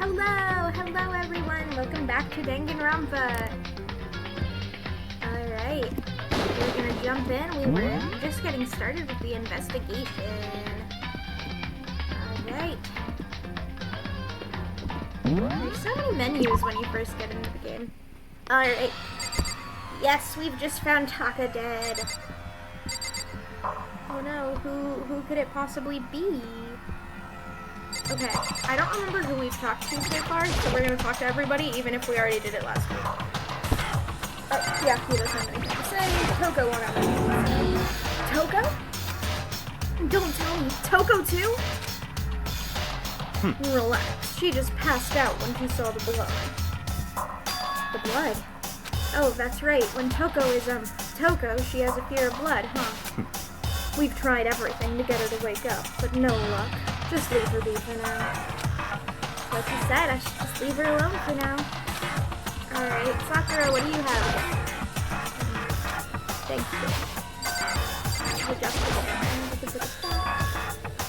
Hello everyone, welcome back to Danganronpa. Alright, we're gonna jump in. We were just getting started with the investigation. Alright. There's so many menus when you first get into the game. Alright. Yes, we've just found Taka dead. Oh no, who could it possibly be? Okay, I don't remember who we've talked to so far, so we're gonna talk to everybody, even if we already did it last week. Yeah, he doesn't have anything to say. Toko won't have anything to say. Toko? Don't tell me. Toko too? Relax. She just passed out when she saw the blood. The blood? Oh, that's right. When Toko is, Toko, she has a fear of blood, huh? We've tried everything to get her to wake up, but no luck. Just leave her be for now. Like you said, I should just leave her alone for now. Alright, Sakura, what do you have? Thank you. Adjust this hammer. Look at that.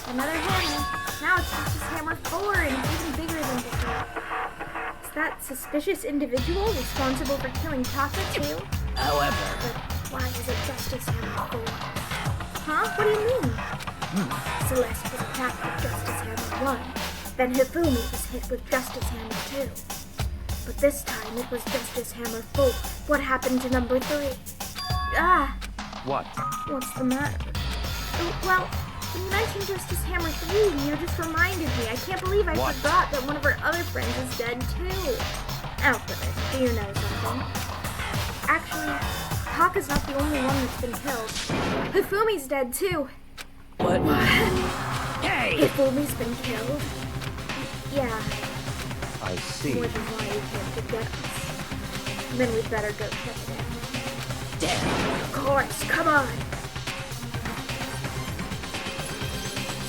Another hammer. Now it's just hammer 4 and it's even bigger than before. Is that suspicious individual responsible for killing Taka too? However... But why is it Justice Hammer 4? Huh? What do you mean? Celeste was attacked with Justice Hammer 1. Then Hifumi was hit with Justice Hammer 2. But this time it was Justice Hammer 4. What happened to number 3? Ah! What? What's the matter? Well, when you mentioned Justice Hammer 3, you just reminded me. I can't believe I forgot that one of our other friends is dead too. Out with it. Do you know something? Actually, Taka's not the only one that's been killed. Hifumi's dead too. What? Hey! Hifumi's been killed. Yeah. I see. Which is why he can't forget us. Then we'd better go check it out. Damn. Of course, come on!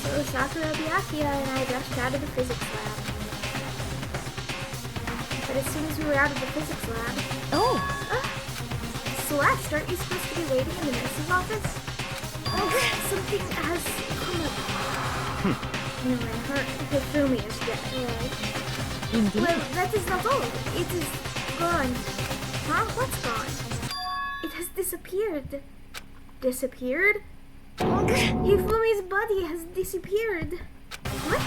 So Sakura Byakuya and I rushed out of the physics lab. But as soon as we were out of the physics lab... Oh! Celeste, aren't you supposed to be waiting in the nurse's office? Something has come up. No, I heard Hifumi is dead, right? Indeed. Well, that is not all. It is gone. Huh? What's gone? It has disappeared. Disappeared? Hifumi's body has disappeared. What?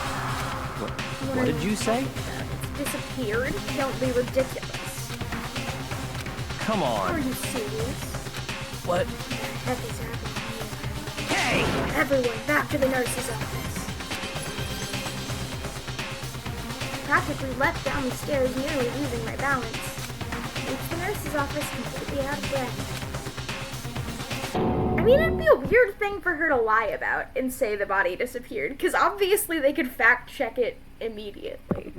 What did you say? It's disappeared? Don't be ridiculous. Come on. Are you serious? What? What the heck is happening? Hey! Everyone, back to the nurse's office. Practically leapt down the stairs, nearly losing my balance. Reached the nurse's office completely out of breath. I mean, it'd be a weird thing for her to lie about and say the body disappeared, because obviously they could fact check it immediately.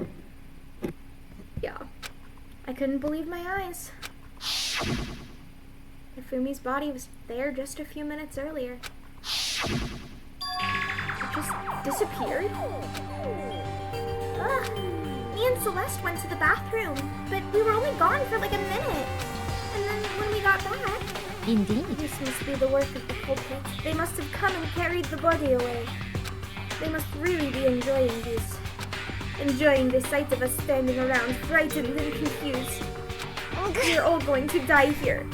Yeah. I couldn't believe my eyes. Hifumi's body was there just a few minutes earlier. It just disappeared? Ugh. Me and Celeste went to the bathroom, but we were only gone for like a minute. And then when we got back... Indeed. This must be the work of the culprits. They must have come and carried the body away. They must really be enjoying this. Enjoying the sight of us standing around, frightened and confused. We're all going to die here.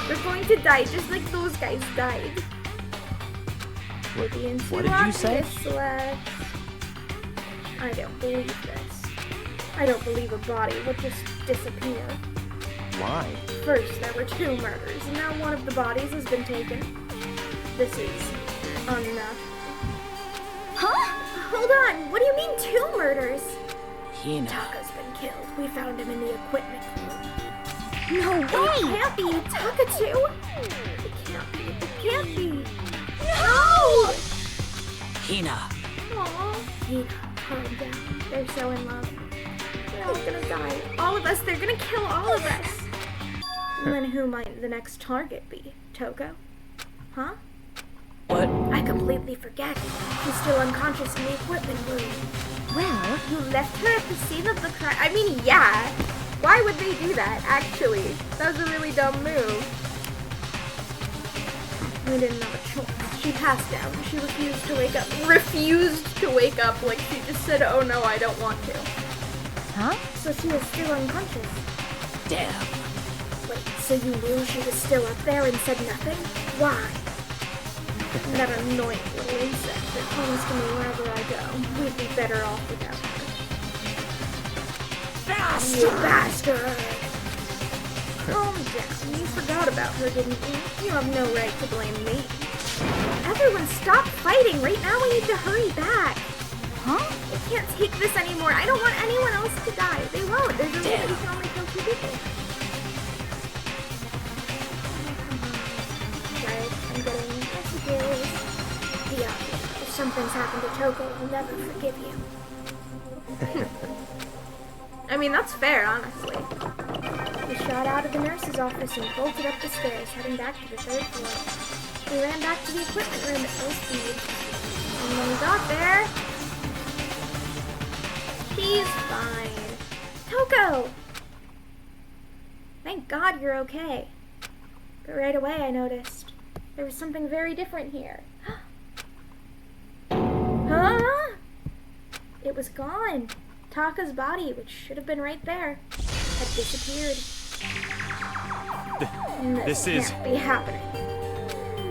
We're going to die just like those guys died. What did you say? I don't believe this. I don't believe a body would just disappear. Why? First, there were 2 murders, and now one of the bodies has been taken. This is enough. Huh? Hold on, what do you mean 2 murders? Hina. Taka's been killed. We found him in the equipment room. No It way! can't be! Taka too? It can't be. It can't be. No! Hina. Aww. Hina, calm down. They're so in love. They're all gonna die. All of us. They're gonna kill all of us. And then who might the next target be? Toko? Huh? What? I completely forget. She's still unconscious in the equipment room. Well, You left her at the scene of the crime? I mean, yeah. Why would they do that, actually? That was a really dumb move. We didn't have a choice. She passed out. She refused to wake up. Refused to wake up like she just said, oh no, I don't want to. Huh? So she is still unconscious. Damn. Wait, so you knew she was still up there and said nothing? Why? That annoying little insect that comes to me wherever I go. We'd be better off without her. Bastard! You bastard! Calm down. You forgot about her, didn't you? You have no right to blame me. Everyone stop fighting! Right now we need to hurry back! Huh? We can't take this anymore. I don't want anyone else to die. They won't. There's a reason you can only kill 2 people. Right, I'm getting messages. Yeah, if something's happened to Toko, I'll never forgive you. I mean, that's fair, honestly. We shot out of the nurse's office and bolted up the stairs, heading back to the 3rd floor. We ran back to the equipment room at full speed. And when we got there... He's fine. Toko! Thank God you're okay. But right away I noticed there was something very different here. Huh? It was gone. Taka's body, which should have been right there, had disappeared. This can't be happening.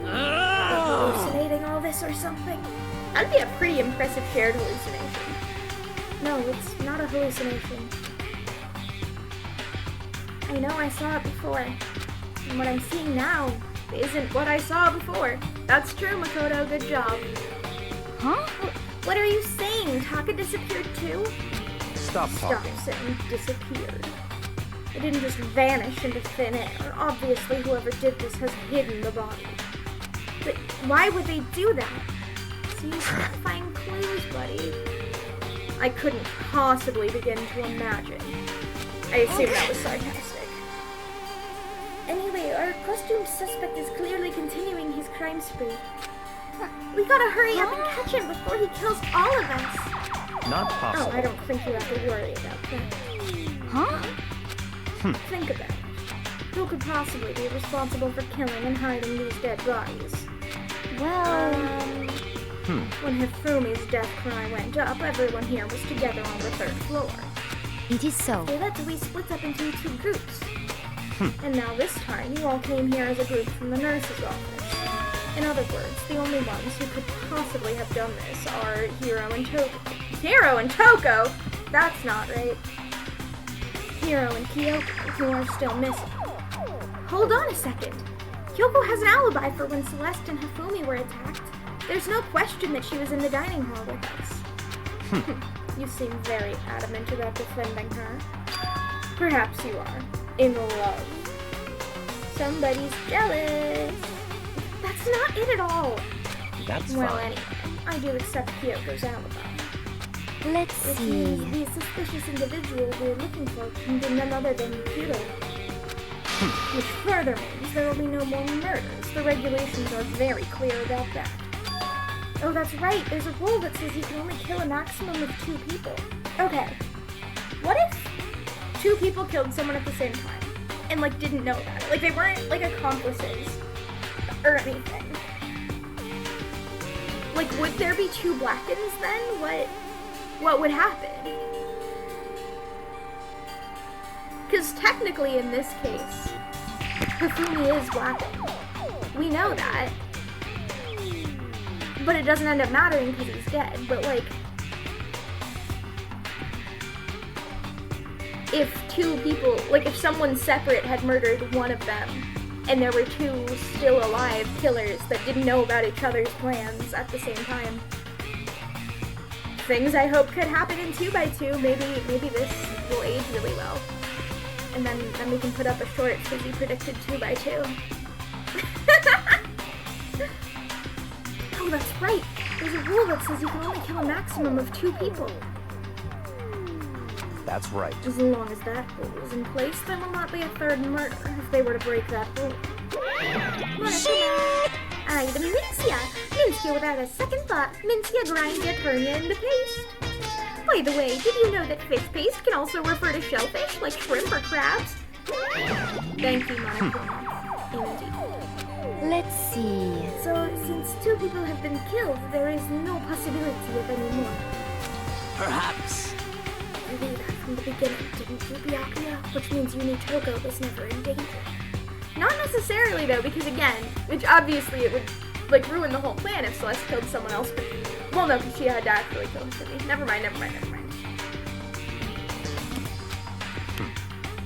Hallucinating all this or something? That'd be a pretty impressive shared hallucination. No, it's not a hallucination. I know I saw it before. And what I'm seeing now isn't what I saw before. That's true, Makoto. Good job. Huh? What are you saying? Taka disappeared too? Stop talking. Stop saying disappeared. It didn't just vanish into thin air. Obviously, whoever did this has hidden the body. But why would they do that? So you can't find clues, buddy. I couldn't possibly begin to imagine. I assume that was sarcastic. Anyway, our costumed suspect is clearly continuing his crime spree. We gotta hurry up and catch him before he kills all of us. Not possible. Oh, I don't think you have to worry about that. Huh? Think about it. Who could possibly be responsible for killing and hiding these dead bodies? Well... When Hifumi's death cry went up, everyone here was together on the 3rd floor. It is so. They let we split up into 2 groups. And now this time, you all came here as a group from the nurse's office. In other words, the only ones who could possibly have done this are Hiro and Toko. Hiro and Toko? That's not right. Hiro and Kyoko, who are still missing. Hold on a second. Kyoko has an alibi for when Celeste and Hifumi were attacked. There's no question that she was in the dining hall with us. You seem very adamant about defending her. Perhaps you are. In love. Somebody's jealous. That's not it at all. That's well, fine. anyway, I do accept Kyoko's alibi. Let's Which see. means the suspicious individual we're looking for can be none other than Kuro. Which further means there will be no more murders. The regulations are very clear about that. Oh, that's right. There's a rule that says you can only kill a maximum of 2 people. Okay. What if 2 people killed someone at the same time and, like, didn't know about it? Like, they weren't, like, accomplices or anything. Like, would there be 2 Blackens then? What would happen? Because technically in this case, Hifumi is Blackened. We know that. But it doesn't end up mattering because he's dead. But, like, if 2 people, like, if someone separate had murdered one of them, and there were 2 still alive killers that didn't know about each other's plans at the same time, things I hope could happen in 2x2. Maybe this will age really well. And then we can put up a short Fizzy predicted 2x2. Oh, that's right. There's a rule that says you can only kill a maximum of 2 people. That's right. As long as that rule is in place, there will not be a 3rd murder if they were to break that rule. I'm Mincia. Mincia without a second thought. Mincia grinds Eternia into paste. By the way, did you know that fish paste can also refer to shellfish, like shrimp or crabs? Thank you, Monica. Indeed. Let's see. So, since 2 people have been killed, there is no possibility of any more. Perhaps. You knew that from the beginning, didn't you, Byakuya? Which means you knew Toko was never in danger. Not necessarily, though, because again, which obviously it would, like, ruin the whole plan if Celeste killed someone else, but, well, no, because she had to actually kill Fizzy. Never mind.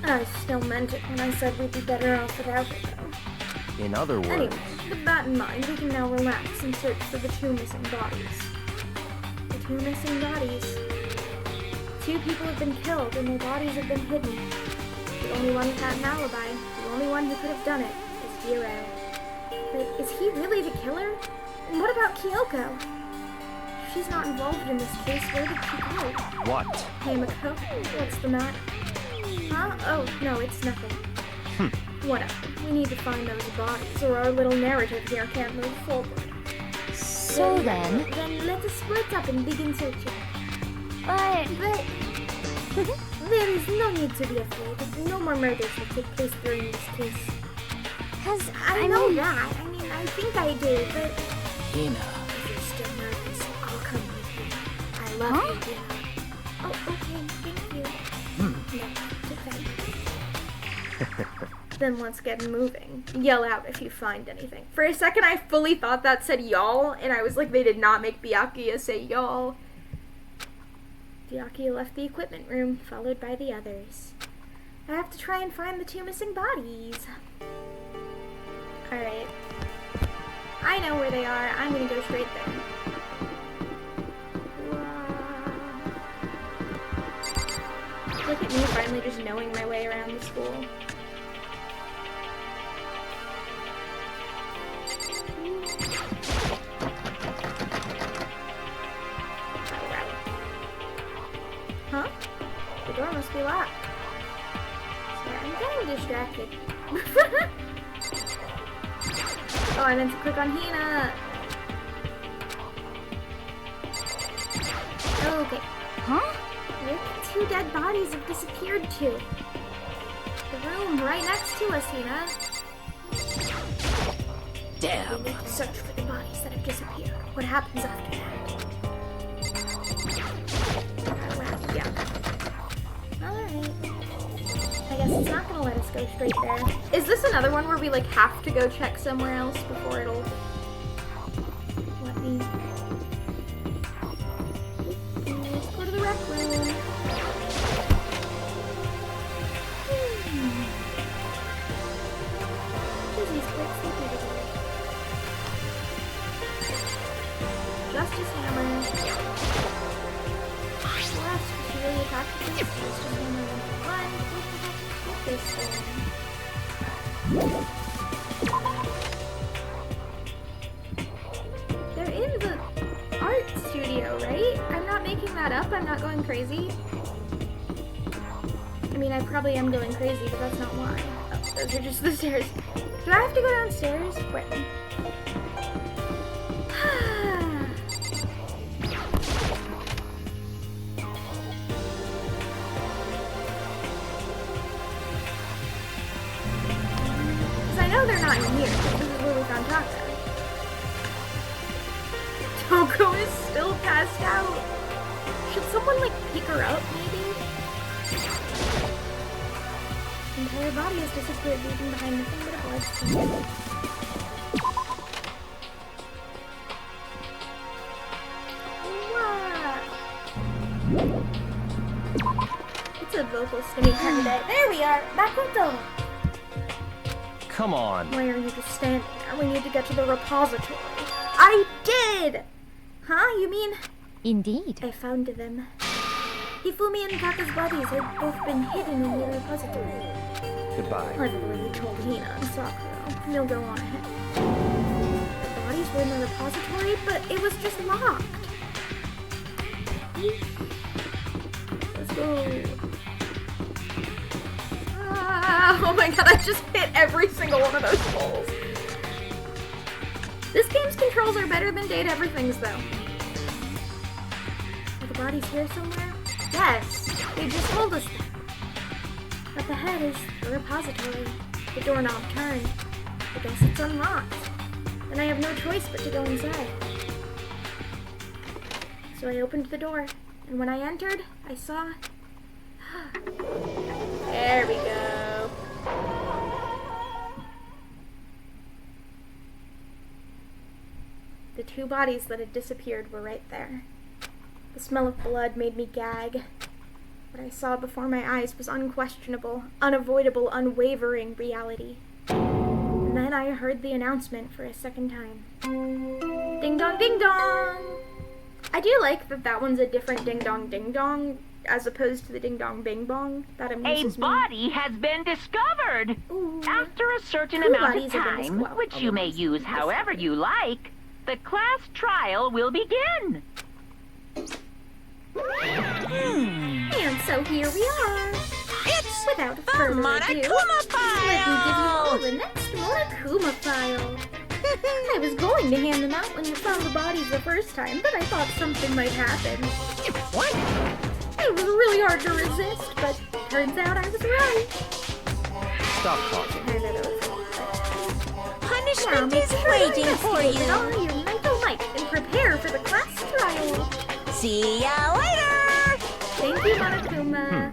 I still meant it when I said we'd be better off without it, though. In other words, Anyway, with that in mind, we can now relax and search for the 2 missing bodies. The 2 missing bodies. 2 people have been killed and their bodies have been hidden. The only one who had an alibi, the only one who could have done it, is Jiro. But is he really the killer? And what about Kyoko? If she's not involved in this case, where did she go? what? Hey, Mako, what's the matter? Huh? Oh, no, it's nothing. Whatever. We need to find those bodies, or our little narrative here can't move forward. So then, let us split up and begin searching. but There is no need to be afraid. No more murders will take place during this case. I know that. I mean, I think I do, but Hina. if you're still nervous, I'll come with you. I love you, Hina. Oh, okay. Thank you. No, thank you. Then let's get moving. Yell out if you find anything. For a second, I fully thought that said y'all, and I was like, they did not make Byakuya say y'all. Byakuya left the equipment room, followed by the others. I have to try and find the 2 missing bodies. Alright. I know where they are. I'm gonna go straight there. Look at me finally just knowing my way around the school. Huh? The door must be locked. Sorry, I'm getting distracted. Oh, I meant to click on Hina. Okay. huh? Where the 2 dead bodies have disappeared to? The room right next to us, Hina. Damn. We need to search for the bodies that have disappeared. What happens after that? Well, yeah. Alright. I guess it's not gonna let us go straight there. Is this another one where we like have to go check somewhere else before it'll let me? Let's go to the rec room. Fizzy's quite sleepy today. Justice Hammer. Celeste, she really attacked this. Justice Hammer 1. What the heck is this thing? They're in the art studio, right? I'm not making that up. I'm not going crazy. I mean, I probably am going crazy, but that's not why. Oh, those are just the stairs. Do I have to go downstairs? Wait. Because I know they're not in here. This is where we found Taka. Toko is still passed out. Should someone, like, pick her up, maybe? The entire body has disappeared, leaving behind nothing but a blood stain. It's a vocal stimming kind of day. There we are! Makoto! Come on. Why are you just standing there? We need to get to the repository. I did! Huh? You mean? Indeed. I found them. Hifumi and Taka's bodies had both been hidden in the repository. Goodbye. I've already told Hina and Sakura. They'll go on ahead. The bodies were in the repository, but it was just locked. Let's go. Ah, oh my god, I just hit every single one of those poles. This game's controls are better than Date Everything's, though. Are the bodies here somewhere? Yes, they just told us that. Up ahead is the repository. The doorknob turned. I guess it's unlocked. Then I have no choice but to go inside. So I opened the door, and when I entered, I saw There we go. The two bodies that had disappeared were right there. The smell of blood made me gag. What I saw before my eyes was unquestionable, unavoidable, unwavering reality. And then I heard the announcement for a second time. Ding dong, ding dong! I do like that that one's a different ding dong, ding dong, as opposed to the ding dong, bing bong. That A amuses me. body has been discovered. Ooh. After a certain Two amount bodies of have been time, disqual- which you may use however you like, the class trial will begin. And so here we are. It's Without the further ado, Monokuma let me give you all file! the next Monokuma file. I was going to hand them out when you found the bodies the first time, but I thought something might happen. What? It was really hard to resist, but turns out I was right. Stop talking. Hand it over. Now Punishment make is sure to waiting for investigate you. all your mental might and prepare for the class trial. See ya later! Thank you, Monokuma.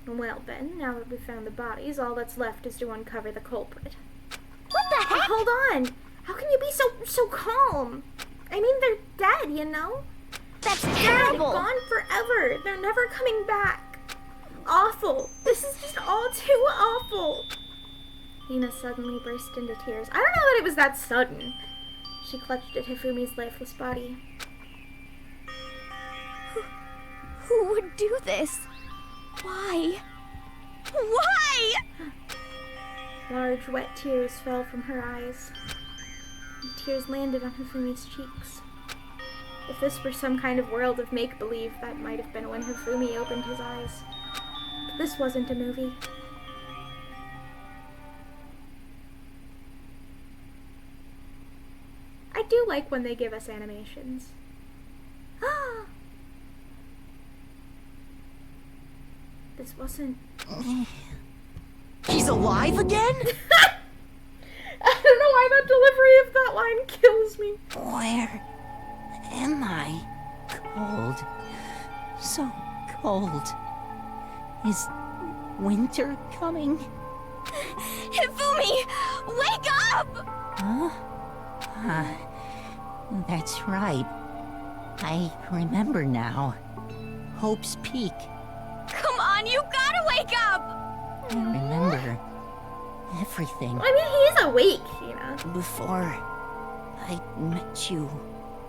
Well then, now that we've found the bodies, all that's left is to uncover the culprit. What the heck? Hold on! How can you be so calm? I mean, they're dead, you know? That's Dead, terrible. gone forever. They're never coming back. Awful. This is just all too awful. Hina suddenly burst into tears. I don't know that it was that sudden. She clutched at Hifumi's lifeless body. Who would do this? Why? Why? Large, wet tears fell from her eyes. The tears landed on Hifumi's cheeks. If this were some kind of world of make-believe, that might have been when Hifumi opened his eyes. But this wasn't a movie. I do like when they give us animations. Ah! This wasn't... He's alive again? I don't know why that delivery of that line kills me. Where am I? Cold. So cold. Is winter coming? Hifumi, wake up! Huh? That's right. I remember now. Hope's Peak. Come on, you gotta wake up! I remember everything I mean, he's awake, you know. before I met you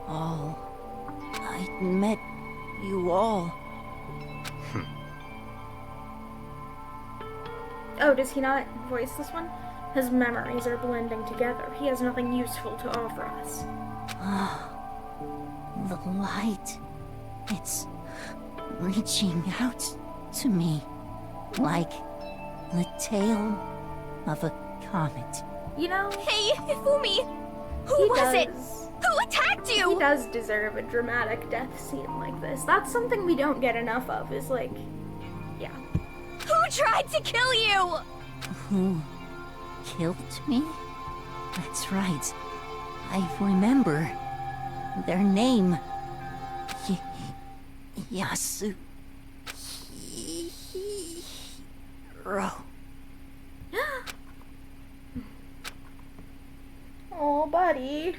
all. I met you all. Oh, does he not voice this one? His memories are blending together. He has nothing useful to offer us. The light. It's reaching out to me like the tail of a comet. You know, Hey, Hifumi! Who he was it? does... Who attacked you? He does deserve a dramatic death scene like this. That's something we don't get enough of, is like... Yeah. Who tried to kill you? Who killed me? That's right. I remember their name. Yasu. Hiro. Oh, buddy.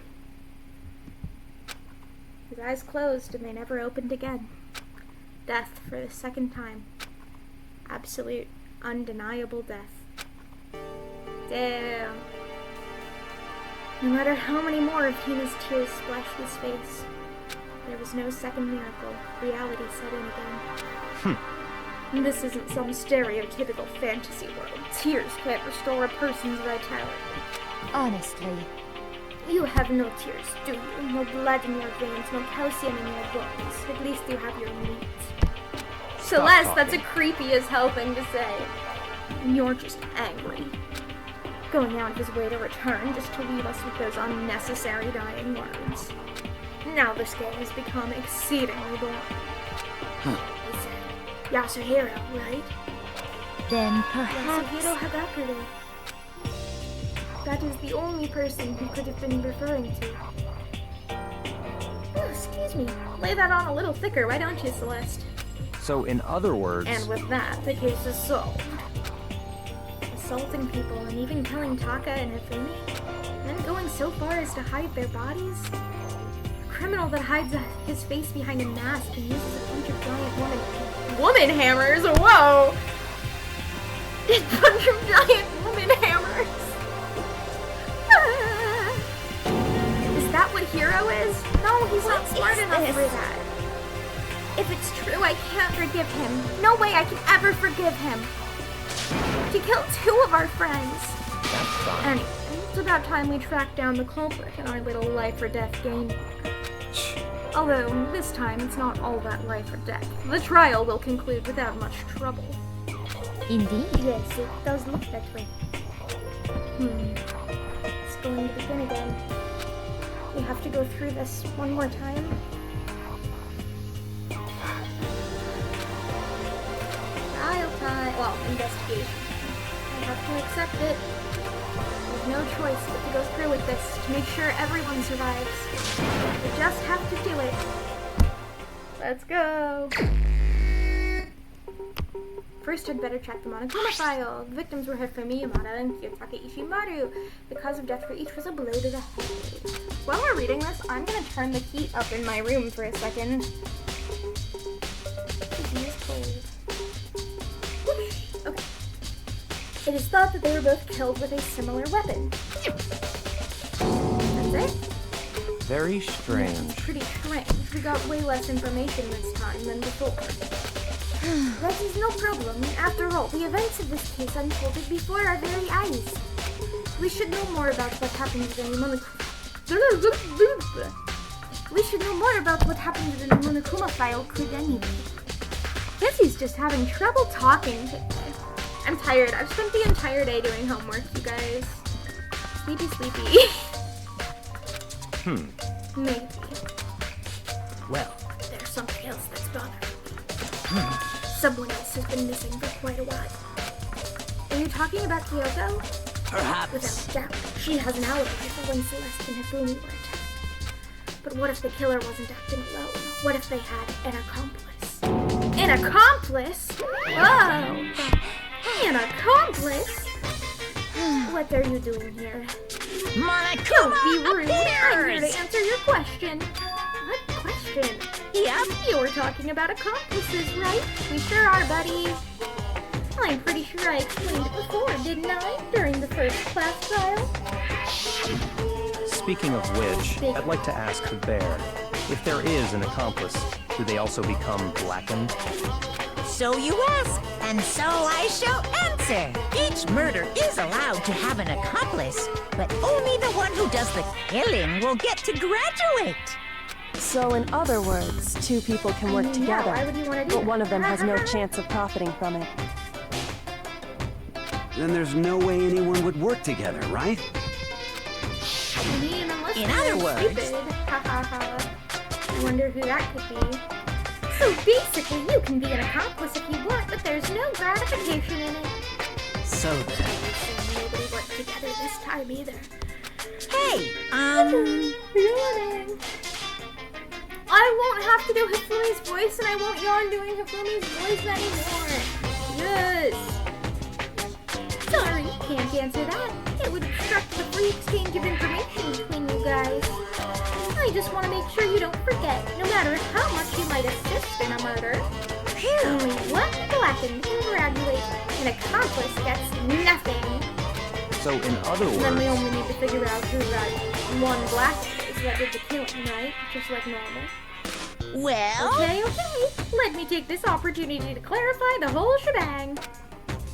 His eyes closed and they never opened again. Death for the second time. Absolute, undeniable death. Damn. No matter how many more of Hina's tears splashed his face, there was no second miracle. Reality set in again. This isn't some stereotypical fantasy world. Tears can't restore a person's vitality. Honestly, You have no tears, do you? No blood in your veins, no calcium in your bones. At least you have your meat. Celeste, that's a creepy as hell thing to say. You're just angry. Going out of his way to return just to leave us with those unnecessary dying words. Now this game has become exceedingly boring. He said, Yasuhiro, right? then Yasuhiro perhaps... Hagakure. That is the only person he could have been referring to. Oh, excuse me. Lay that on a little thicker, why don't you, Celeste? So in other words... And with that, the case is solved. Assaulting people and even killing Taka and Hifumi, and then going so far as to hide their bodies? A criminal that hides his face behind a mask and uses a bunch of giant woman hammers? Whoa! A bunch of giant woman hammers! Is that what Hero is? No, he's not smart enough for that. If it's true, I can't forgive him. No way I can ever forgive him. To kill 2 of our friends. That's fine. Anyway, it's about time we track down the culprit in our little life or death game. Although, this time, it's not all that life or death. The trial will conclude without much trouble. Indeed. Yes, it does look that way. It's going to begin again. We have to go through this one more time. Trial time. Well, investigation. I have to accept it. There's no choice but to go through with this to make sure everyone survives. We just have to do it. Let's go. First, I'd better check the Monokuma file. The victims were Hifumi Yamada and Kiyotaka Ishimaru. The cause of death for each was a blow to the head. While we're reading this, I'm gonna turn the heat up in my room for a second. The tea is cold. Whoosh. Okay. It is thought that they were both killed with a similar weapon. That's it? Very strange. Pretty strange. We got way less information this time than before. That is no problem. After all, the events of this case unfolded before our very eyes. We should know more about what happened to the Monokuma file, could anyway. Fizzy's just having trouble talking today. I'm tired. I've spent the entire day doing homework, you guys. Sleepy, sleepy. Maybe. Well. There's something else that's bothering me. Someone else has been missing for quite a while. Are you talking about Kyoko? Perhaps. Without doubt, she has an alibi for when Celeste and Hifumi were attacked. But what if the killer wasn't acting alone? What if they had an accomplice? An accomplice? Whoa! An accomplice? What are you doing here? Monokuma Don't be rude. I'm here appears! to answer your question. What question? Yep. You were talking about accomplices, right? We sure are, buddy. I'm pretty sure I explained it before, didn't I? During the first class trial? Speaking of which, I'd like to ask the bear, if there is an accomplice, do they also become blackened? So you ask, and so I shall answer. Each murder is allowed to have an accomplice, but only the one who does the killing will get to graduate. So in other words, 2 people can work together, why would you want to do but one of them has no that? chance of profiting from it. Then there's no way anyone would work together, right? I mean, unless In they're other words- stupid. Ha ha ha. I wonder who that could be. So basically, you can be an accomplice if you want, but there's no gratification in it. So then. So nobody worked together this time either. Hey, Yawning. I won't have to do Hifumi's voice, and I won't yawn doing Hifumi's voice anymore. Yes. Sorry, can't answer that. It would obstruct the free exchange of information between you guys. I just want to make sure you don't forget, no matter how much you might assist in a murder. Only one blackened can graduate. An accomplice gets nothing. So in other And then we words, only need to figure out who that one black is that did the killing, right? Just like normal. well, Okay. Let me take this opportunity to clarify the whole shebang.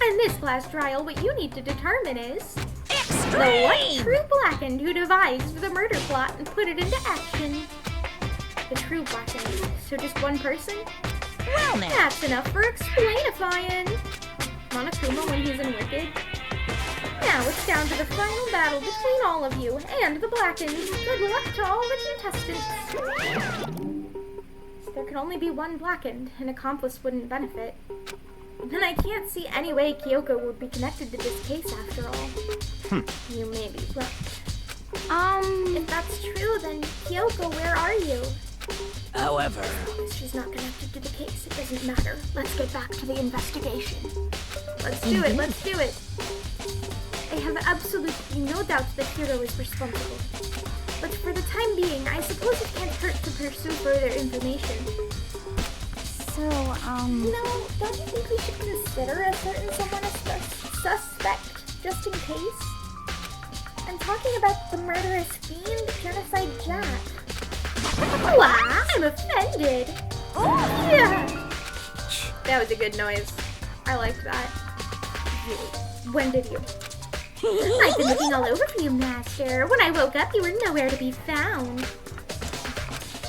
In this class trial, what you need to determine is the one extreme! true blackened who devised the murder plot and put it into action. The true blackened. So just one person? Well now, That's enough for explainifying. Monokuma when he's in Wicked. Now it's down to the final battle between all of you and the blackened. Good luck to all the contestants. There can only be one blackened. An accomplice wouldn't benefit. Then I can't see any way Kyoko would be connected to this case after all. You may be right. If that's true, then Kyoko, where are you? However, She's not connected to the case. It doesn't matter. Let's get back to the investigation. Let's do it. Let's do it. I have absolutely no doubt the hero is responsible. But for the time being, I suppose it can't hurt to pursue further information. So, No, don't you think we should consider a certain someone a suspect, just in case? I'm talking about the murderous fiend, Genocide Jack. Wow, I'm offended. Oh, yeah. That was a good noise. I liked that. When did you? I've been looking all over for you, Master. When I woke up, you were nowhere to be found.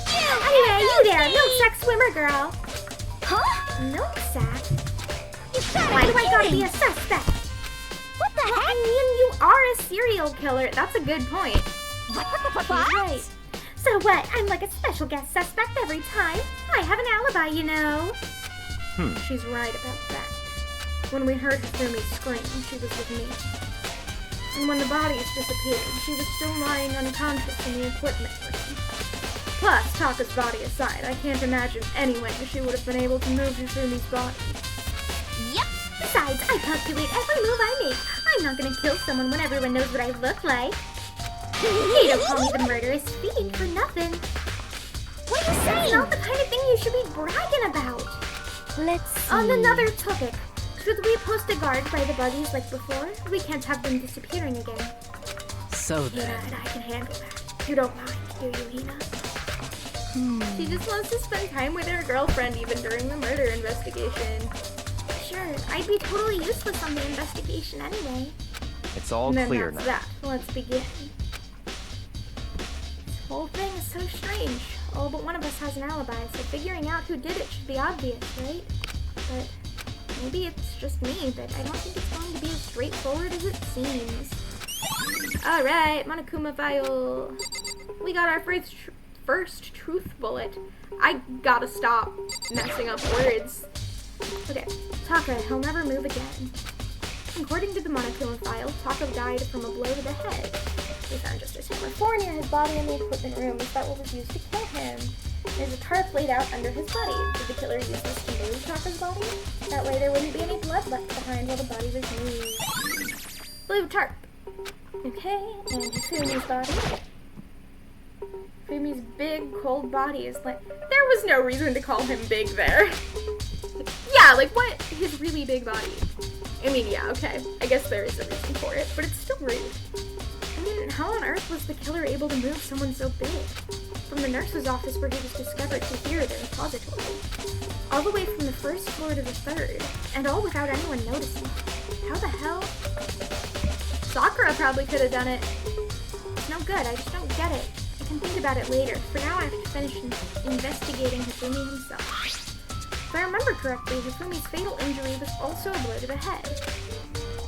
Anyway, you there, milk sack swimmer girl. huh? Milk sack? You Why gotta do be I gotta kidding. be a suspect? What the I heck? mean, you are a serial killer. That's a good point. What? Right. So what? I'm like a special guest suspect every time. I have an alibi, you know. She's right about that. When we heard Hifumi scream, she was with me. And when the bodies disappeared, she was still lying unconscious in the equipment room. Plus, Taka's body aside, I can't imagine any way she would have been able to move Hifumi's body. Yep. Besides, I calculate every move I make. I'm not gonna kill someone when everyone knows what I look like. You don't call me the murderous fiend for nothing. What are you That's saying? not the kind of thing you should be bragging about. Let's see. On another topic, should we post a guard by the bodies like before? We can't have them disappearing again. so Hina then. and I can handle that. You don't mind, do you, Hina? She just wants to spend time with her girlfriend even during the murder investigation. Sure, I'd be totally useless on the investigation anyway. It's all And then clear that's now. that. Let's begin. This whole thing is so strange. All but one of us has an alibi, so figuring out who did it should be obvious, right? But maybe it's just me, but I don't think it's going to be as straightforward as it seems. Alright, Monokuma file. We got our first truth bullet. I gotta stop messing up words. Okay, Taka, he'll never move again. According to the Monokuma file, Taka died from a blow to the head. We found Justice Hammer 4 near his body in the equipment room. Is that what was used to kill him? There's a tarp laid out under his body. Did the killer use this to move Taka's body? That way there wouldn't be any blood left behind while the body was moved. Blue tarp. Okay, and Hifumi's body. Hifumi's big, cold body is like... There was no reason to call him big there. Yeah, like what? His really big body. I mean, yeah, okay. I guess there is a reason for it, but it's still rude. I mean, how on earth was the killer able to move someone so big? From the nurse's office where he was discovered to here, the repository. All the way from the first floor to the third, and all without anyone noticing. How the hell? Sakura probably could have done it. It's no good, I just don't get it. I can think about it later. For now, I have to finish investigating Hifumi himself. If I remember correctly, Hifumi's fatal injury was also a blow to the head.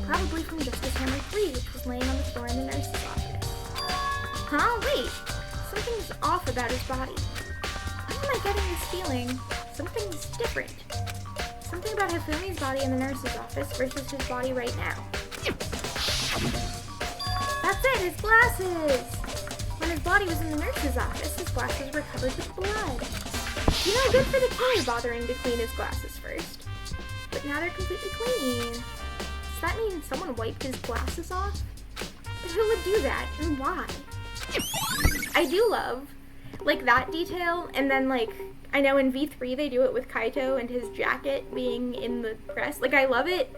Probably from Justice Hammer 3, which was laying on the floor in the nurse's office. Huh? Wait! Something's off about his body. Why am I getting this feeling? Something's different. Something about Hifumi's body in the nurse's office versus his body right now. That's it! His glasses! When his body was in the nurse's office, his glasses were covered with blood. You know, good for the killer bothering to clean his glasses first. But now they're completely clean. Does that mean someone wiped his glasses off? But who would do that, and why? I do love, like, that detail, and then, like, I know in V3 they do it with Kaito and his jacket being in the press. Like, I love it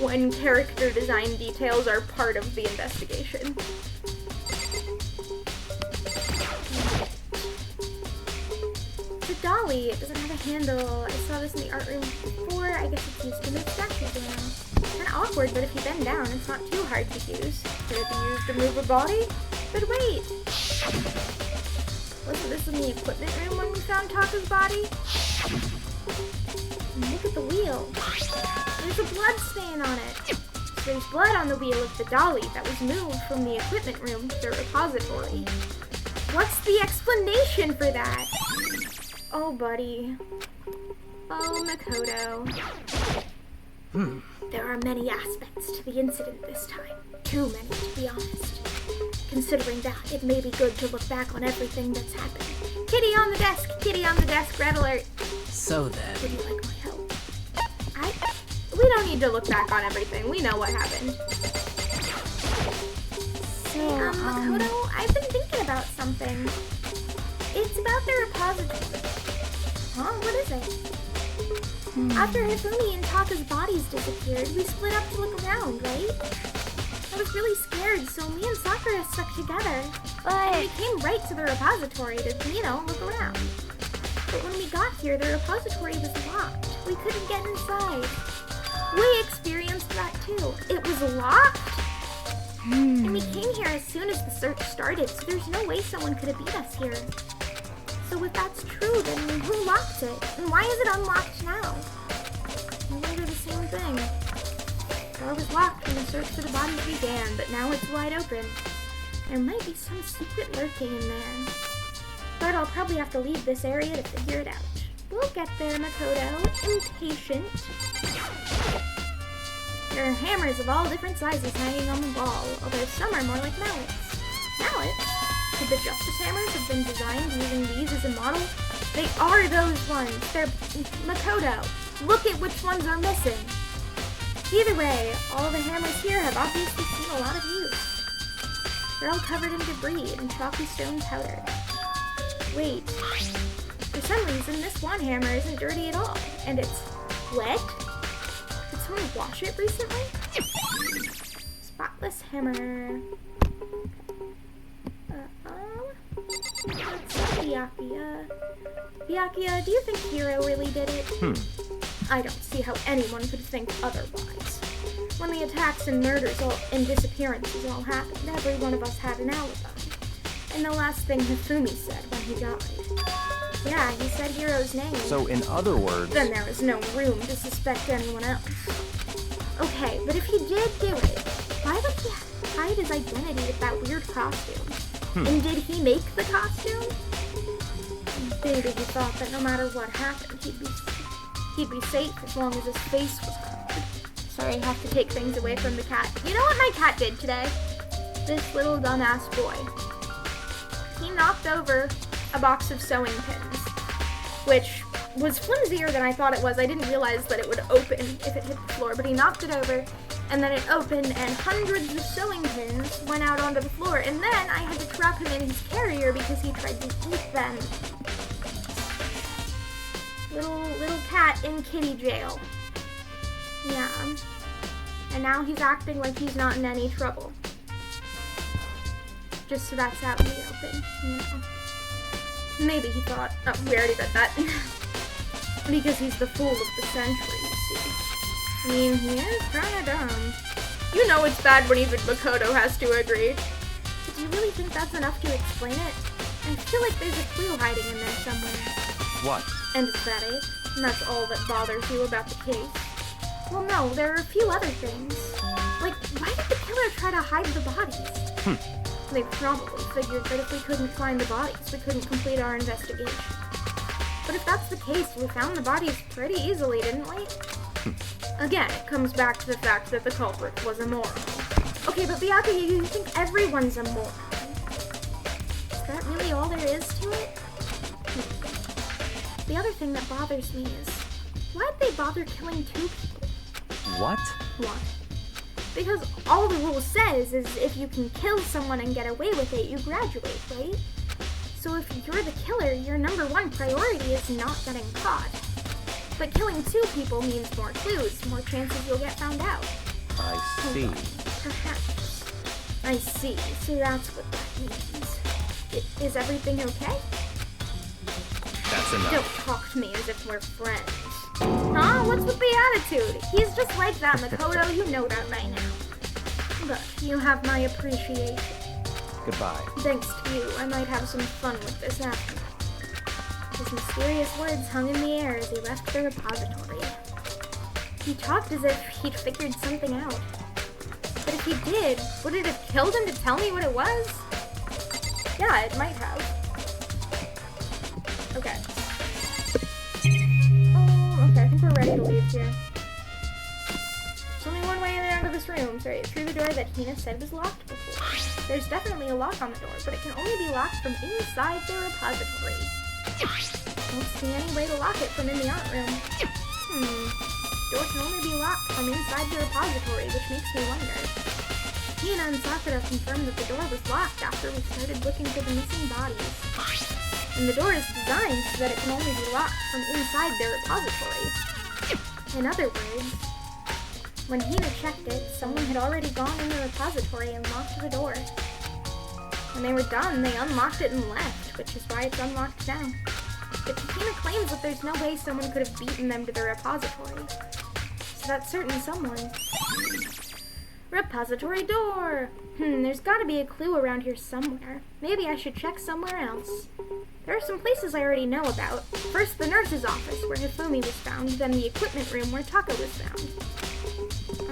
when character design details are part of the investigation. Dolly. It doesn't have a handle. I saw this in the art room before. I guess it's used to move statues around. Kind of awkward, but if you bend down, it's not too hard to use. Could it be used to move a body? But wait! Wasn't this in the equipment room when we found Taka's body? And look at the wheel. There's a blood stain on it. There's blood on the wheel of the dolly that was moved from the equipment room to the repository. What's the explanation for that? Oh, buddy. Oh, Makoto. There are many aspects to the incident this time. Too many, to be honest. Considering that, it may be good to look back on everything that's happened. Kitty on the desk! Kitty on the desk! Red alert! So then. Would you like my help? We don't need to look back on everything. We know what happened. Makoto, I've been thinking about something. It's about the repository. Huh? What is it? After Hifumi and Taka's bodies disappeared, we split up to look around, right? I was really scared, so me and Sakura stuck together. And we came right to the repository to, look around. But when we got here, the repository was locked. We couldn't get inside. We experienced that too. It was locked? And we came here as soon as the search started, so there's no way someone could have beat us here. So if that's true, then who locked it? And why is it unlocked now? Maybe they're the same thing. The door was locked when the search for the bodies began, but now it's wide open. There might be some secret lurking in there. But I'll probably have to leave this area to figure it out. We'll get there, Makoto. Impatient. There are hammers of all different sizes hanging on the wall, although some are more like mallets. Mallets? Could the Justice Hammers have been designed using these as a model? They are those ones. They're... Makoto, look at which ones are missing. Either way, all the hammers here have obviously seen a lot of use. They're all covered in debris and chalky stone powder. Wait. For some reason, this one hammer isn't dirty at all, and it's wet? Did someone wash it recently? Spotless hammer. Let's see, Byakuya. Byakuya, do you think Hiro really did it? I don't see how anyone could think otherwise. When the attacks and murders and disappearances all happened, every one of us had an alibi. And the last thing Hifumi said when he died. Yeah, he said Hiro's name. So in other words... Then there was no room to suspect anyone else. Okay, but if he did do it, why would he hide his identity with that weird costume? And did he make the costume? Maybe he thought that no matter what happened, he'd be safe as long as his face was covered. Sorry, I have to take things away from the cat. You know what my cat did today? This little dumbass boy. He knocked over a box of sewing pins, which was flimsier than I thought it was. I didn't realize that it would open if it hit the floor, but he knocked it over, and then it opened, and hundreds of sewing pins went out onto the floor, and then I had to trap him in his carrier because he tried to eat them. Little cat in kitty jail. Yeah. And now he's acting like he's not in any trouble. Just so that's out in the open, Maybe he thought, oh, we already read that. Because he's the fool of the century, you see. I mean, he is kinda dumb. You know it's bad when even Makoto has to agree. But do you really think that's enough to explain it? I feel like there's a clue hiding in there somewhere. What? And is that it? And that's all that bothers you about the case? Well, no, there are a few other things. Like, why did the killer try to hide the bodies? They probably figured that if we couldn't find the bodies, we couldn't complete our investigation. But if that's the case, we found the bodies pretty easily, didn't we? Again, it comes back to the fact that the culprit was immoral. Okay, but Byakuya, you think everyone's immoral? Is that really all there is to it? The other thing that bothers me is, why'd they bother killing 2 people? What? What? Because all the rule says is if you can kill someone and get away with it, you graduate, right? So if you're the killer, your number 1 priority is not getting caught. But killing 2 people means more clues, more chances you'll get found out. I see. Perhaps. I see. So that's what that means. Is everything okay? That's enough. Don't talk to me as if we're friends. Huh? What's with the attitude? He's just like that, Makoto. You know that by now. But you have my appreciation. Goodbye. Thanks to you, I might have some fun with this after. His mysterious words hung in the air as he left the repository. He talked as if he'd figured something out. But if he did, would it have killed him to tell me what it was? Yeah, it might have. Okay. Okay, I think we're ready to leave here. There's only one way in and out of this room. Sorry, through the door that Hina said was locked before. There's definitely a lock on the door, but it can only be locked from inside the repository. Don't see any way to lock it from in the art room. Door can only be locked from inside the repository, which makes me wonder. Hina and Sakura confirmed that the door was locked after we started looking for the missing bodies. And the door is designed so that it can only be locked from inside their repository. In other words, when Hina checked it, someone had already gone in the repository and locked the door. When they were done, they unlocked it and left, which is why it's unlocked now. But Hina claims that there's no way someone could have beaten them to the repository. So that certain someone... Repository door! There's gotta be a clue around here somewhere. Maybe I should check somewhere else. There are some places I already know about. First, the nurse's office, where Hifumi was found, then the equipment room, where Taka was found.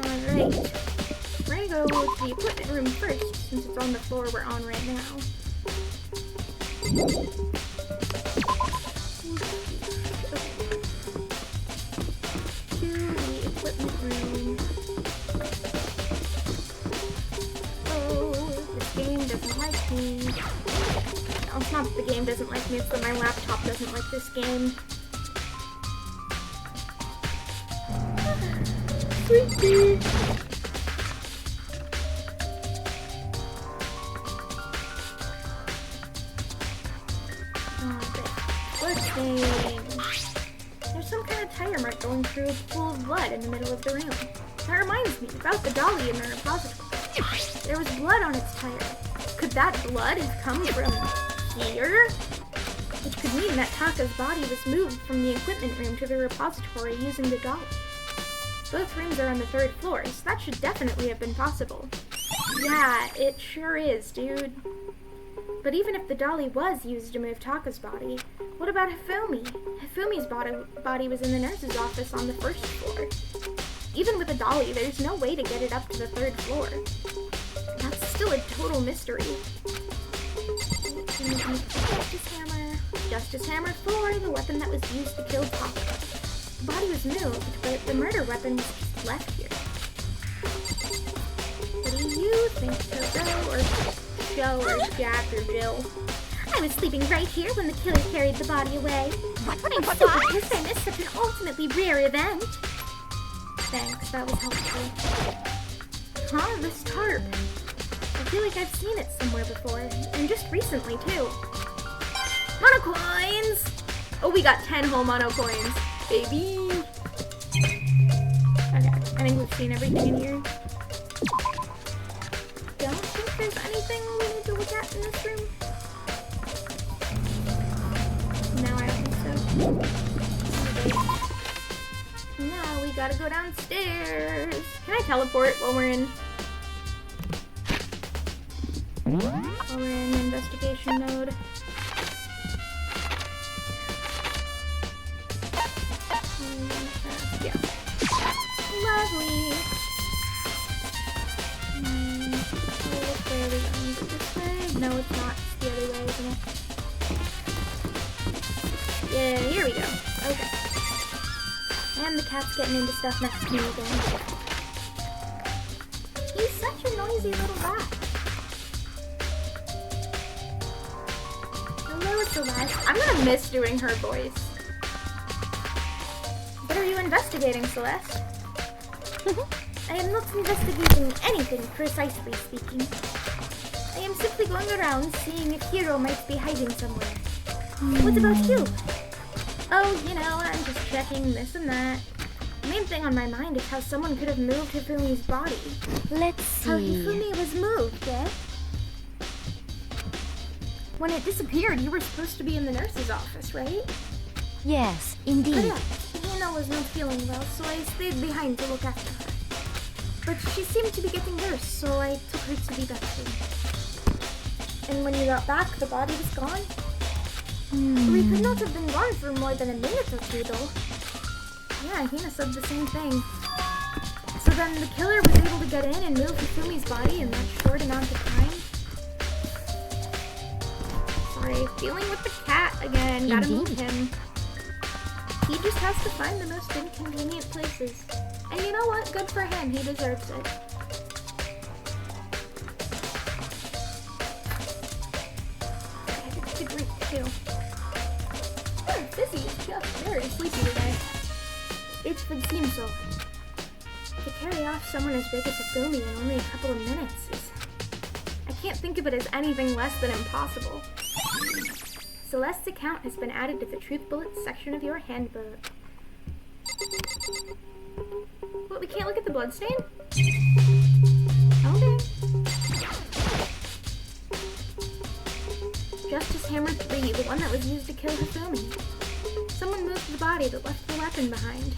Alright. We're gonna go to the equipment room first, since it's on the floor we're on right now. To the equipment room. This game doesn't like me. No, it's not that the game doesn't like me, it's that my laptop doesn't like this game. Sweetie! Blood stain. There's some kind of tire mark going through a pool of blood in the middle of the room. That reminds me about the dolly in the repository. There was blood on its tire. Could that blood have come from here? Which could mean that Taka's body was moved from the equipment room to the repository using the dolly. Both rooms are on the 3rd floor, so that should definitely have been possible. Yeah, it sure is, dude. But even if the dolly was used to move Taka's body, what about Hifumi? Hifumi's body was in the nurse's office on the 1st floor. Even with a dolly, there's no way to get it up to the 3rd floor. That's still a total mystery. Justice Hammer. Justice Hammer 4, the weapon that was used to kill Taka. The body was moved, but the murder weapon was just left here. What do you think, Toko, or Joe, or Jack, or Jill? I was sleeping right here when the killer carried the body away. I'm so pissed I missed such an ultimately rare event. Thanks, that was helpful. Huh, this tarp. I feel like I've seen it somewhere before, and just recently, too. Mono coins! Oh, we got 10 whole mono coins, baby! Okay, I think we've seen everything in here. Don't think there's anything we need to look at in this room. No, I don't think so. No, we gotta go downstairs. Can I teleport while we're in? While we're in investigation mode. Yeah. Lovely. Which way are we going? Is it this way? No, it's not. It's the other way, isn't it? Yeah, here we go. Okay. And the cat's getting into stuff next to me again. He's such a noisy little bat. Hello, Celeste. I'm gonna miss doing her voice. What are you investigating, Celeste? I am not investigating anything, precisely speaking. I am simply going around seeing if Hiro might be hiding somewhere. What about you? Oh, you know, I'm just checking this and that. The main thing on my mind is how someone could have moved Hifumi's body. Let's see. How Hifumi was moved, eh? When it disappeared, you were supposed to be in the nurse's office, right? Yes, indeed. Correct. Hina was not feeling well, so I stayed behind to look after her. But she seemed to be getting worse, so I took her to the bedroom. And when you got back, the body was gone? We could not have been gone for more than a minute or two, though. Yeah, Hina said the same thing. So then the killer was able to get in and move Hifumi's body in that short amount of time? Sorry, dealing with the cat again. Gotta move him. He just has to find the most inconvenient places. And you know what? Good for him. He deserves it. Ew. Fizzy is just very sleepy today. It's been seemed so. To carry off someone as big as Hifumi in only a couple of minutes is... I can't think of it as anything less than impossible. Celeste's account has been added to the Truth Bullets section of your handbook. What, we can't look at the bloodstain? Okay. Justice Hammer 3, the one that was used to kill Hifumi. Someone moved the body but left the weapon behind.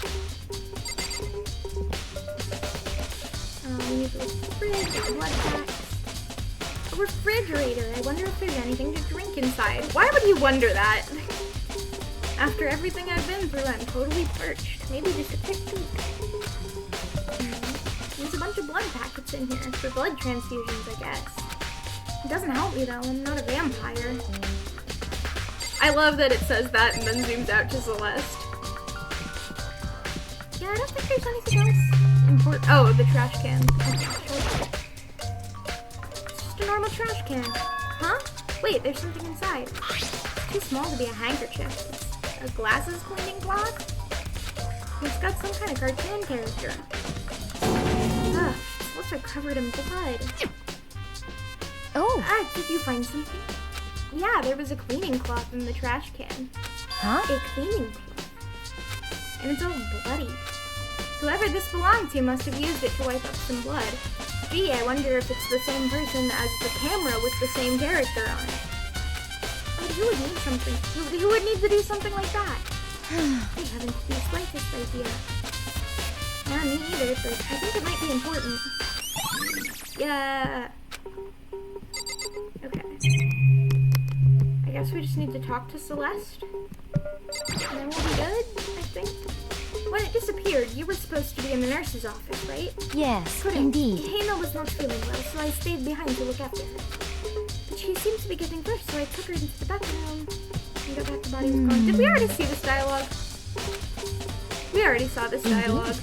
We need the fridge, blood packs. A refrigerator. I wonder if there's anything to drink inside. Why would you wonder that? After everything I've been through, I'm totally parched. Maybe just a quick peek. There's a bunch of blood packets in here for blood transfusions, I guess. It doesn't help me though, I'm not a vampire. I love that it says that and then zooms out to Celeste. Yeah, I don't think there's anything else important. Oh, the trash can. It's just a normal trash can. Huh? Wait, there's something inside. It's too small to be a handkerchief. It's a glasses cleaning cloth? It's got some kind of cartoon character. Ugh, its lips are covered in blood. Oh. Ah, did you find something? Yeah, there was a cleaning cloth in the trash can. Huh? A cleaning cloth. And it's all bloody. Whoever this belonged to must have used it to wipe up some blood. Gee, I wonder if it's the same person as the camera with the same character on it. Oh, who would need something? Who would need to do something like that? I haven't the slightest idea. Not me either, but I think it might be important. Yeah. Okay. I guess we just need to talk to Celeste. And then we'll be good, I think. When it disappeared, you were supposed to be in the nurse's office, right? Yes, Couldn't. indeed. Hana was not feeling well, so I stayed behind to look after her. But she seems to be getting worse, so I took her into the back room. And got back the body was gone. Did we already see this dialogue? We already saw this dialogue.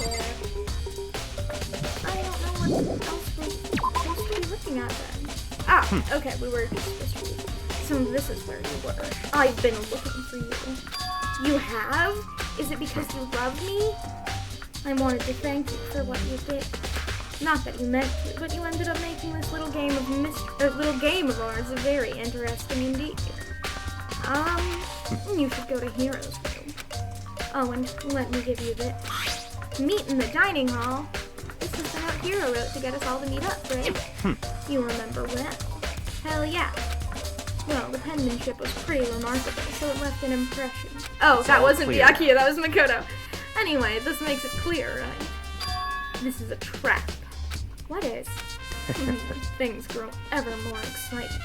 Yeah. I don't know what else we're supposed to be looking at then. Ah, okay, we were just supposed to be. So this is where you were. I've been looking for you. You have? Is it because you love me? I wanted to thank you for what you did. Not that you meant to, but you ended up making this little game of ours very interesting indeed. You should go to Hero's room. Oh, and let me give you this. Meet in the dining hall. This is the note Hero wrote to get us all to meet up, right? You remember well. Hell yeah. Well, the penmanship was pretty remarkable, so it left an impression. Oh, that wasn't Byakuya, that was Makoto. Anyway, this makes it clear, right? This is a trap. What is? Things grow ever more exciting.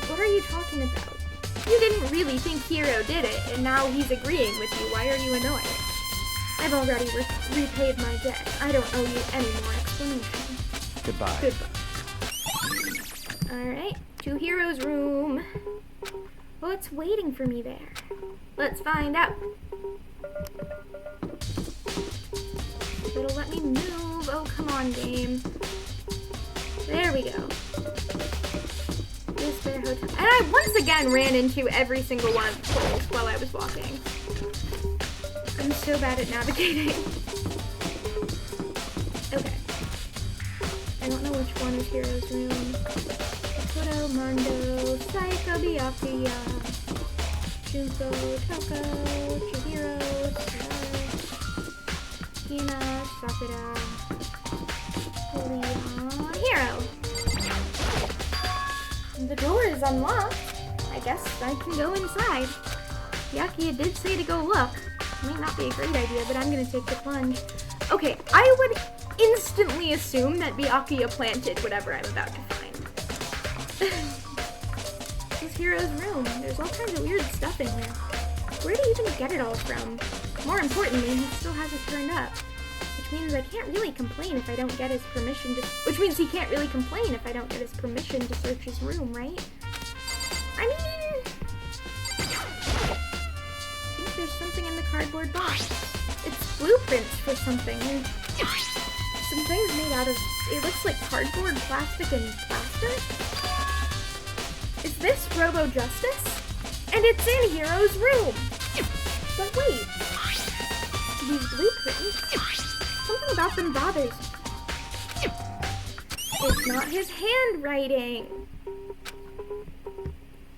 What are you talking about? You didn't really think Hero did it, and now he's agreeing with you. Why are you annoyed? I've already repaid my debt. I don't owe you any more explanation. Goodbye. Goodbye. Alright, to Hero's room. What's waiting for me there? Let's find out. It'll let me move. Oh, come on, game. There we go. This there hotel. And I once again ran into every single one of the poles while I was walking. I'm so bad at navigating. Okay. I don't know which one is Hero's room. Kodo, Mondo, Saika, Byakuya, Junko, Toko, Chihiro, Hina, Sakura, Leon, Hero. The door is unlocked. I guess I can go inside. Byakuya did say to go look. Might not be a great idea, but I'm gonna take the plunge. Okay, I would instantly assume that Byakuya planted whatever I'm about to find. This is Hero's room. There's all kinds of weird stuff in here. Where did he even get it all from? More importantly, he still hasn't turned up. Which means I can't really complain if I don't get his permission to... Which means he can't really complain if I don't get his permission to search his room, right? I mean... I think there's something in the cardboard box. It's blueprints for something. Some things made out of... It looks like cardboard, plastic, and plaster? this Robo Justice? And it's in Hero's room. But wait, these blueprints, something about them bothers me. It's not his handwriting.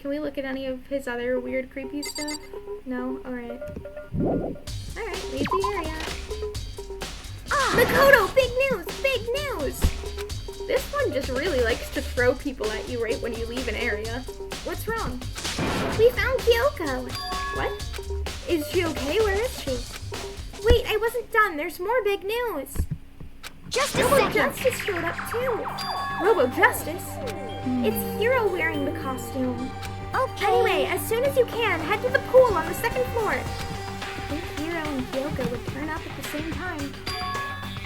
Can we look at any of his other weird, creepy stuff? No? Alright. Alright, leave the area. Makoto, big news! Big news! This one just really likes to throw people at you right when you leave an area. What's wrong? We found Kyoko. What? Is she okay? Where is she? Wait, I wasn't done. There's more big news. Just a Robo second. Justice showed up too. Robo Justice? It's Hero wearing the costume. Okay. Anyway, as soon as you can, head to the pool on the second floor. I think Hero and Kyoko would turn up at the same time.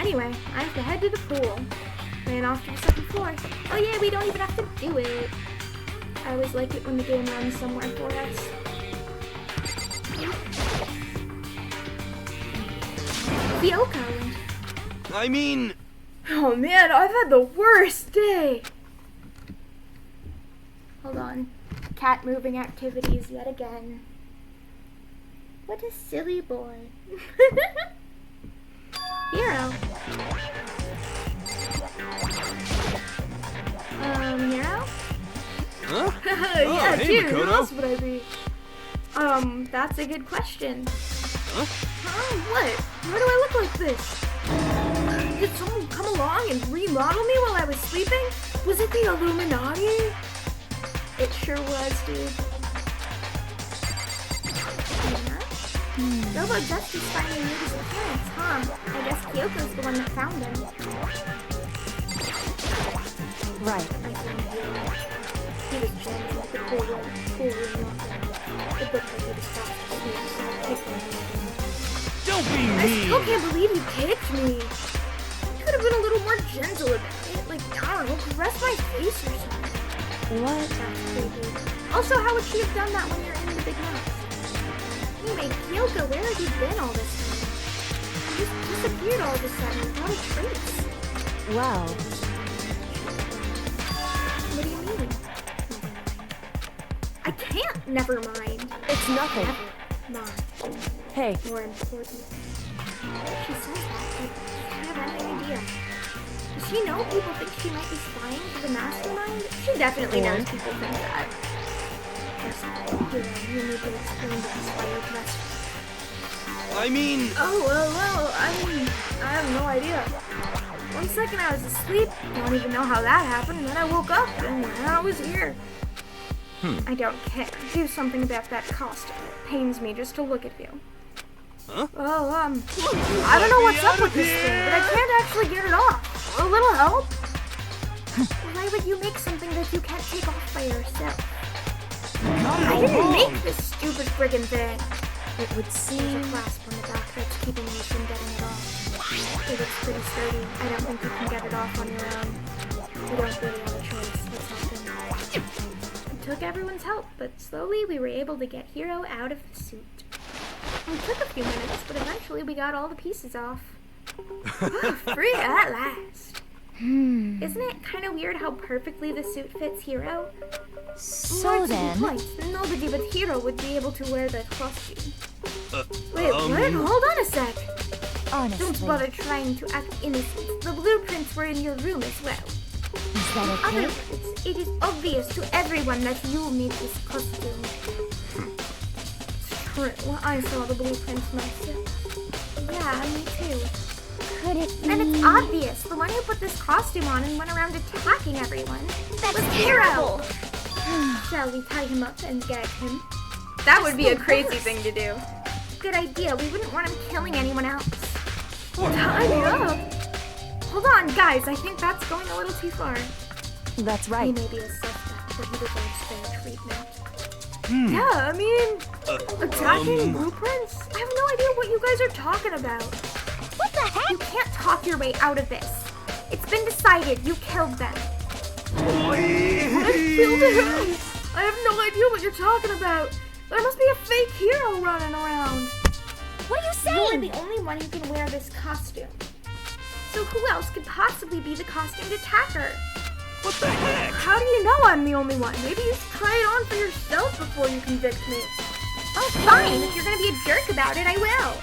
Anyway, I have to head to the pool. Ran off to the second floor. Oh yeah, we don't even have to do it. I always like it when the game runs somewhere for us. Kyoko. I mean... Oh man, I've had the worst day. Hold on. Cat moving activities yet again. What a silly boy. Hero. Hero? Huh? Yeah, hey, dude, who Makoto. else would I be? That's a good question. Huh? What? Why do I look like this? Did someone come along and remodel me while I was sleeping? Was it the Illuminati? It sure was, dude. Yeah? Robo Justice finally made his appearance, huh? I guess Kyoko's the one that found him. Right. He was jamming at the cool room. It looked like he was Don't be I mean! still can't believe you kicked me. You could have been a little more gentle about it. Like, I don't know, caress my face or something. What? That's creepy. Also, how would she have done that when you're in the big house? Anyway, Kyoko, where have you been all this time? You just disappeared all of a sudden without a trace. Well, What do you mean? I can't. Never mind. it's nothing. Never mind. Hey, More important. She says that, but I don't have any idea. Does she know people think she might be spying for the mastermind? She definitely knows people think that. You need to explain this why you're dressed. I mean... Oh, well, I have no idea. One second I was asleep, don't even know how that happened, and then I woke up, and I was here. I don't care. Do something about that costume. It pains me just to look at you. Huh? Well, I don't know what's up with this thing, but I can't actually get it off. A little help? Why would you make something that you can't take off by yourself? I didn't make this stupid friggin' thing. it would There's seem... a clasp on the back that's keeping me from getting it off. It looks pretty sturdy. I don't think you can get it off on your own. We don't really have a choice. Let's help him. It took everyone's help, but slowly we were able to get Hiro out of the suit. It took a few minutes, but eventually we got all the pieces off. Free at last. Isn't it kind of weird how perfectly the suit fits Hiro? So More to the then, point, nobody but Hiro would be able to wear the costume. Wait, um, what? Hold on a sec. Don't honestly, bother trying to act innocent. The blueprints were in your room as well. is that In other okay? words, it is obvious to everyone that you made this costume. It's true. I saw the blueprints myself. Yeah, me too. Could it be... And it's obvious. The one who put this costume on and went around attacking everyone That's was terrible. Shall we tie him up and gag him? That would be a crazy thing to do. Good idea. We wouldn't want him killing anyone else. Tie me up? Hold on, guys. I think that's going a little too far. That's He right. may be a suspect, but he deserves fair treatment. Yeah, I mean, attacking blueprints? I have no idea what you guys are talking about. What the heck? You can't talk your way out of this. It's been decided. You killed them. I killed him. I have no idea what you're talking about. There must be a fake hero running around. What are you You're saying? the only one who can wear this costume. So who else could possibly be the costumed attacker? What the heck? How do you know I'm the only one? Maybe you should try it on for yourself before you convict me. Oh, fine. If you're gonna be a jerk about it, I will.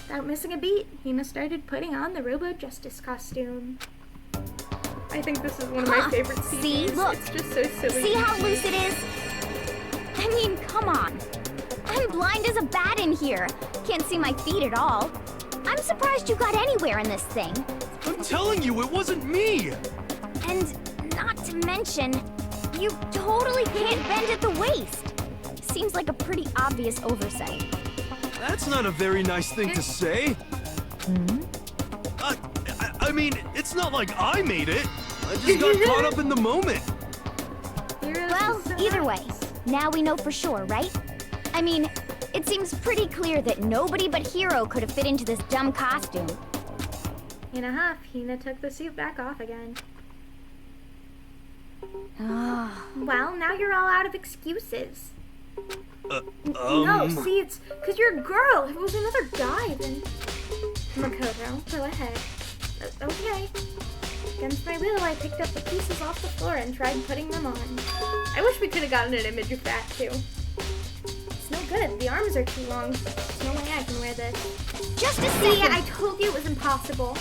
Without missing a beat, Hina started putting on the Robo Justice costume. I think this is one of my favorite scenes. See, look. It's just so silly. See how loose it is? I mean, come on. I'm blind as a bat in here. Can't see my feet at all. I'm surprised you got anywhere in this thing. I'm telling you, it wasn't me! And not to mention, you totally can't bend at the waist. Seems like a pretty obvious oversight. That's not a very nice thing to say. I mean, it's not like I made it. I just got caught up in the moment. Well, either way, now we know for sure, right? I mean, it seems pretty clear that nobody but Hiro could have fit into this dumb costume. In a huff, Hina took the suit back off again. Well, now you're all out of excuses. No, see, it's because you're a girl. If it was another guy, then... Makoto, go ahead. Okay. Against my will, I picked up the pieces off the floor and tried putting them on. I wish we could have gotten an image of that, too. It's no good. The arms are too long. There's no way I can wear this. Just a See, second! I told you it was impossible.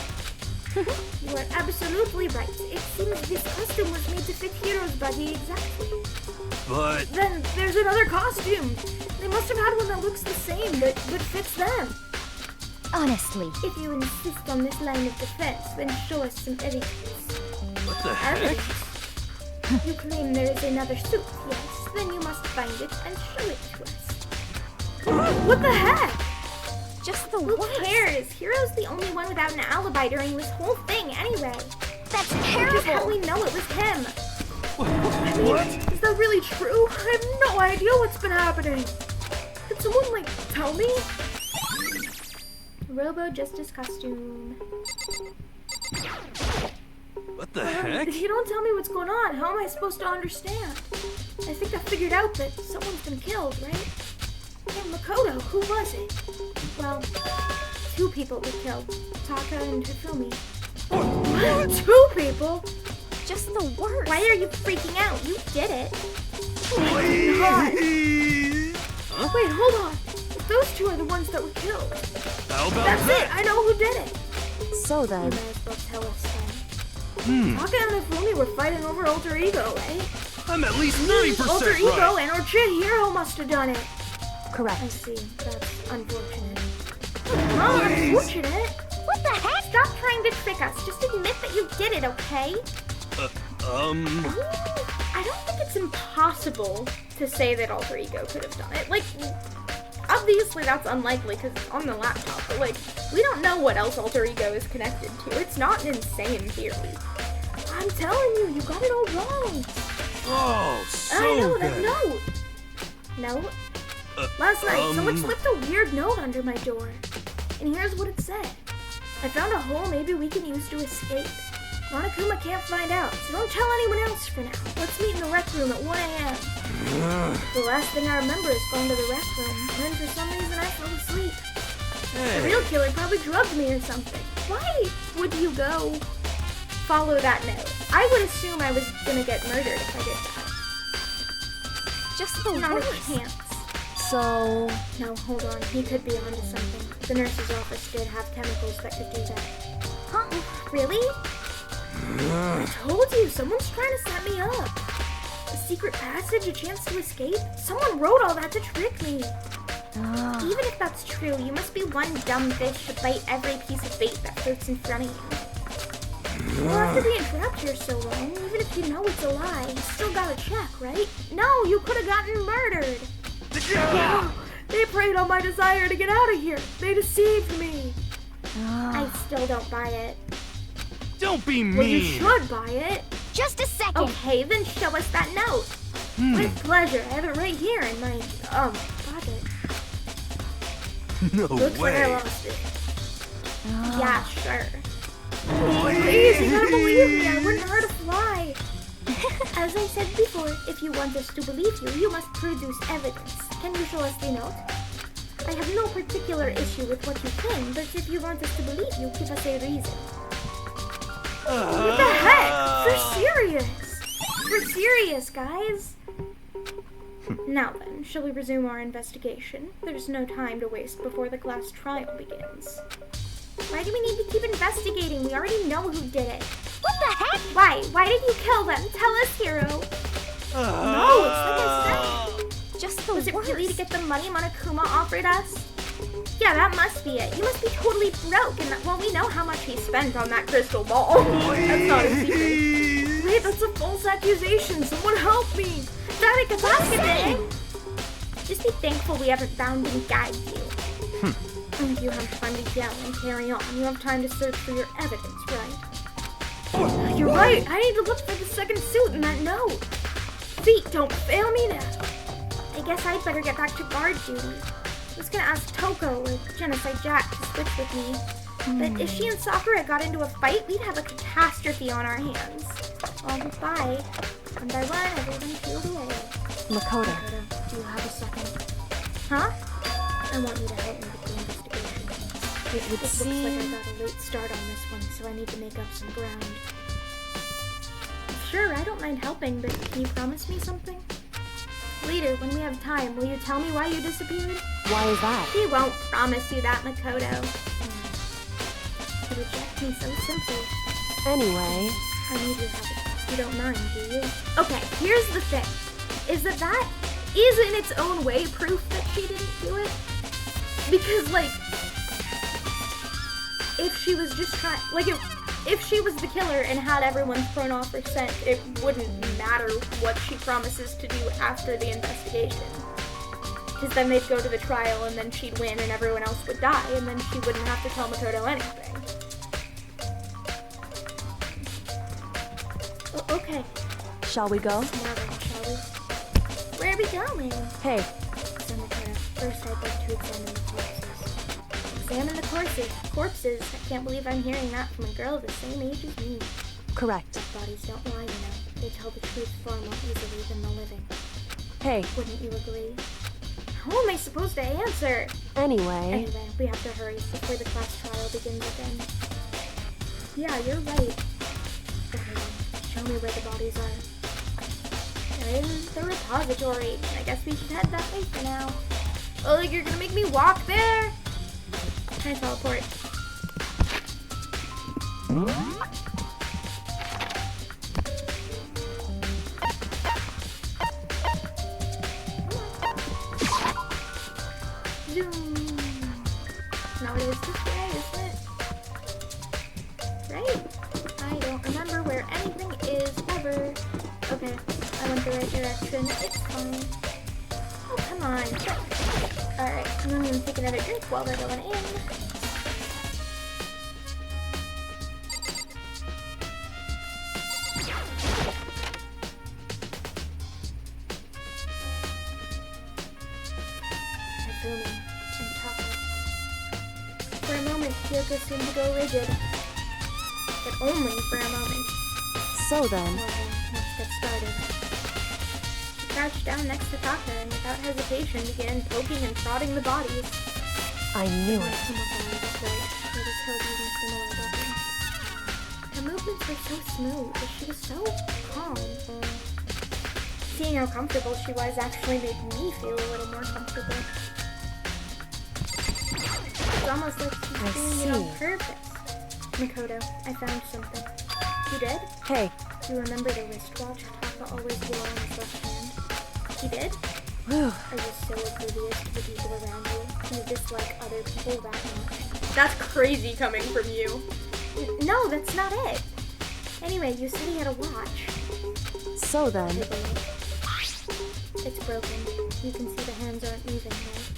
You are absolutely right. It seems this costume was made to fit Hiro's body exactly. But... Then there's another costume. They must have had one that looks the same, but fits them. Honestly. If you insist on this line of defense, then show us some evidence. What the heck? Evidence? You claim there is another suit, yes? Then you must find it and show it to us. What the heck? Just the Who worst. cares? Hiro's the only one without an alibi during this whole thing anyway. That's Just how terrible! we know it was him. What? Is that really true? I have no idea what's been happening. Could someone, like, tell me? Robo Justice costume. What the heck? If you don't tell me what's going on, how am I supposed to understand? I think I figured out that someone's been killed, right? Hey, Makoto, who was it? Well, 2 people were killed. Taka and Hifumi. What? 2 people? Just the worst. Why are you freaking out? You did it. Please. Huh? Wait, hold on. If those 2 are the ones that were killed, How about that's that? it. I know who did it. So You then, may as well tell us then. Taka and Hifumi were fighting over Alter Ego, eh? I'm at least 90% Alter Ego right. and our Hiro must have done it. I correct. see. That's unfortunate. Oh, unfortunate? What the heck? Stop trying to trick us. Just admit that you did it, okay? I don't think it's impossible to say that Alter Ego could have done it. Like, obviously that's unlikely because it's on the laptop, but like, we don't know what else Alter Ego is connected to. It's not an insane theory. I'm telling you, you got it all wrong. Oh, so I know good. that note. No? Last night, someone slipped a weird note under my door. And here's what it said. I found a hole maybe we can use to escape. Monokuma can't find out, so don't tell anyone else for now. Let's meet in the rec room at 1 a.m. The last thing I remember is going to the rec room, and then for some reason I fell asleep. The real killer probably drugged me or something. Why would you go follow that note? I would assume I was gonna get murdered if I did that. Just the Not a worst. chance. So, No, hold on. He could be onto something. The nurse's office did have chemicals that could do that. Huh? Really? I told you, someone's trying to set me up. A secret passage, a chance to escape? Someone wrote all that to trick me. Even if that's true, you must be one dumb fish to bite every piece of bait that floats in front of you. Well, after being trapped here so long, even if you know it's a lie, you still gotta check, right? No, you could have gotten murdered. They preyed on my desire to get out of here. They deceived me. I still don't buy it. Don't be mean. Well, you should buy it. Just a second. Okay, then show us that note. With pleasure. I have it right here in my, pocket. No Looks like I way. lost it. Yeah, sure. Please, you gotta believe me. I wouldn't hurt a fly. As I said before, if you want us to believe you, you must produce evidence. Can you show us the note? I have no particular issue with what you claim, but if you want us to believe you, give us a reason. What the heck? For serious. For serious, guys. Now then, shall we resume our investigation? There's no time to waste before the class trial begins. Why do we need to keep investigating? We already know who did it. What the heck? Why? Why did you kill them? Tell us, Hero. No, it's like I said. Just the Was it worst. really to get the money Monokuma offered us? Yeah, that must be it. You must be totally broke, and well, we know how much he spent on that crystal ball. That's not a secret. Wait, that's a false accusation. Someone help me. Just be thankful we haven't bound and gagged you. And you have time to yell and carry on. You have time to search for your evidence, right? You're right. I need to look for the second suit in that note. Feet, don't fail me now. I guess I'd better get back to guard duty. I was gonna ask Toko or Genocide Jack to switch with me. But if she and Sakura got into a fight, we'd have a catastrophe on our hands. Well, goodbye. One by one, everyone peeled away. Makoto. Do you have a second? Huh? I want you to help me with the investigation. It would It looks like I seem... got a late start on this one, so I need to make up some ground. Sure, I don't mind helping, but can you promise me something? Later, when we have time, will you tell me why you disappeared? Why is that? He won't promise you that, Makoto. You reject me so simply. Anyway, I need your help. You don't mind, do you? Okay, here's the thing. Is that is in its own way proof that she didn't do it? Because, like, if she was just trying, like, if she was the killer and had everyone thrown off her scent, it wouldn't matter what she promises to do after the investigation. Because then they'd go to the trial and then she'd win and everyone else would die, and then she wouldn't have to tell Makoto anything. Okay. shall we go? Now then, shall we? Where are we going? Hey, So, Makoto, first I'd like to examine the corpses. Examine the corpses? I can't believe I'm hearing that from a girl the same age as me. correct. Bodies don't lie, you know. They tell the truth far more easily than the living. Hey, Wouldn't you agree? How am I supposed to answer? anyway, Anyway, we have to hurry before the class trial begins again. Yeah, you're right. Okay, then, show me where the bodies are. They're in the repository. I guess we should head that way for now. Oh, you're gonna make me walk there? Can I teleport? Zoom. No, it is this way, isn't it? Right? I don't remember where anything is ever. Okay, I went the right direction. It's fine. Oh, come on. Alright, I'm gonna take another drink while they're going in. Azumi and Taka. For a moment, Kyoko seemed to go rigid. But only for a moment. so then, Well then, let's get started. She crouched down next to Taka and without hesitation began poking and prodding the bodies. I knew Like it. some of them, that's right. They were killed using similar weapons. Her movements were so smooth, but she was so calm. Seeing how comfortable she was actually made me feel a little more comfortable. It's almost like I she's doing it on see. purpose. Makoto, I found something. You did? Hey, Do you remember the wristwatch Taka always wore on his left hand? He did? whew, Are you so oblivious to the people around you? Do you dislike other people that much? That's crazy coming from you. No, that's not it. Anyway, you said he had a watch. so then, It's broken. You can see the hands aren't moving, right?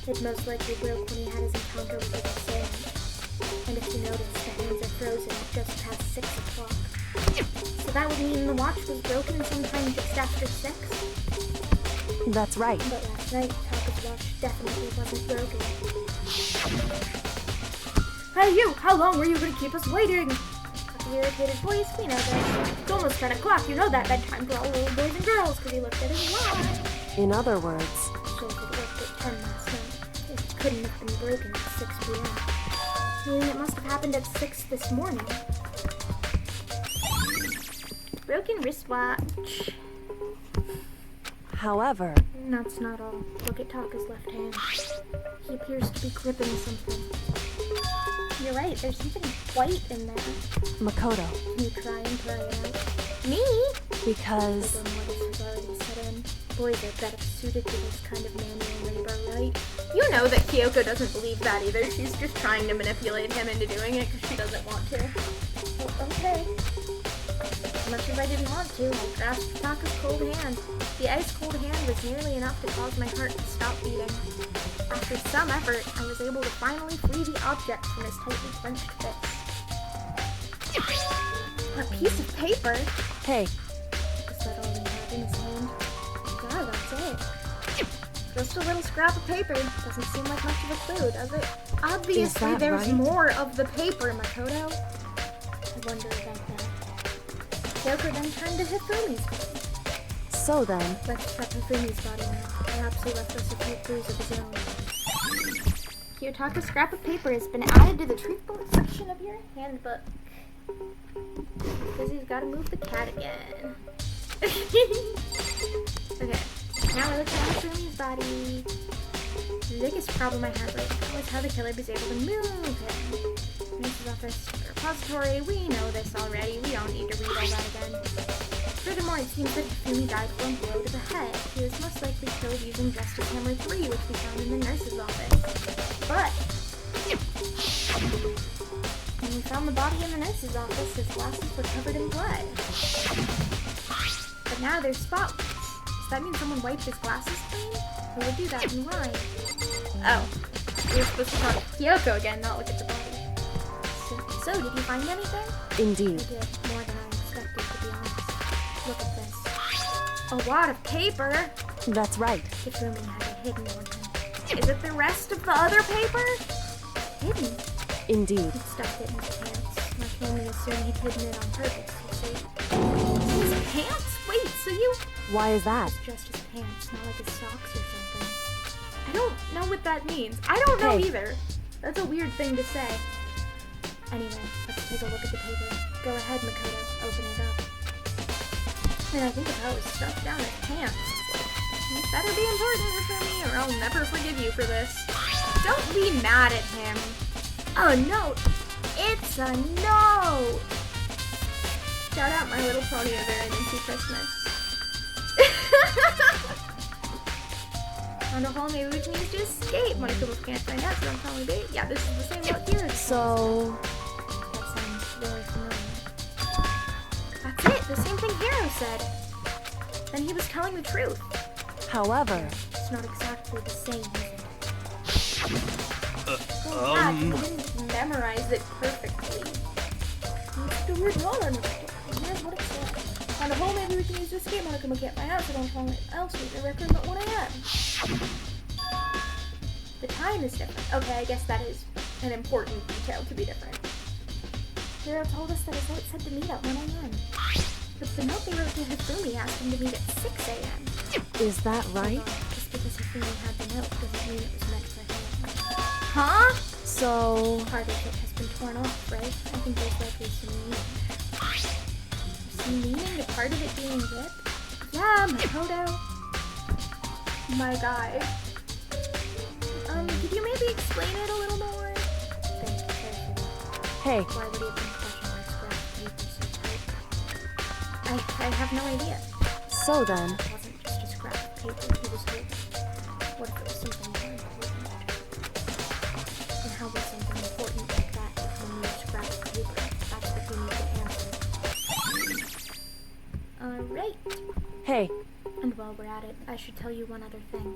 It most likely broke when he had his encounter with the assailant. And if you notice, the hands are frozen just past 6 o'clock. So that would mean the watch was broken sometime just after 6? that's right. But last night, Taka's watch definitely wasn't broken. Hey you! How long were you gonna keep us waiting? Taka's irritated voice, we know this. It's almost 10 o'clock, you know that bedtime for all little boys and girls, because he looked at his watch. In other words, So if it worked at 10 last night, it couldn't have been broken at 6 p.m. Meaning it must have happened at 6 this morning. broken wristwatch. However, That's not all. Look at Taka's left hand. He appears to be gripping something. You're right, there's something white in there. Makoto, Can you try and pry it out? Me? because Although Mortis has already set in. Boys are better suited to this kind of manual labor, right? You know that Kyoko doesn't believe that either. She's just trying to manipulate him into doing it because she doesn't want to. Well, okay. As much as I didn't want to, I grasped Taka's cold hand. The ice-cold hand was nearly enough to cause my heart to stop beating. After some effort, I was able to finally free the object from his tightly clenched fist. A piece of paper? hey, Is that all he had in his hand? Yeah, that's it. Just a little scrap of paper. Doesn't seem like much of a clue, does it? Obviously, that there's right? more of the paper, Makoto. I wonder about that. Kyoko then turned to Hifumi's body. so then, Let's check Hifumi's body now. Perhaps he left us a few clues of his own. Kyotoka's scrap of paper has been added to the truth bullet section of your handbook. Fizzy's gotta move the cat again. Okay, now we're looking at Hifumi's body. The biggest problem I have right now is how the killer was able to move him. Nurse's office, repository, we know this already. We don't need to read all that again. Furthermore, it seems that Hifumi died from a blow to the head. He was most likely killed using Justice Hammer 3, which we found in the nurse's office. But when we found the body in the nurse's office, his glasses were covered in blood. But now they're spotless. Does that mean someone wiped his glasses clean? Who would do that and why? Oh, we were supposed to talk to Kyoko again, not look at the body. So did you find anything? indeed. I did, more than I expected, to be honest. Look at this. A wad of paper? That's right. Hifumi had it hidden on him. Is it the rest of the other paper? Hidden? Indeed. He'd stuffed it in his pants. I can only assume he'd hidden it on purpose, you see. His pants? Wait, so you... Why is that? It's just his pants, not like his socks or something. I don't know what that means. I don't know Hey. either. That's a weird thing to say. Anyway, let's take a look at the paper. Go ahead, Makoto. Open it up. And I think of how it was stuffed down his pants. You better be important, Hifumi, or I'll never forgive you for this. Don't be mad at him. A note! It's a note! Shout out My Little Pony, A Very Minty Christmas. On the whole, maybe we can use to escape. Monokuma can't find out, so don't call me bait. Yeah, this is the same note here. So, That sounds really familiar. That's it, the same thing Hiro said. Then he was telling the truth. however, It's not exactly the same, is it? Oh, God, you didn't memorize it perfectly. What's the word not understood? Here's what it said. On the whole, maybe we can use to escape. Monokuma can't find out, so don't tell anyone else we can record at 1 a.m. The time is different. Okay, I guess that is an important detail to be different. Hiro told us that his note said to meet at 1 a.m. But the note they wrote to Hifumi asked him to meet at 6 a.m. is that right? Just because Hifumi had the note doesn't mean it was meant for him. Huh? So, Part of it has been torn off, right? I think there's likely some meaning. Some meaning to part of it being ripped? Yeah, Makoto. My guy. Could you maybe explain it a little more? Think carefully. hey, Why would he have been crushing my scrap of paper so tight? I have no idea. so then, It wasn't just a scrap of paper he was holding. What if it was something more important? And how would something important like that become mere scrap of paper? That's what we need to answer. Alright. hey, And while we're at it, I should tell you one other thing.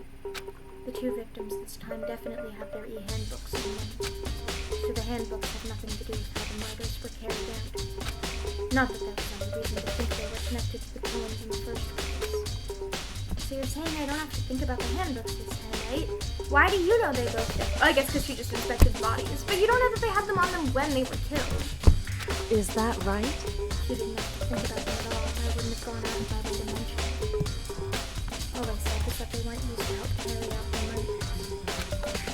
The two victims this time definitely have their e-handbooks on them. So the handbooks have nothing to do with how the murders were carried out. Not that there's any reason to think they were connected to the killings in the first place. So you're saying I don't have to think about the handbooks this time, right? Why do you know they both did? I guess because she just inspected the bodies. But you don't know that they had them on them when they were killed. is that right? She didn't have to think about them at all. I wouldn't have gone out and bothered to mention it. All I said was that they weren't used to help carry out the murders.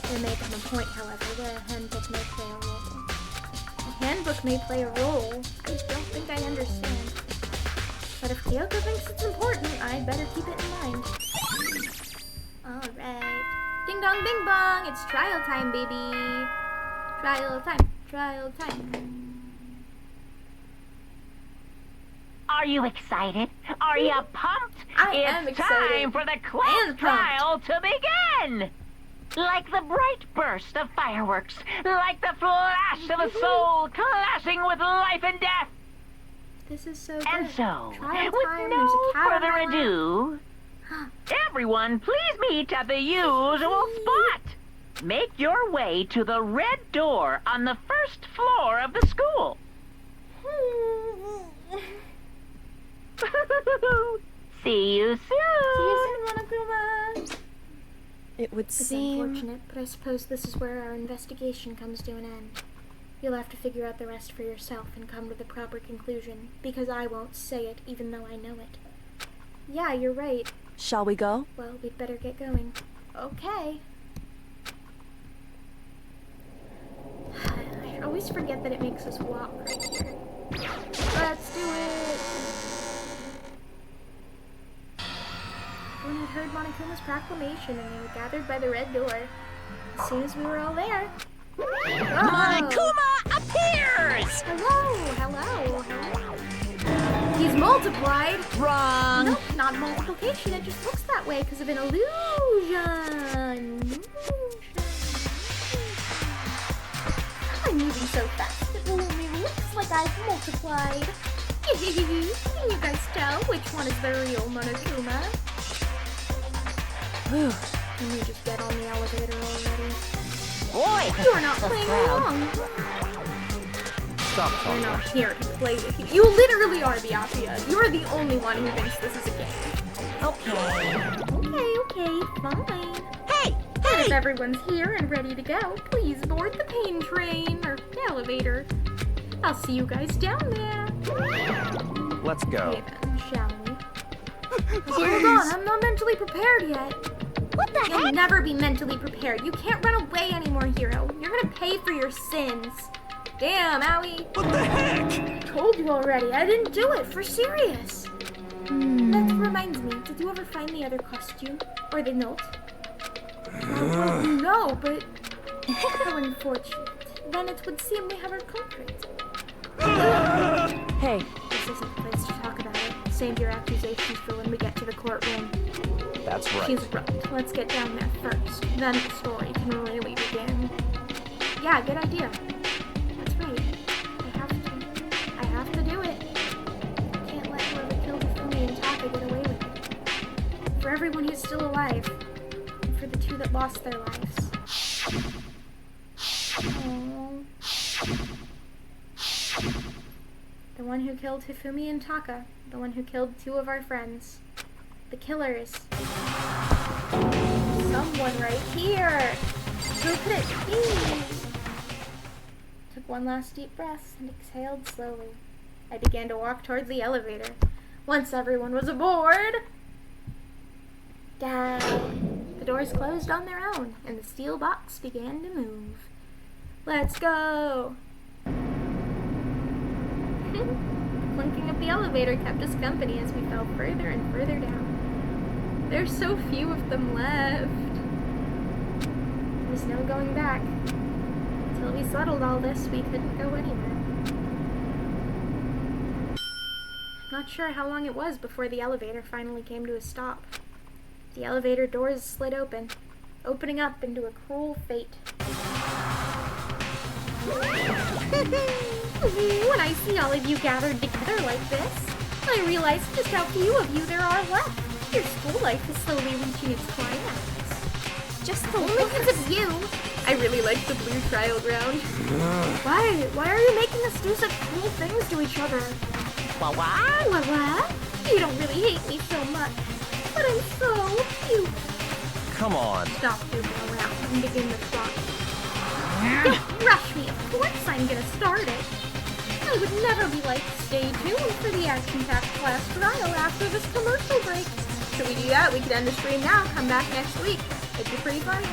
There may come a point, however, where a handbook may play a role. A handbook may play a role? I don't think I understand. if Kyoko thinks it's important, I'd better keep it in mind. Alright. Ding dong bing bong! It's trial time, baby! Trial time, trial time. Are you excited? Are you pumped? I it's am excited. time for the class trial to begin! Like the bright burst of fireworks, like the flash of a soul clashing with life and death. This is so good. And so, Trial with time, no there's a cat on further my lap. ado, everyone please meet at the usual spot. Make your way to the red door on the first floor of the school. See you soon. See you soon, Monokuma. It would It's seem... unfortunate, but I suppose this is where our investigation comes to an end. You'll have to figure out the rest for yourself and come to the proper conclusion, because I won't say it even though I know it. Yeah, you're right. Shall we go? Well, we'd better get going. Okay. I always forget that it makes us walk right here. Let's do it! Everyone had heard Monokuma's proclamation and they were gathered by the red door. As soon as we were all there... Monokuma appears! Hello, hello, hello. He's multiplied. Wrong. Nope, not multiplication. It just looks that way because of an illusion. I'm moving so fast it only looks like I've multiplied. Can you guys tell which one is the real Monokuma? Can we just get on the elevator already? Boy, You're not playing along. Stop You're talking. not here to play with you. You literally are the Apia. You're the only one who thinks this is a game. okay. Okay, fine. Hey, And if hey! everyone's here and ready to go, please board the pain train or elevator. I'll see you guys down there. Let's go. Okay then, shall we? Hold on, I'm not mentally prepared yet. What the You'll heck? never be mentally prepared. You can't run away anymore, Hero. You're gonna pay for your sins. Damn, Owie. What the heck? I told you already. I didn't do it. For serious. That reminds me. Did you ever find the other costume? Or the note? Well, no, but... How unfortunate. Then it would seem we have our culprit. Hey, This isn't the place to talk about it. Save your accusations for when we get to the courtroom. That's right. She's right. Let's get down there first. Then the story can really begin. Yeah, good idea. That's right. I have to do it. I can't let whoever killed Hifumi and Taka get away with it. For everyone who's still alive. And for the two that lost their lives. Aww. The one who killed Hifumi and Taka. The one who killed two of our friends. The killer is someone right here. Who could it be? Took one last deep breath and exhaled slowly. I began to walk towards the elevator. Once everyone was aboard, down. The doors closed on their own, and the steel box began to move. Let's go. The clinking of the elevator kept us company as we fell further and further down. There's so few of them left. There's no going back. Until we settled all this, we couldn't go anywhere. Not sure how long it was before the elevator finally came to a stop. The elevator doors slid open, opening up into a cruel fate. When I see all of you gathered together like this, I realize just how few of you there are left. Your school life is slowly reaching its climax. Just only because of you. I really like the blue trial ground. Why are you making us do such cruel things to each other? What? What? You don't really hate me so much, but I'm so cute. Come on. Stop moving around and begin the plot. Don't rush me, of course I'm gonna start it. I would never be like, stay tuned for the action-packed class trial after this commercial break. Should we do that? We could end the stream now, come back next week. It'd be pretty funny.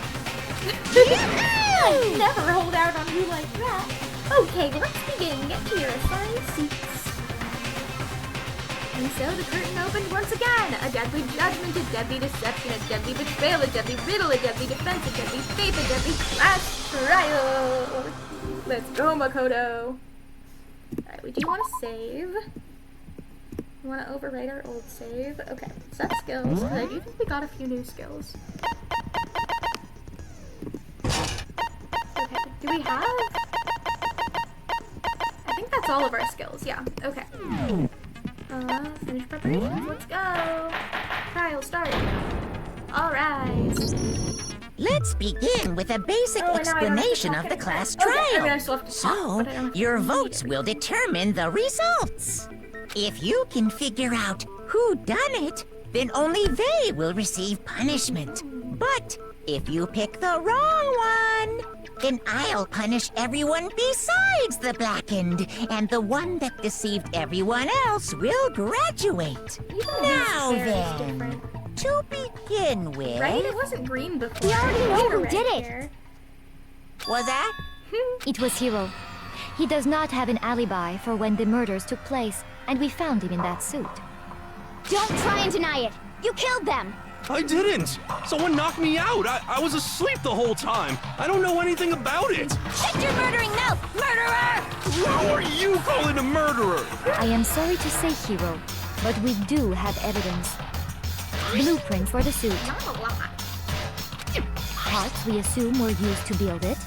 I'd never hold out on you like that. Okay, let's begin. Get to your assigned seats. And so the curtain opened once again. A deadly judgment, a deadly deception, a deadly betrayal, a deadly riddle, a deadly defense, a deadly faith, a deadly last trial. Let's go, Makoto. Alright, we do want to save. We want to overwrite our old save. Okay, set skills, because I do think we got a few new skills. Okay, do we have... I think that's all of our skills, yeah. Okay. Finish preparations, let's go! Trial start! Alright! Let's begin with a basic explanation of the class trial. So, your votes will determine the results. If you can figure out who done it, then only they will receive punishment. But if you pick the wrong one, then I'll punish everyone besides the blackened, and the one that deceived everyone else will graduate. Now then, to begin with... Right? It wasn't green before. We already know who did it. Was that? It was Hiro. He does not have an alibi for when the murders took place, and we found him in that suit. Don't try and deny it! You killed them! I didn't! Someone knocked me out! I was asleep the whole time! I don't know anything about it! Shut your murdering mouth, murderer! How are you calling a murderer? I am sorry to say, Hiro, but we do have evidence. Blueprint for the suit. Not a lot. Parts we assume were used to build it,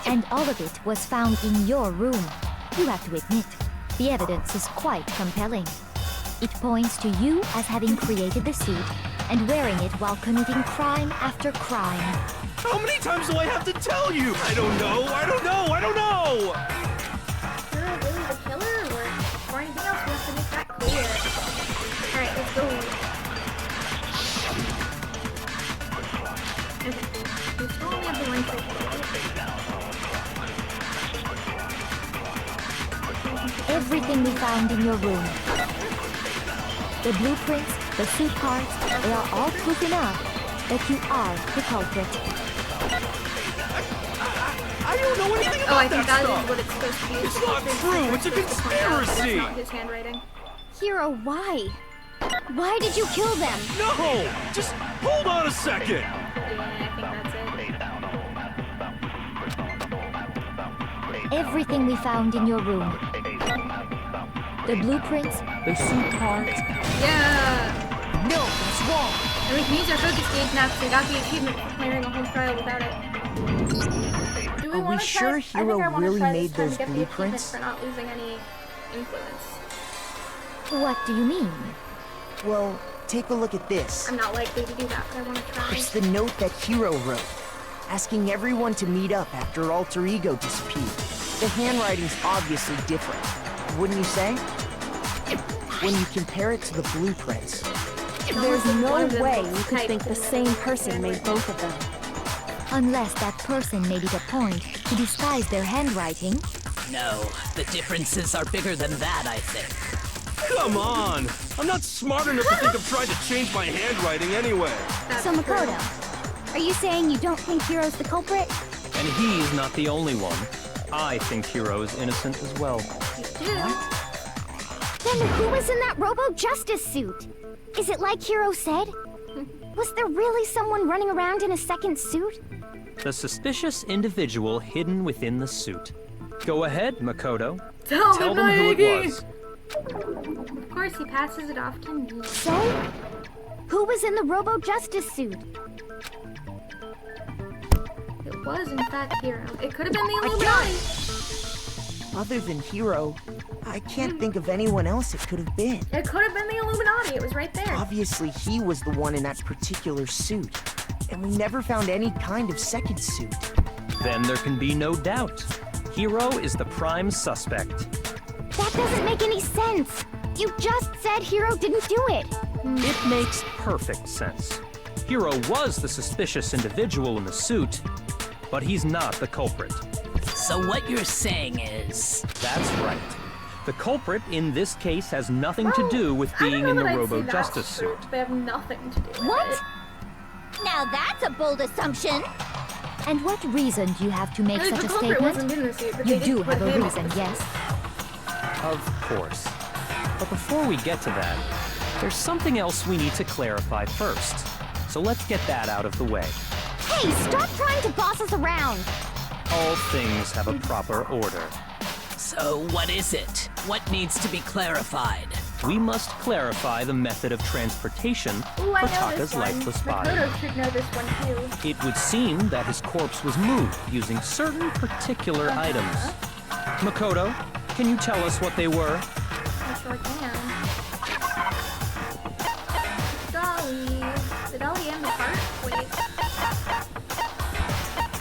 and all of it was found in your room. You have to admit, the evidence is quite compelling. It points to you as having created the suit and wearing it while committing crime after crime. How many times do I have to tell you? I don't know, I don't know, I don't know! You're really the killer, or for anything else, we have to make that clear. Alright, let's go. Okay. We still only have the one trick. Everything we found in your room. The blueprints, the suit parts, they are all proof enough that you are the culprit. I don't know anything about Oh, I think that stuff. is what it's supposed to be. It's not true, it's a conspiracy! That's not his handwriting. Hiro, why? Why did you kill them? No! Just hold on a second! Yeah, I think that's it. Everything we found in your room. The blueprints, the suit parts. Yeah! No, that's wrong. And we can use our focus gauge now because we got the achievement for clearing a whole trial without it. Do we Are we sure Hiro really made those blueprints? For not losing any influence. What do you mean? Well, take a look at this. I'm not likely to do that, but I want to try. It's the note that Hiro wrote, asking everyone to meet up after Alter Ego disappeared. The handwriting's obviously different, wouldn't you say? When you compare it to the blueprints. There's no way you could think the same person made both of them. Unless that person made it a point to disguise their handwriting. No, the differences are bigger than that, I think. Come on! I'm not smart enough to think of trying to change my handwriting anyway. So Makoto, are you saying you don't think Hiro's the culprit? And he's not the only one. I think Hiro is innocent as well. Then who was in that Robo-Justice suit? Is it like Hiro said? Was there really someone running around in a second suit? The suspicious individual hidden within the suit. Go ahead, Makoto. Tell them who it was. Of course, he passes it off to me. So? Who was in the Robo-Justice suit? It was, in fact, Hiro. It could have been the Illuminati. Other than Hiro, I can't think of anyone else it could have been. It could have been the Illuminati. It was right there. Obviously, he was the one in that particular suit. And we never found any kind of second suit. Then there can be no doubt. Hiro is the prime suspect. That doesn't make any sense. You just said Hiro didn't do it. It makes perfect sense. Hiro was the suspicious individual in the suit, but he's not the culprit. So what you're saying is... That's right. The culprit in this case has nothing to do with being in the Robo-Justice suit. They have nothing to do with What? it. Now that's a bold assumption. And what reason do you have to make Maybe such the a culprit wasn't statement? in the suit, but You they do did have put a him in reason, the suit. yes. Of course. But before we get to that, there's something else we need to clarify first. So let's get that out of the way. Hey, stop trying to boss us around! All things have a proper order. So what is it? What needs to be clarified? We must clarify the method of transportation Ooh, for I know Taka's this one. lifeless body. Makoto should know this one too. It would seem that his corpse was moved using certain particular items. Makoto, can you tell us what they were? I sure can. Dolly. The dolly and the heart? Wait.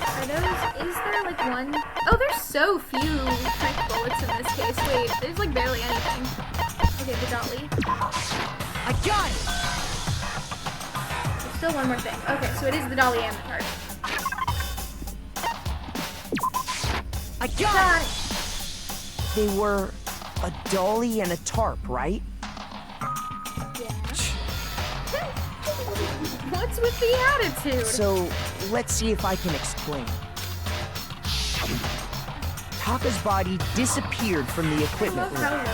Are those... Is there like one... Oh, there's so few trick bullets in this case. Wait, there's like barely anything. Okay, the dolly. I got it! There's still one more thing. Okay, so it is the dolly and the heart. I got it! They were a dolly and a tarp, right? What's with the attitude? So, let's see if I can explain. Taka's body disappeared from the equipment room,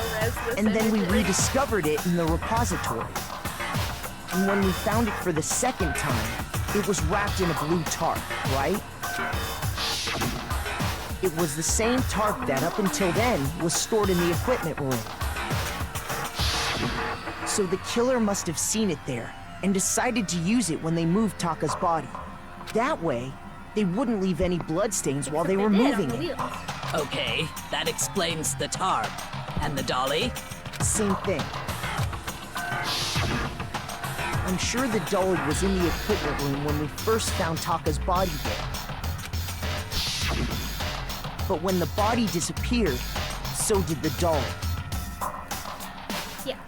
and then we rediscovered it in the repository. And when we found it for the second time, it was wrapped in a blue tarp, right? It was the same tarp that, up until then, was stored in the equipment room. So the killer must have seen it there, and decided to use it when they moved Taka's body. That way, they wouldn't leave any bloodstains while they were moving it. Okay, that explains the tarp. And the dolly? Same thing. I'm sure the dolly was in the equipment room when we first found Taka's body there. But when the body disappeared, so did the dolly. Yeah.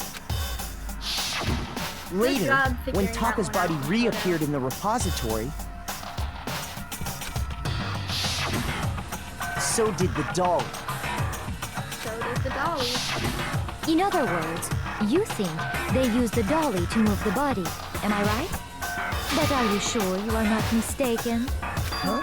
Later, when Taka's body reappeared in the repository, so did the dolly. So did the dolly. In other words, you think they used the dolly to move the body, am I right? But are you sure you are not mistaken? Huh?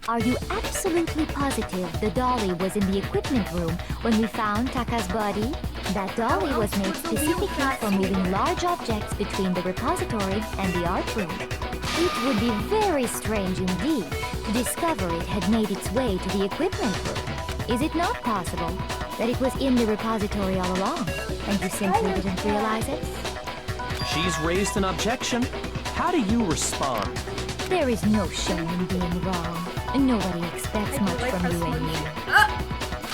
Are you absolutely positive the dolly was in the equipment room when we found Taka's body? That dolly was made specifically for moving large objects between the repository and the art room. It would be very strange indeed to discover it had made its way to the equipment room. Is it not possible that it was in the repository all along, and you simply didn't realize it? She's raised an objection. How do you respond? There is no shame in being wrong. Nobody expects much from you and me.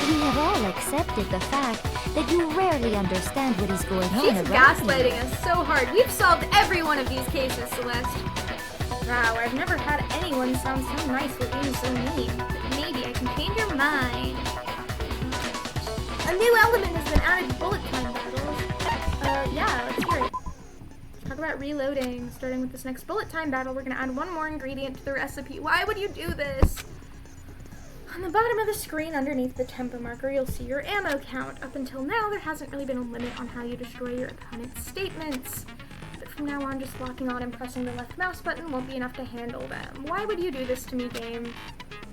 We have all accepted the fact that you rarely understand what is going on She's around gaslighting us so hard. We've solved every one of these cases, Celeste. Wow, I've never had anyone sound so nice for being so mean. But maybe I can change your mind. A new element has been added to bullet time battles. Yeah, let's hear it. Let's talk about reloading. Starting with this next bullet time battle, we're gonna add one more ingredient to the recipe. Why would you do this? On the bottom of the screen, underneath the tempo marker, you'll see your ammo count. Up until now, there hasn't really been a limit on how you destroy your opponent's statements. But from now on, just locking on and pressing the left mouse button won't be enough to handle them. Why would you do this to me, game?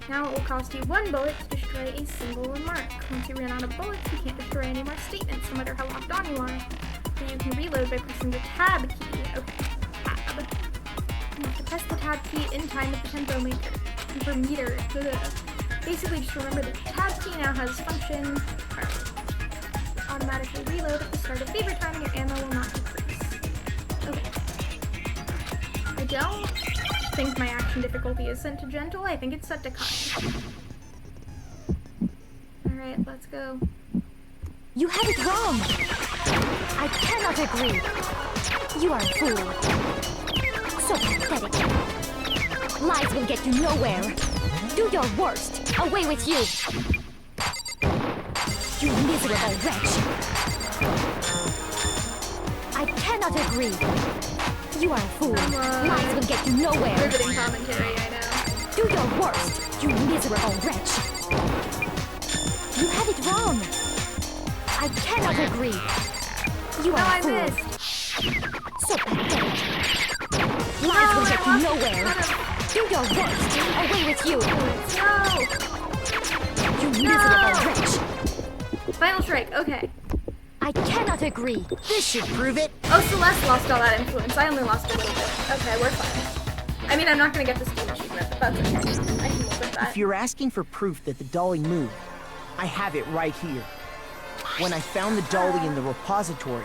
Now it will cost you 1 bullet to destroy a single remark. Once you run out of bullets, you can't destroy any more statements, no matter how locked on you are. Then you can reload by pressing the tab key. Okay, tab. You have to press the tab key in time with the tempo meter. Basically, just remember that the tab key now has function. Automatically reload at the start of favor time, and your ammo will not decrease. Okay. I don't think my action difficulty is set to gentle. I think it's set to kind. Alright, let's go. You have it wrong! I cannot agree. You are a fool. So pathetic. Lies will get you nowhere. Do your worst. Away with you! You miserable wretch! I cannot agree. You are a fool. Lies will get you nowhere. Riveting commentary, I know. Do your worst, you miserable wretch. You have it wrong. I cannot agree. You are a fool. So pathetic. Lies will get you nowhere. Do your worst. Away with you. No! You miserable wretch. Final strike, okay. I I cannot agree. This should prove it. Oh, Celeste lost all that influence. I only lost a little bit. Okay, we're fine. I mean, I'm not gonna get the Steam achievement, but that's okay. I can live with that. If you're asking for proof that the dolly moved, I have it right here. When I found the dolly in the repository,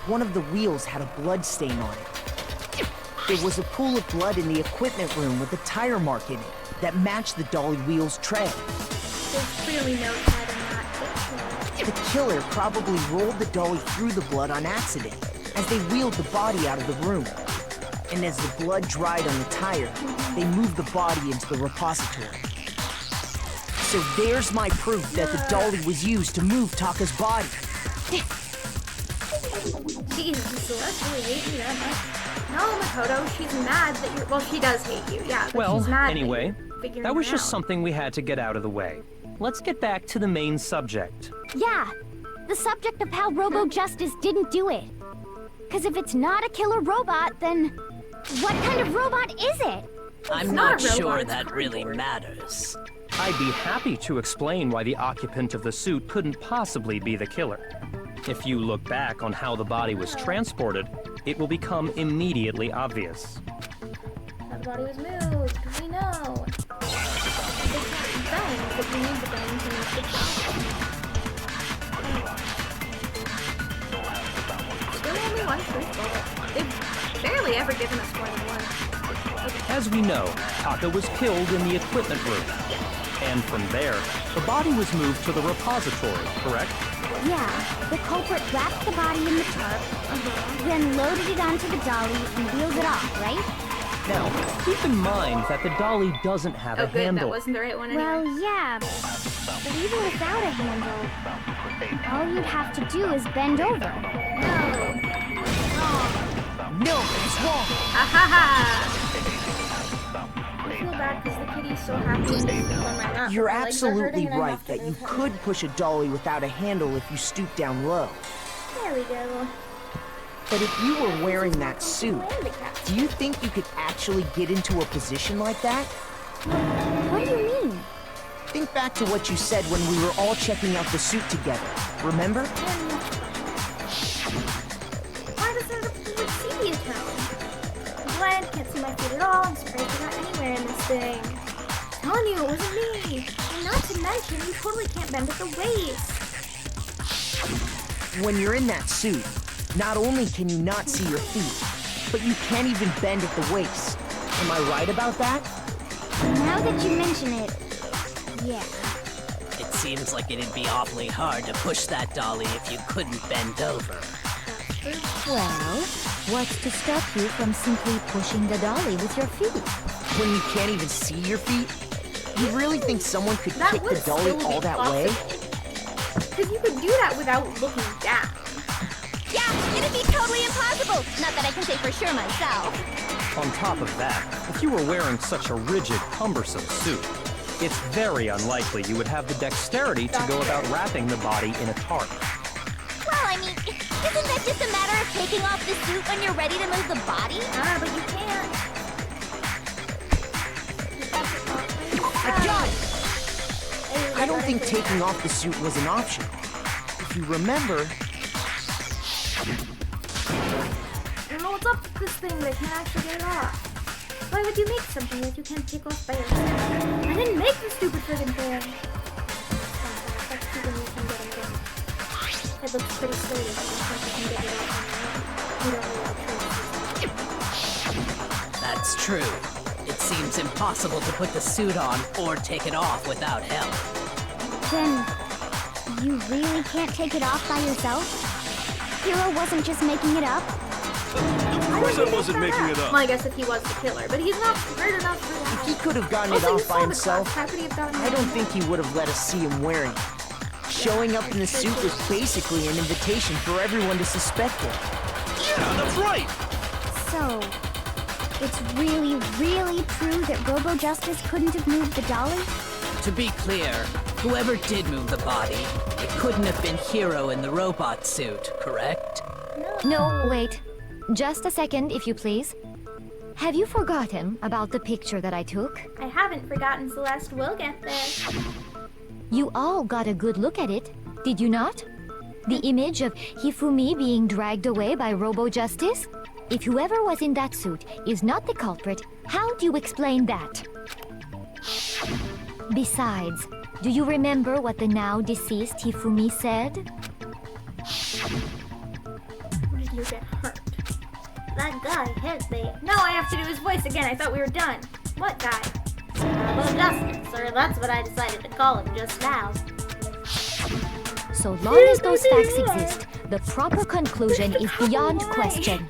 one of the wheels had a blood stain on it. There was a pool of blood in the equipment room with a tire mark in it that matched the dolly wheel's tread. There's clearly no tread in that picture. The killer probably rolled the dolly through the blood on accident as they wheeled the body out of the room. And as the blood dried on the tire, they moved the body into the repository. So there's my proof that the dolly was used to move Taka's body. Jeez, does Celeste really hate you that much? No, Makoto, she's mad that you're... Well, she does hate you, yeah, but Well, she's mad anyway, that you're figuring that was it just out. something we had to get out of the way. Let's get back to the main subject. Yeah, the subject of how Robo-Justice didn't do it. Because if it's not a killer robot, then what kind of robot is it? I'm not not a robot, sure it's that really cardboard. matters. I'd be happy to explain why the occupant of the suit couldn't possibly be the killer. If you look back on how the body was transported, it will become immediately obvious. How the body was moved, we know. They can't bang, but you need the bang to move the body. Still only one truth bullet. They've barely ever given us more than one. Okay. As we know, Taka was killed in the equipment room. And from there, the body was moved to the repository, correct? Yeah, the culprit wrapped the body in the tarp, then loaded it onto the dolly and wheeled it off, right? Now, keep in mind that the dolly doesn't have Oh a good, that handle. wasn't the right one anyway. Well, yeah, but even without a handle, all you'd have to do is bend over. No, it's wrong. Ha ha ha! I feel bad because the kitty's so happy to be on my lap. You're My legs are hurting absolutely and I right have to that you move him. could push a dolly without a handle if you stoop down low. There we go. But if you were wearing that suit, Handicap. do you think you could actually get into a position like that? What do you mean? Think back to what you said when we were all checking out the suit together. Remember? Why does it have to be sepia tone? I'm blind, can't see my feet at all. I'm surprised they're not anywhere in this thing. I'm telling you, it wasn't me. And not to mention, you totally can't bend at the waist. When you're in that suit, not only can you not see your feet, but you can't even bend at the waist. Am I right about that? Now that you mention it, yeah. It seems like it'd be awfully hard to push that dolly if you couldn't bend over. Well, what's to stop you from simply pushing the dolly with your feet? When you can't even see your feet? You really think someone could That kick would the dolly still be all that way? Because you could do that without looking down. Yeah, it'd be totally impossible. Not that I can say for sure myself. On top of that, if you were wearing such a rigid, cumbersome suit, it's very unlikely you would have the dexterity to go about wrapping the body in a tarp. Well, I mean, isn't that just a matter of taking off the suit when you're ready to move the body? Ah, but you can't. I got it! I don't think taking off the suit was an option. If you remember, I don't know what's up with this thing, but I can't actually get it off. Why would you make something that you can't take off by yourself? I didn't make the stupid friggin' thing. That's stupid when you can get it in. It looks pretty sturdy, but you think you can get it off on your own. You don't really trust. That's true. It seems impossible to put the suit on or take it off without help. Then, you really can't take it off by yourself? Hero wasn't just making it up? Of course I wasn't making it up. Well, I guess if he was the killer, but he's not smart enough for that. if he could have gotten it Also, you off by saw the himself, class. How could he have gotten I it don't off? think he would have let us see him wearing it. Showing up in the suit was basically an invitation for everyone to suspect him. Yeah, that's right. So, it's really, really true that Robo-Justice couldn't have moved the dolly? To be clear, whoever did move the body, it couldn't have been Hero in the robot suit, correct? No, wait. Just a second, if you please. Have you forgotten about the picture that I took? I haven't forgotten. Celeste will get there. You all got a good look at it, did you not? The image of Hifumi being dragged away by Robo-Justice? If whoever was in that suit is not the culprit, how do you explain that? Besides, do you remember what the now deceased Hifumi said? Or did you get hurt? That guy hit me. No, I have to do his voice again. I thought we were done. What guy? Robo-Justice, or that's what I decided to call him just now. So long as those facts exist, the proper conclusion is beyond question.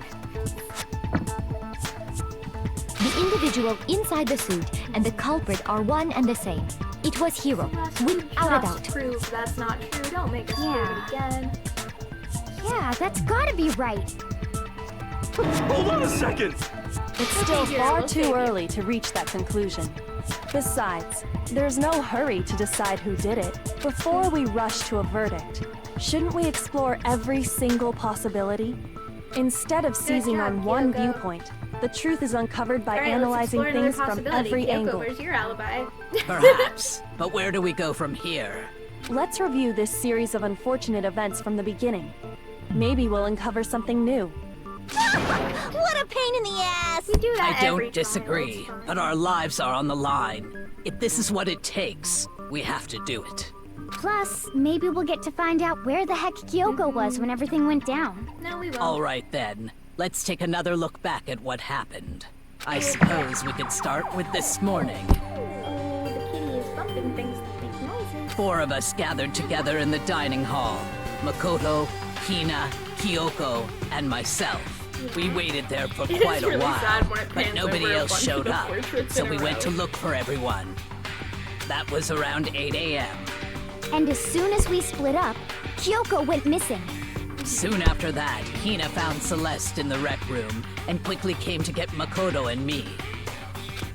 The individual inside the suit and the culprit are one and the same. It was Hiro, without a doubt. Prove that's not true. Don't make us prove it again. Yeah, that's gotta be right. Hold on a second! It's still far too early to reach that conclusion. Besides, there's no hurry to decide who did it before we rush to a verdict. Shouldn't we explore every single possibility? Instead of seizing on one viewpoint, the truth is uncovered by analyzing things from every angle. Where's your alibi? Perhaps, but where do we go from here? Let's review this series of unfortunate events from the beginning. Maybe we'll uncover something new. What a pain in the ass! We do that I every don't disagree, time. but our lives are on the line. If this is what it takes, we have to do it. Plus, maybe we'll get to find out where the heck Kyoko was when everything went down. No, we won't. All right then, let's take another look back at what happened. I suppose we could start with this morning. Oh, the kitty is bumping things that make noises. 4 of us gathered together in the dining hall. Makoto, Hina, Kyoko, and myself. We waited there for quite a while, but nobody else showed up, so we went to look for everyone. That was around 8 a.m. And as soon as we split up, Kyoko went missing. Soon after that, Hina found Celeste in the rec room and quickly came to get Makoto and me.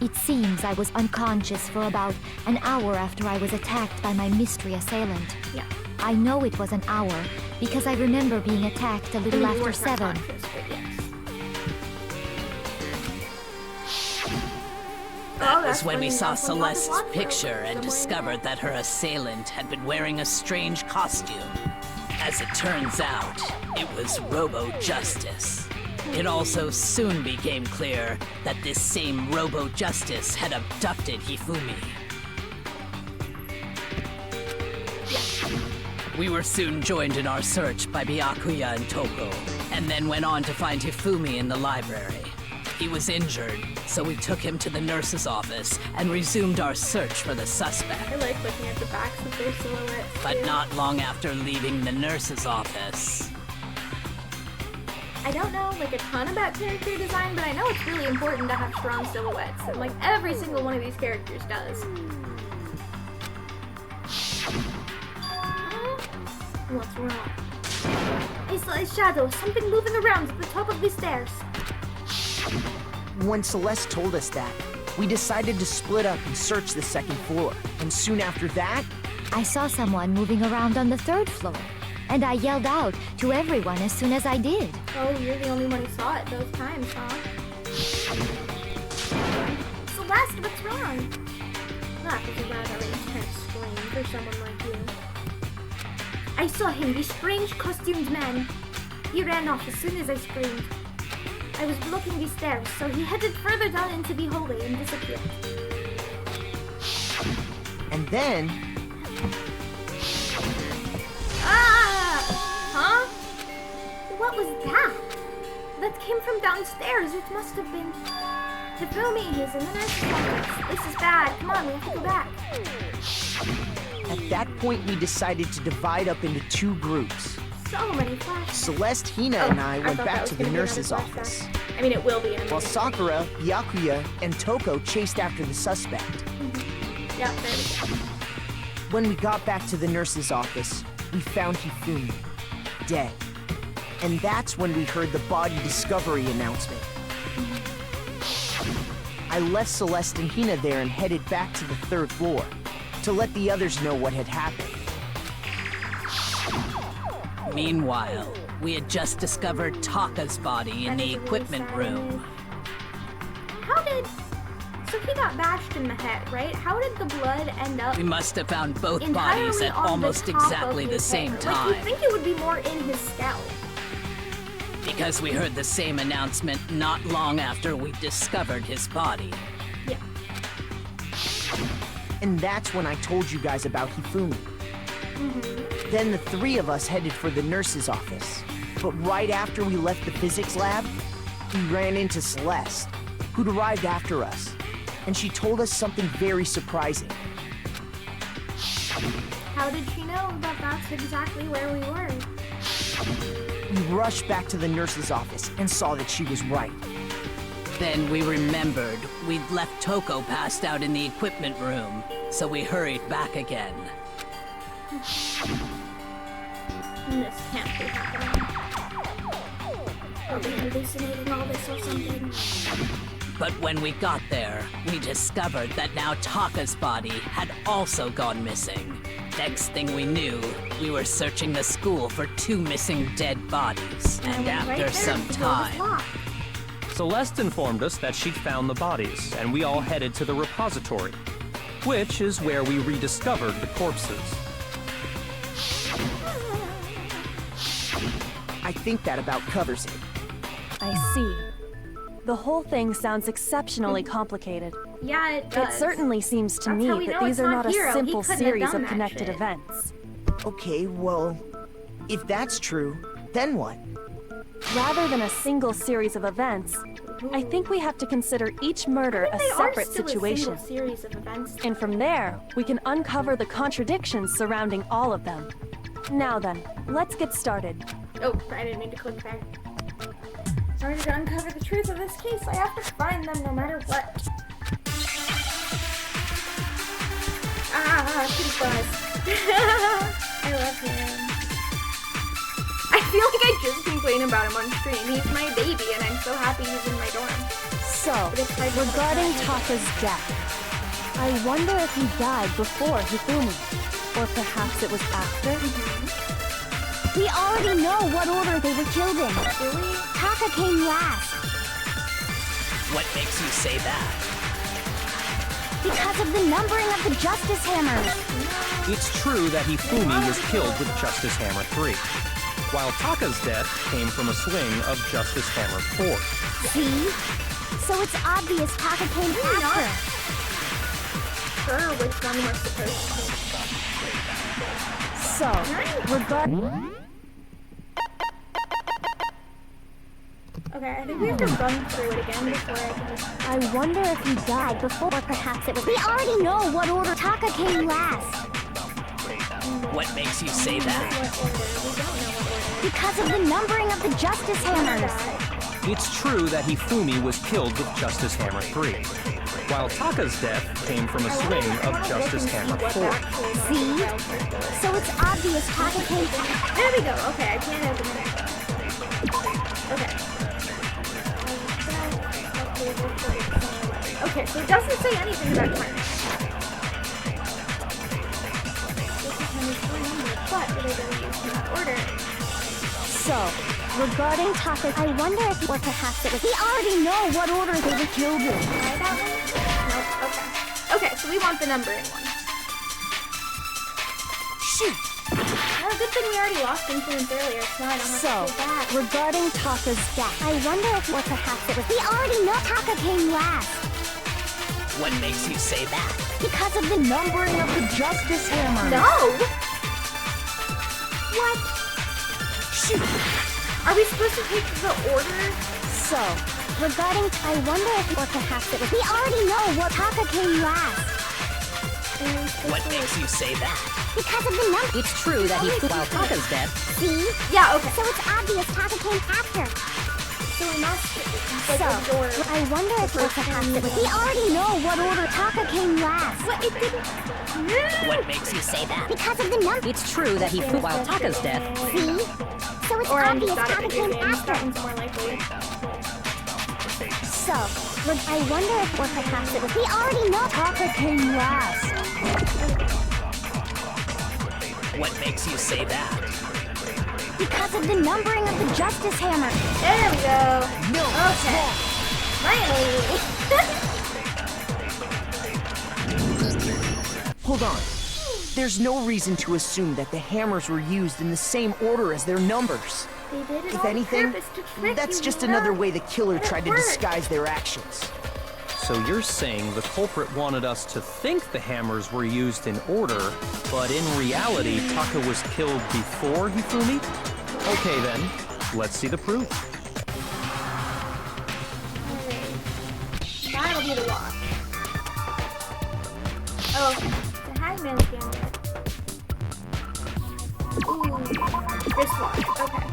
It seems I was unconscious for about an hour after I was attacked by my mystery assailant. Yeah. I know it was an hour because I remember being attacked a little after 7. That was when we saw Celeste's picture and discovered that her assailant had been wearing a strange costume. As it turns out, it was Robo-Justice. It also soon became clear that this same Robo-Justice had abducted Hifumi. We were soon joined in our search by Byakuya and Toko, and then went on to find Hifumi in the library. He was injured, so we took him to the nurse's office and resumed our search for the suspect. I like looking at the backs of their silhouettes. But not long after leaving the nurse's office. I don't know like a ton about character design, but I know it's really important to have strong silhouettes, and like every single one of these characters does. What's wrong? I saw a shadow, something moving around at the top of the stairs. When Celeste told us that, we decided to split up and search the 2nd floor. And soon after that, I saw someone moving around on the 3rd floor, and I yelled out to everyone as soon as I did. Oh, you're the only one who saw it those times, huh? Celeste, what's wrong? That was a rather intense scream for someone like you. I saw him, the strange costumed man. He ran off as soon as I screamed. I was blocking the stairs, so he headed further down into the hallway and disappeared. and then... Ah! Huh? What was that? That came from downstairs. It must have been... Hifumi is in the nurse's office. This is bad. Come on, we have to go back. At that point, we decided to divide up into 2 groups. So many flashes. Celeste, Hina, and I went back to the nurse's office. I mean, it will be in a minute. While Sakura, Byakuya, and Toko chased after the suspect. Mm-hmm. Yep, there we go. When we got back to the nurse's office, we found Hifumi, dead. And that's when we heard the body discovery announcement. I left Celeste and Hina there and headed back to the 3rd floor to let the others know what had happened. Meanwhile, we had just discovered Taka's body in the equipment room. How did So he got bashed in the head, right? How did the blood end up? We must have found both entirely bodies at on the almost top exactly of the his same head? time. Like, you'd think it would be more in his scalp. Because we heard the same announcement not long after we discovered his body. Yeah. And that's when I told you guys about Hifumi. Then the three of us headed for the nurse's office. But right after we left the physics lab, we ran into Celeste, who'd arrived after us. And she told us something very surprising. How did she know that that's exactly where we were? We rushed back to the nurse's office and saw that she was right. Then we remembered we'd left Toko passed out in the equipment room, so we hurried back again. This can't be happening. Are we hallucinating all this or something? But when we got there, we discovered that now Taka's body had also gone missing. Next thing we knew, we were searching the school for 2 missing dead bodies. And after some time... Celeste informed us that she'd found the bodies, and we all headed to the repository, which is where we rediscovered the corpses. I think that about covers it. I see. The whole thing sounds exceptionally complicated. Yeah, it does. It certainly seems to That's how me we that know these it's are not not a Hero. He simple couldn't have series done of that connected shit. events. Okay, well, if that's true, then what? Rather than a single series of events, I think we have to consider each murder a They are separate still situation. A single series of events. And from there, we can uncover the contradictions surrounding all of them. Now then, let's get started. Oh, I didn't mean to click there. In order to uncover the truth of this case, I have to find them no matter what. Kitty Buzz. I love him. I feel like I just complain about him on stream. He's my baby, and I'm so happy he's in my dorm. So, regarding Taka's death, I wonder if he died before Hifumi, or perhaps it was after? We already know what order they were killed in. Really? Taka came last. What makes you say that? Because of the numbering of the Justice Hammers. It's true that Hifumi was killed with Justice Hammer 3, while Taka's death came from a swing of Justice Hammer 4. See? So it's obvious Taka came after. Sure, which one we're supposed to. So, Okay, I think we have to run through it again before I can... I wonder if he died before, or perhaps it was... We already know what order Taka came last. What makes you say that? What order? We don't know what order. Because of the numbering of the Justice Hammers. It's true that Hifumi was killed with Justice Hammer 3, while Taka's death came from a swing of Justice Hammer 4. See? So it's obvious Taka came... There we go. Okay, I can't open it. Okay. Okay, so it doesn't say anything about time. But did I really use in that order? So, regarding Taka, I wonder if... Or perhaps it was... We already know what order they were killed in. Try that one? Nope, okay. Okay, so we want the numbering one. Shoot! Oh, good thing we already lost influence earlier, so now I don't have So, to feel bad. regarding Taka's death, I wonder if... Or perhaps it was... We already know Taka came last. What makes you say that? Because of the numbering of the Justice Hammer. No! What? Shoot! Are we supposed to take the order? So, regarding... I wonder if... Or perhaps it was... We already know what Taka came last. What makes you say that? Because of the number... It's true that he... While Taka's dead. See? Yeah, okay. So it's obvious Taka came after. So we must... So, I wonder if or perhaps it was... We already know what order Taka came last. What? It didn't... What makes you say that? Because of the number... It's true that he... While Taka's dead. See? So it's Or I'm obvious just out of Taka video came games. after. That one's more likely. So, I wonder if... Or perhaps it was... We already know Taka came last. What makes you say that? Because of the numbering of the Justice Hammer. There we go. No, Okay. Finally. Hold on. There's no reason to assume that the hammers were used in the same order as their numbers. They did it If on anything, purpose to trick that's you, just Luna. another way the killer But it tried to worked. disguise their actions. So you're saying the culprit wanted us to think the hammers were used in order, but in reality, Taka was killed before Hifumi? Okay then, let's see the proof. Alright. That'll be the watch. Oh, the hangman's gambit. Ooh, wristwatch. Okay.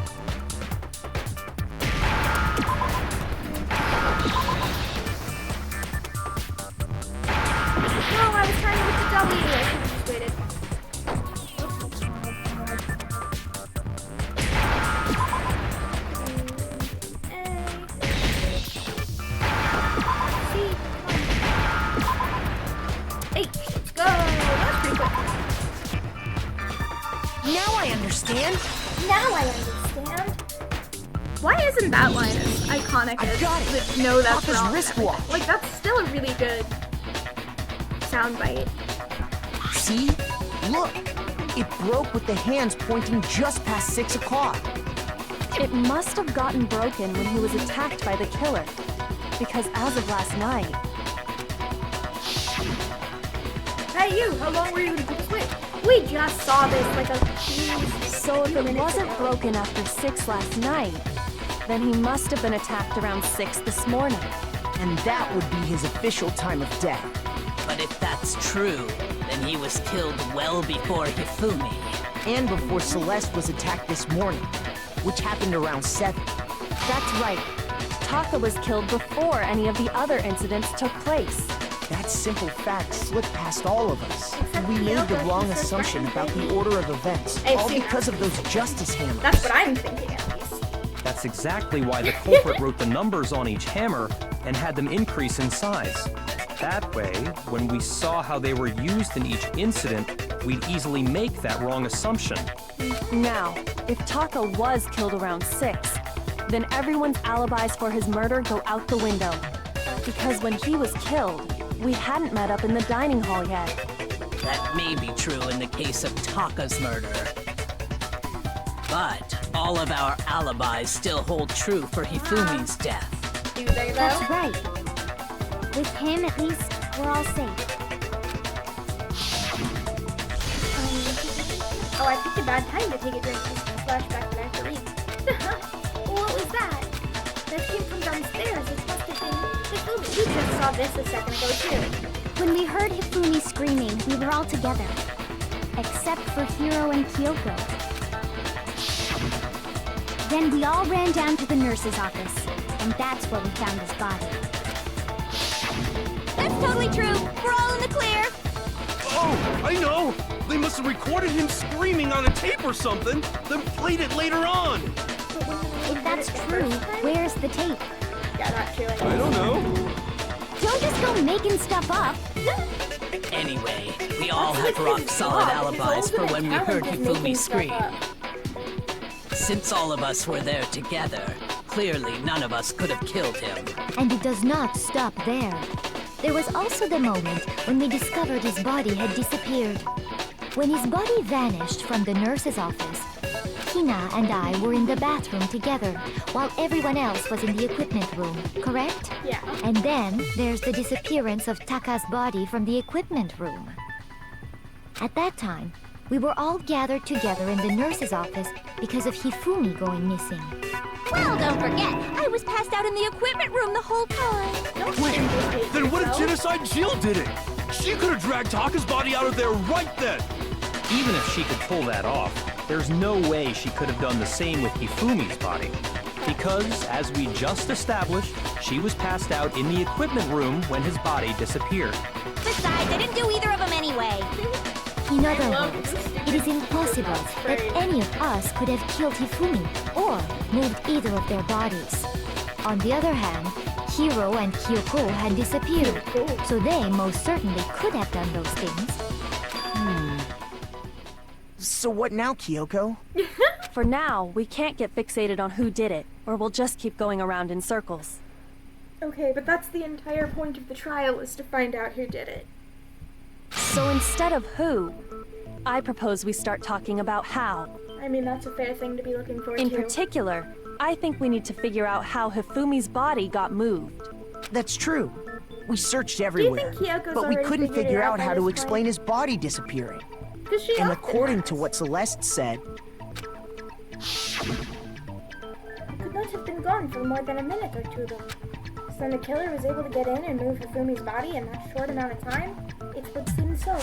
No, I was trying to hit the W. I should have just waited. Let's go. That's pretty quick. Now I understand. Now I understand. Why isn't that line as iconic I as got it. the no that's Papa's wrong? wristwatch. Like that's still a really good soundbite. See? Look. It broke with the hands pointing just past 6 o'clock. It must have gotten broken when he was attacked by the killer. Because as of last night, Hey you, how long were you in the switch? We just saw this like a few so if it minutes wasn't ago. broken after 6 last night, then he must have been attacked around 6 this morning. And that would be his official time of death. But if that's true, then he was killed well before Hifumi. And before Celeste was attacked this morning, which happened around 7. That's right. Taka was killed before any of the other incidents took place. That simple fact slipped past all of us. Except We made the Kyoko, wrong he says assumption right about the baby. order of events, I've all seen because that. of those justice hammers. That's what I'm thinking at least. That's exactly why the culprit wrote the numbers on each hammer and had them increase in size. That way, when we saw how they were used in each incident, we'd easily make that wrong assumption. Now, if Taka was killed around 6, then everyone's alibis for his murder go out the window. Because when he was killed, we hadn't met up in the dining hall yet. That may be true in the case of Taka's murder. But all of our alibis still hold true for Hifumi's death. Do they though? That's right. With him, at least, we're all safe. Oh, I picked a bad time to take a drink. This flashback that I have to read. What was that? That came from downstairs. It must have been Hifumi. We just saw this a second ago too. When we heard Hifumi screaming, we were all together. Except for Hiro and Kyoko. Then we all ran down to the nurse's office, and that's where we found his body. That's totally true. We're all in the clear. Oh, I know! They must have recorded him screaming on a tape or something, then played it later on! If that's true, where's the tape? Yeah, that too. I don't know. Don't just go making stuff up. Anyway, we all have rock-solid alibis for when we heard Hifumi scream. Since all of us were there together, clearly none of us could have killed him. And it does not stop there. There was also the moment when we discovered his body had disappeared. When his body vanished from the nurse's office, Hina and I were in the bathroom together, while everyone else was in the equipment room, correct? Yeah. And then there's the disappearance of Taka's body from the equipment room. At that time, we were all gathered together in the nurse's office because of Hifumi going missing. Well, don't forget, I was passed out in the equipment room the whole time. Wait, then what if Genocide Jill did it? She could have dragged Taka's body out of there right then! Even if she could pull that off, there's no way she could have done the same with Hifumi's body. Because, as we just established, she was passed out in the equipment room when his body disappeared. Besides, I didn't do either of them anyway. In other words, it is impossible that any of us could have killed Hifumi or moved either of their bodies. On the other hand, Hiro and Kyoko had disappeared, so they most certainly could have done those things. So what now, Kyoko? For now, we can't get fixated on who did it, or we'll just keep going around in circles. Okay, but that's the entire point of the trial is to find out who did it. So instead of who, I propose we start talking about how. I mean, that's a fair thing to be looking for, In too. particular, I think we need to figure out how Hifumi's body got moved. That's true. We searched everywhere, Kyoko's but we already couldn't figured it figure out out by how to this explain point? his body disappearing. 'Cause she And often according has. to what Celeste said, It could not have been gone for more than a minute or two, though. So then the killer was able to get in and move Hifumi's body in that short amount of time? It would seem so.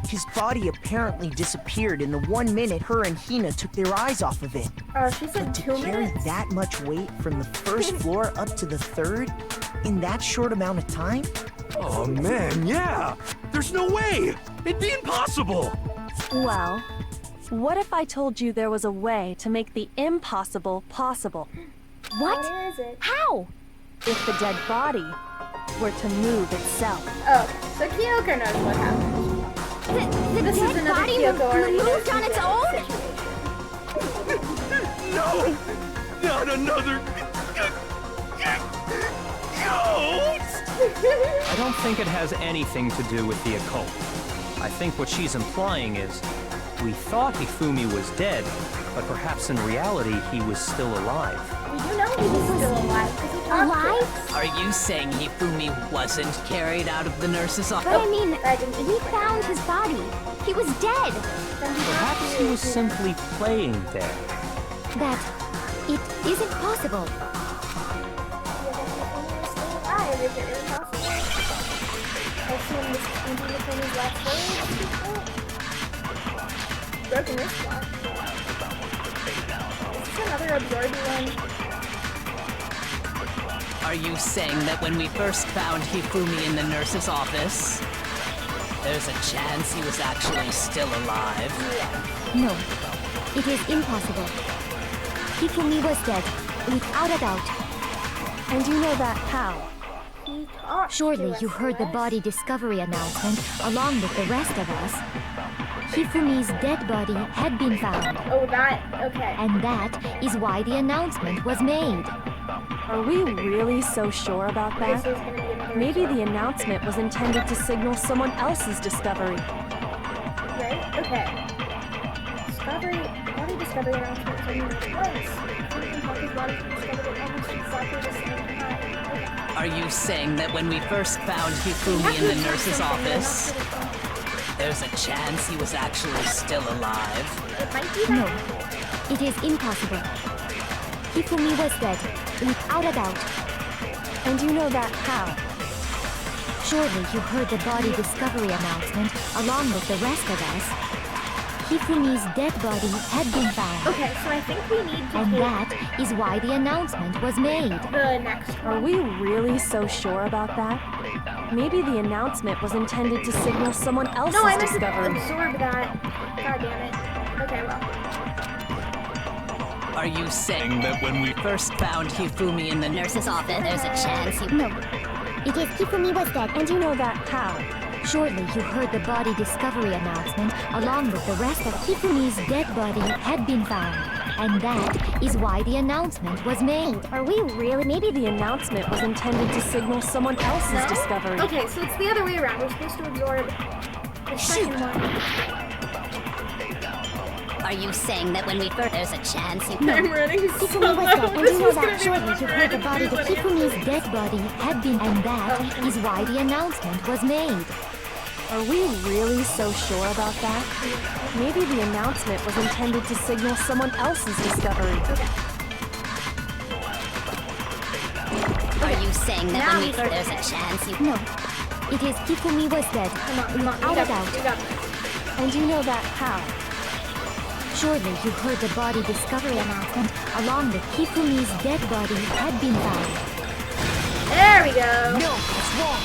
his body apparently disappeared in the 1 minute her and Hina took their eyes off of it. Oh, she said To 2 carry minutes? that much weight from the first floor up to the third in that short amount of time? Oh man, yeah! There's no way! It'd be impossible! Well, what if I told you there was a way to make the impossible possible? What? What is it? How? If the dead body were to move itself. Oh, so Kyoko knows what happened. The This is dead another body Kyoko already moved on knows its own? situation. No! Not another... ghost! I don't think it has anything to do with the occult. I think what she's implying is, we thought Hifumi was dead, but perhaps in reality he was still alive. We do know he was still alive because he talked Alive? to us. Are you saying Hifumi wasn't carried out of the nurse's office? But I mean, I didn't we found his body. He was dead. Then he talked Perhaps to he you, was you know. simply playing dead. That it isn't possible. Yeah, then Hifumi was still alive. Is it really possible? I assume this is going to be Hifumi's last word. Broken wristwatch. Is this another absorbing one? Are you saying that when we first found Hifumi in the nurse's office, there's a chance he was actually still alive? No, it is impossible. Hifumi was dead, without a doubt. And you know that how? He talked Surely to you us, heard the Celeste. body discovery announcement along with the rest of us. Hifumi's dead body had been found, Oh, that. Okay. and that is why the announcement was made. Are we really so sure about This that? is going to be another Maybe the result. announcement was intended to signal someone else's discovery. Right? Okay. Body discovery announcement was only made once. Ethan Hawke's body was discovered at almost exactly the same time. Okay. Are you saying that when we first found Hifumi in the nurse's office, there's a chance he was actually still alive? It might be No, that. it is impossible. Hifumi was dead, without a doubt. And you know that how? Surely you heard the body discovery announcement along with the rest of us. Hifumi's dead body had been found, Okay, so I think we need to and take that is why the announcement was made. the next Are one. we really so sure about that? Maybe the announcement was intended to signal someone else's No, I meant to discovery. absorb that. God damn it. Okay, well. Are you saying that when we first found Hifumi in the nurse's office, There's a chance he... No, it is Hifumi was dead, And you know that how? surely you heard the body discovery announcement along with the rest of Hifumi's dead body had been found, and that is why the announcement was made. Are we really? Maybe the announcement was intended to signal someone else's No? discovery. Okay, so it's the other way around. We're supposed to absorb the second one. Are you saying that when we first... There's a chance he... I'm running so Hifumi was dead, and This you know was that gonna be surely much you harder heard the to body do that than it Hifumi's was. dead body had been, and that is why the announcement was made. Are we really so sure about that? Maybe the announcement was intended to signal someone else's discovery. Are you saying that Now when we he's- first... There's a chance he... No, it is Hifumi was dead, Come on, come on. without We a got this. We doubt. got this. And you know that how? Surely you heard the body discovery announcement along with Hifumi's dead body had been found. There we go. No, it's wrong.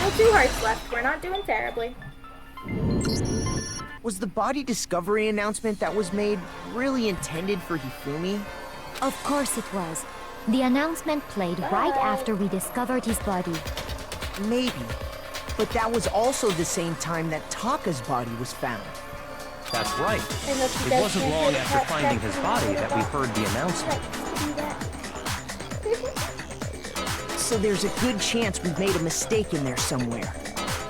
No 2 hearts left. We're not doing terribly. Was the body discovery announcement that was made really intended for Hifumi? Of course it was. The announcement played right after we discovered his body. Maybe. But that was also the same time that Taka's body was found. That's right. And that's It wasn't long after finding his body that we heard the announcement. So there's a good chance we've made a mistake in there somewhere.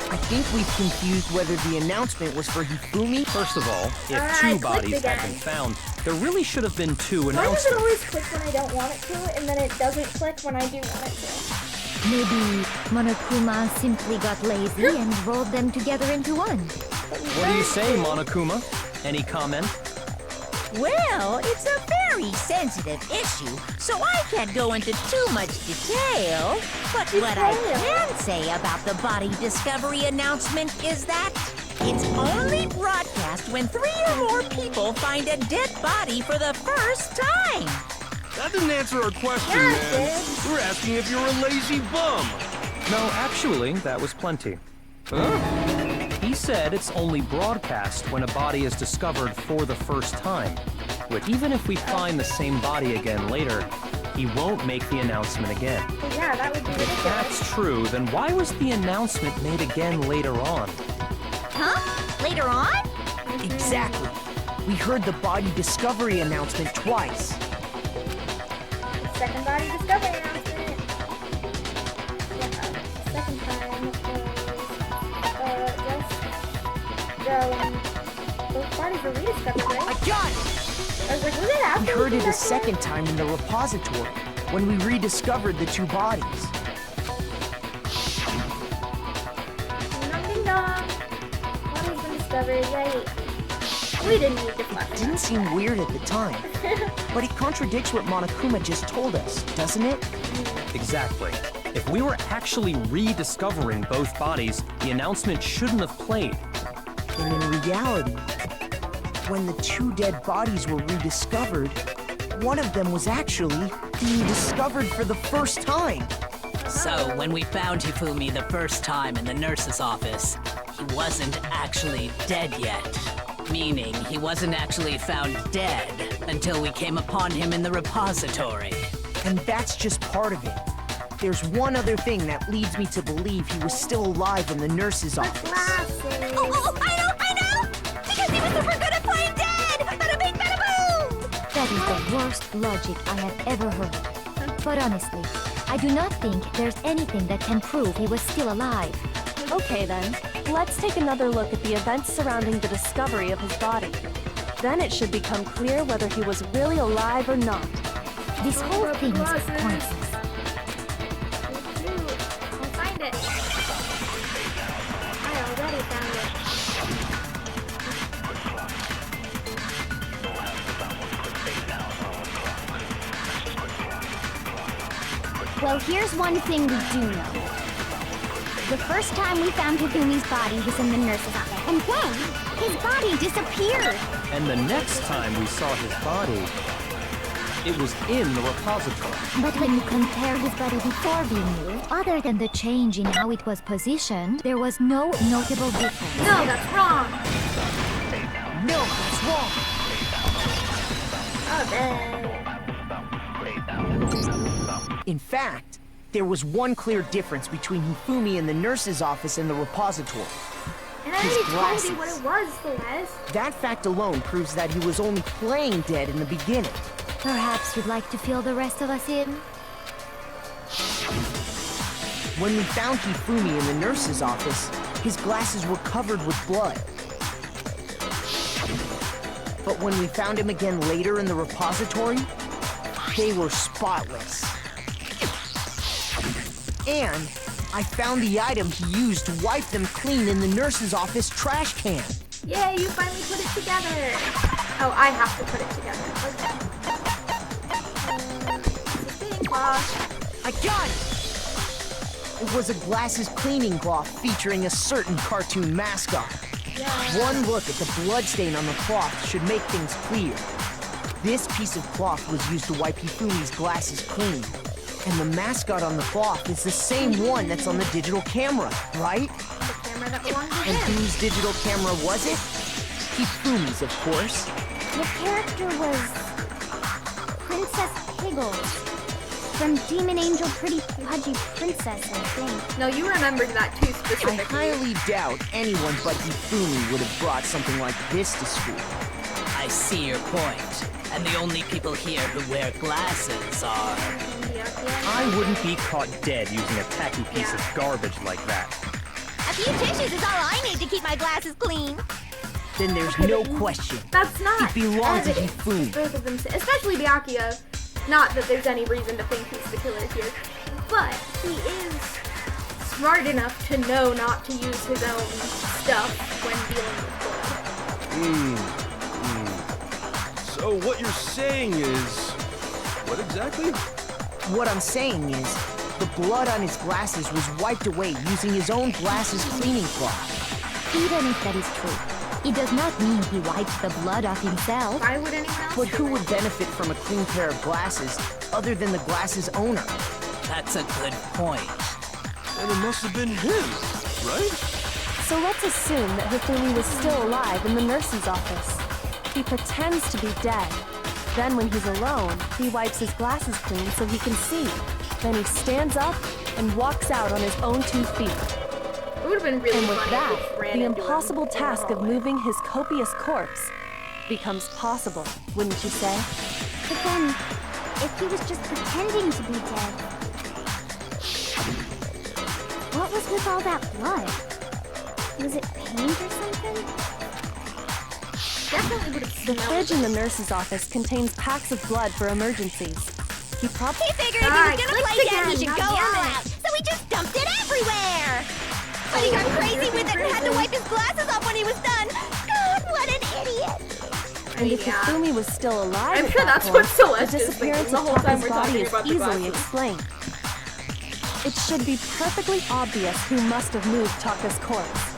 I think we've confused whether the announcement was for Hifumi. First of all, if two bodies had been found, there really should have been two announcements. Why does it always click when I don't want it to, and then it doesn't click when I do want it to? Maybe Monokuma simply got lazy and rolled them together into one. What do you say, Monokuma? Any comment? Well, it's a very sensitive issue, so I can't go into too much detail. But what I can say about the body discovery announcement is that it's only broadcast when 3 or more people find a dead body for the first time. That didn't answer our question, Yeah, man. it did. We're asking if you're a lazy bum. No, actually, that was plenty. Huh? He said it's only broadcast when a body is discovered for the first time. Which, even if we find the same body again later, he won't make the announcement again. Well, yeah, that would be If ridiculous. that's true, then why was the announcement made again later on? Huh? Later on? Exactly. We heard the body discovery announcement twice. Second body discovery announcement. Yeah, second time was just those bodies were rediscovered, right? I got it! I was like, was it after We heard it a came back second time in the repository, when we rediscovered the two bodies. in? Ding dong. Body's been discovered, yay. We didn't need to flush It didn't seem weird at the time, but it contradicts what Monokuma just told us, doesn't it? Exactly. If we were actually rediscovering both bodies, the announcement shouldn't have played. And in reality, when the two dead bodies were rediscovered, one of them was actually being discovered for the first time. So, when we found Hifumi the first time in the nurse's office, he wasn't actually dead yet. Meaning, he wasn't actually found dead until we came upon him in the repository. And that's just part of it. There's one other thing that leads me to believe he was still alive in the nurse's office. Glasses. I know! Because he was super good at playing dead! Bada bing, bada boom! That is the worst logic I have ever heard. But honestly, I do not think there's anything that can prove he was still alive. Okay then, let's take another look at the events surrounding the discovery of his body. Then it should become clear whether he was really alive or not. This whole thing is pointless. I'll find it. I already found it. Well, here's one thing we do know. The first time we found Hifumi's body was in the nurse's office, and then his body disappeared. And the next time we saw his body, it was in the repository. But when you compare his body before being moved, other than the change in how it was positioned, there was no notable difference. No, that's wrong. No, that's wrong. Oh, then. In fact, there was one clear difference between Hifumi in the nurse's office and the repository. And I His already told glasses. you what it was, Celeste. That fact alone proves that he was only playing dead in the beginning. Perhaps you'd like to fill the rest of us in? When we found Hifumi in the nurse's office, his glasses were covered with blood. But when we found him again later in the repository, they were spotless. And I found the item he used to wipe them clean in the nurse's office trash can. Yay, you finally put it together. Oh, I have to put it together. Okay. I got it! It was a glasses cleaning cloth featuring a certain cartoon mascot. Yeah. One look at the bloodstain on the cloth should make things clear. This piece of cloth was used to wipe Hifumi's glasses clean. And the mascot on the cloth is the same one that's on the digital camera, right? The camera that belongs to And him. whose digital camera was it? Hifumi's, of course. The character was Princess Piggles from Demon Angel Pretty Pudgy Princess, I think. No, you remembered that too I specifically. highly doubt anyone but Hifumi would have brought something like this to school. I see your point. And the only people here who wear glasses are... I wouldn't be caught dead using a tacky piece of garbage like that. At few tissues is all I need to keep my glasses clean. Then there's no question. That's not It belongs to evidence. Hifumi. Both of them, especially Byakuya. Not that there's any reason to think he's the killer here, but he is smart enough to know not to use his own stuff when dealing with blood. So what you're saying is... What exactly? What I'm saying is, the blood on his glasses was wiped away using his own glasses cleaning cloth. Even if that is true, it does not mean he wiped the blood off himself. Why would anyone else? But who would benefit from a clean pair of glasses other than the glasses owner? That's a good point. And it must have been him, right? So let's assume that Hifumi was still alive in the nurse's office. He pretends to be dead. Then when he's alone, he wipes his glasses clean so he can see. Then he stands up and walks out on his own 2 feet. It would have been really And with funny that, if he ran the into him impossible in the task of hallway. moving his copious corpse becomes possible, wouldn't you say? But then, if he was just pretending to be dead, what was with all that blood? Was it paint or something? Definitely would have The smelled fridge in the nurse's office contains packs of blood for emergencies. He probably He figured if he Ah, was gonna clicked play dead, he again, should God go damn all it. out. So he just dumped it everywhere. But he got crazy with it and had to wipe his glasses off when he was done. God, what an idiot. And if Yeah. Hifumi was still alive I'm at sure that that's point, what Celeste the is disappearance thinking the of whole time Taka's we're body talking is about the easily glasses. explained. It should be perfectly obvious who must have moved Taka's corpse.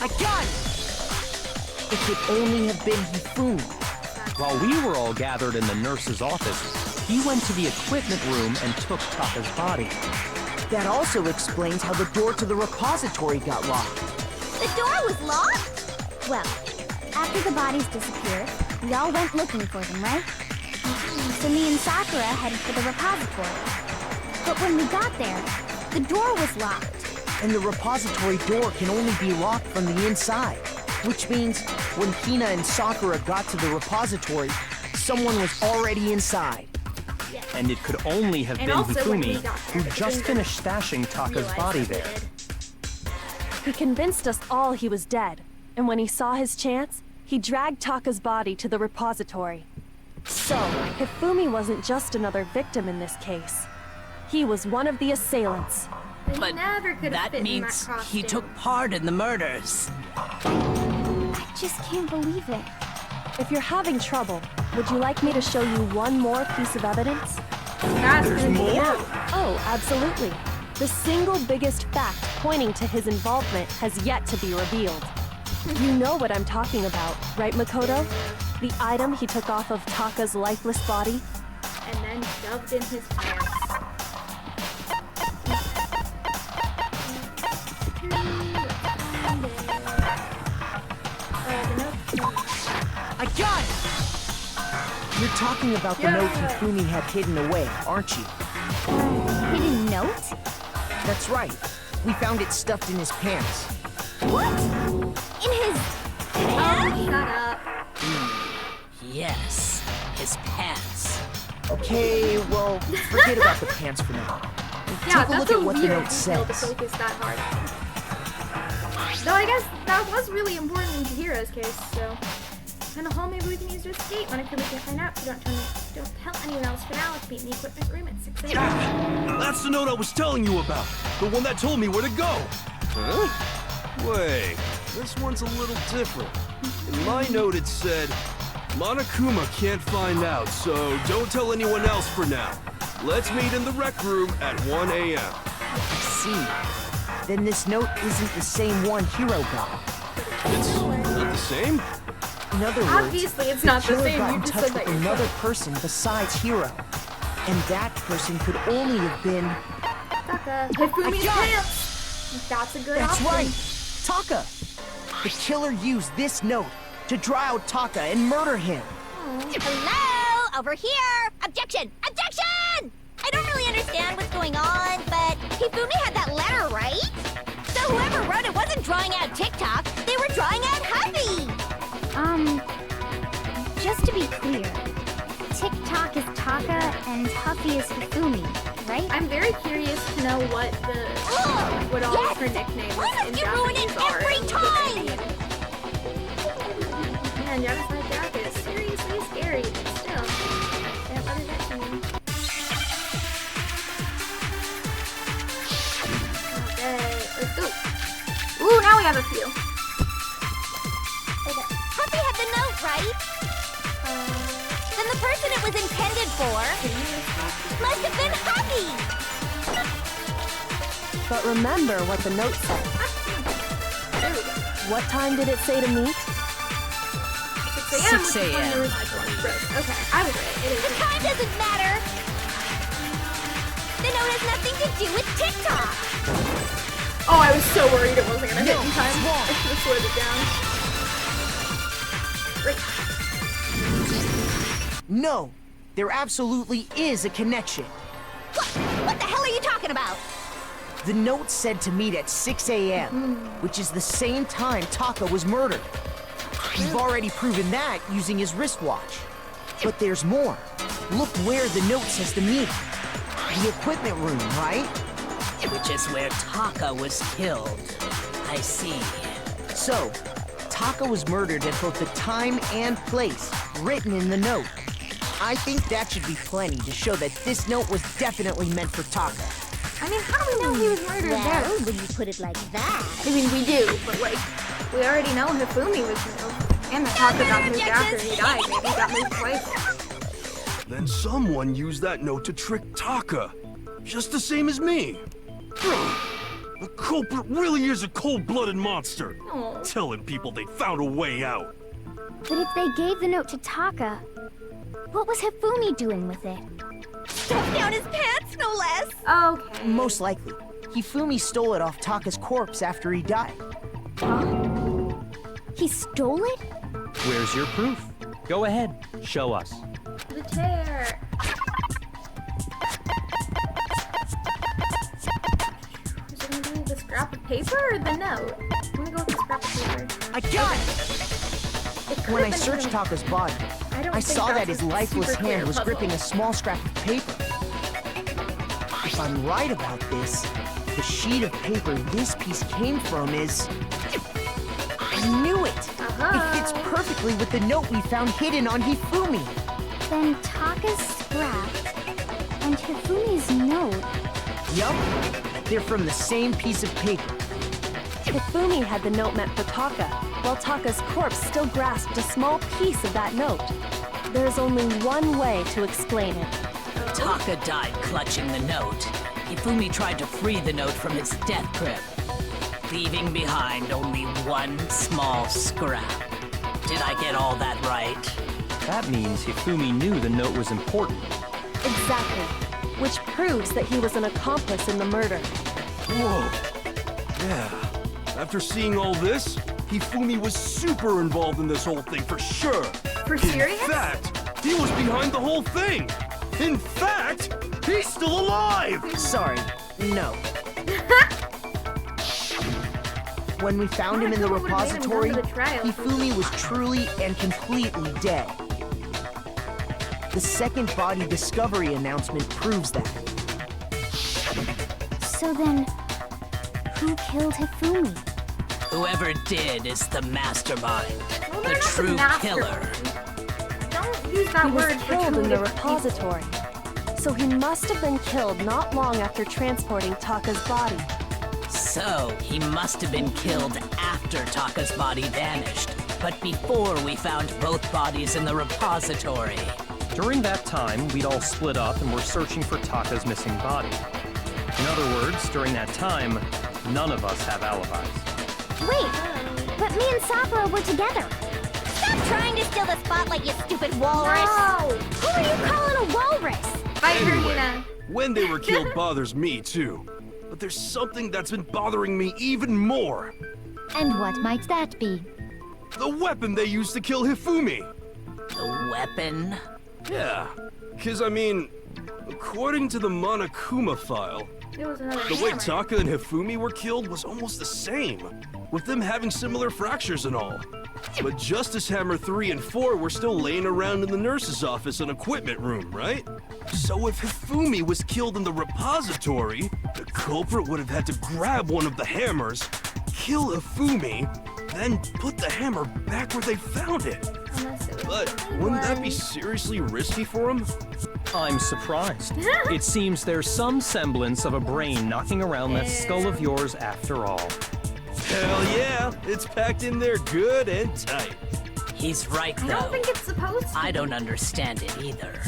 I got it! It could only have been Hifumi. While we were all gathered in the nurse's office, he went to the equipment room and took Taka's body. That also explains how the door to the repository got locked. The door was locked? Well, after the bodies disappeared, we all went looking for them, right? So me and Sakura headed for the repository. But when we got there, the door was locked. And the repository door can only be locked from the inside. Which means, when Hina and Sakura got to the repository, someone was already inside. And it could only have And been also when Hifumi, we got there, who the just thing finished stashing Taka's Realized body that there. they did. He convinced us all he was dead, and when he saw his chance, he dragged Taka's body to the repository. So, Hifumi wasn't just another victim in this case. He was one of the assailants. But he But never could have that fit in means that he costume. took part in the murders. I just can't believe it. If you're having trouble, would you like me to show you one more piece of evidence? That's good. more? Oh, absolutely. The single biggest fact pointing to his involvement has yet to be revealed. You know what I'm talking about, right, Makoto? The item he took off of Taka's lifeless body? And then shoved in his pants. I got it! You're talking about the note Yeah. Hifumi had hidden away, aren't you? Hidden note? That's right. We found it stuffed in his pants. What? In his... Oh, shut up. Yes, his pants. Okay, well, forget about the pants for now. Yeah, Take a that's look a at what the weird note detail to says. focus that hard on. Though I guess that was really important in Chihiro's case, so... And the hole maybe we can use to escape. When I can, we can't find out, so don't tell anyone else for now. Let's meet in the equipment room at 6 a.m. That's the note I was telling you about. The one that told me where to go. Huh? Wait, this one's a little different. In my note it said, Monokuma can't find out, so don't tell anyone else for now. Let's meet in the rec room at 1 a.m. I see. Then this note isn't the same one Hiro got. It's not the same? In other words, Obviously, it's not the killer same. got You in just touch said with that another yourself. person besides Hiro. And that person could only have been... Taka. Hifumi's I got it. pants. That's a good That's option. right! Taka! The killer used this note to draw out Taka and murder him. Hello? Over here! Objection! Objection! I don't really understand what's going on, but Hifumi had that letter, right? So whoever wrote it wasn't drawing out TikTok, they were drawing out Huffy! Just to be clear, TikTok is Taka And Huffy is Hifumi, right? I'm very curious to know what all of her nicknames in Japanese are. Every time! Man, Japanese Jack is seriously scary, but still. Can't let it get to me. Okay, let's go. Ooh, now we have a few. Okay. Huffy had the note, right? Then the person it was intended for must have been Huffy! But remember what the note said. What time did it say to meet? 6 a.m. Okay, I was right. It is. The time doesn't matter! The note has nothing to do with TikTok! Oh, I was so worried it wasn't gonna hit in time. I should have slowed it down. Right. No, there absolutely is a connection. What the hell are you talking about? The note said to meet at 6 a.m., which is the same time Taka was murdered. You've already proven that using his wristwatch. But there's more. Look where the note says to meet. The equipment room, right? Which is where Taka was killed. I see. So, Taka was murdered at both the time and place written in the note. I think that should be plenty to show that this note was definitely meant for Taka. I mean, how do we know he was murdered there? When you put it like that. I mean, we do, but like, we already know Hifumi was moved. And that Taka got moved after he died. Maybe he got moved twice. Then someone used that note to trick Taka. Just the same as me. The culprit really is a cold-blooded monster. Aww. Telling people they found a way out. But if they gave the note to Taka, what was Hifumi doing with it? Stuffed down his pants, no less! Okay. Most likely, Hifumi stole it off Taka's corpse after he died. Huh? He stole it? Where's your proof? Go ahead, show us. The chair. Is it gonna be the scrap of paper or the note? I'm gonna go with the scrap of paper. I got it! When I searched Taka's body, I saw that his lifeless hand was gripping a small scrap of paper. If I'm right about this, the sheet of paper this piece came from is... I knew it! It fits perfectly with the note we found hidden on Hifumi. Then Taka's scrap and Hifumi's note. Yup, they're from the same piece of paper. Hifumi had the note meant for Taka, while Taka's corpse still grasped a small piece of that note. There's only one way to explain it. Taka died clutching the note. Hifumi tried to free the note from its death grip, leaving behind only one small scrap. Did I get all that right? That means Hifumi knew the note was important. Exactly. Which proves that he was an accomplice in the murder. Whoa. Yeah. After seeing all this, Hifumi was super involved in this whole thing for sure. For serious? In fact, he was behind the whole thing. In fact, he's still alive! Sorry, no. When we found him in the repository, Hifumi was truly and completely dead. The second body discovery announcement proves that. So then, who killed Hifumi? Whoever did is the mastermind, Well, the they're not true mastermind. killer. Don't use that He was word for killed two in the different people. repository. So he must have been killed not long after transporting Taka's body. So, he must have been killed after Taka's body vanished, but before we found both bodies in the repository. During that time, we'd all split up and were searching for Taka's missing body. In other words, during that time, none of us have alibis. Wait, but me and Sakura were together. Stop trying to steal the spotlight, you stupid walrus! No! Who are you calling a walrus? Fight her, Anyway, Yuna. when they were killed bothers me too. But there's something that's been bothering me even more. And what might that be? The weapon they used to kill Hifumi. The weapon? Yeah, because I mean, according to the Monokuma file, It was another the way hammer. Taka and Hifumi were killed was almost the same, with them having similar fractures and all. But Justice Hammer 3 and 4 were still laying around in the nurse's office and equipment room, right? So if Hifumi was killed in the repository, the culprit would have had to grab one of the hammers, kill Hifumi, then put the hammer back where they found it. But wouldn't that be seriously risky for him? I'm surprised. It seems there's some semblance of a brain knocking around that skull of yours after all. Hell yeah, it's packed in there good and tight. He's right, though. I don't think it's supposed to. I don't understand it either.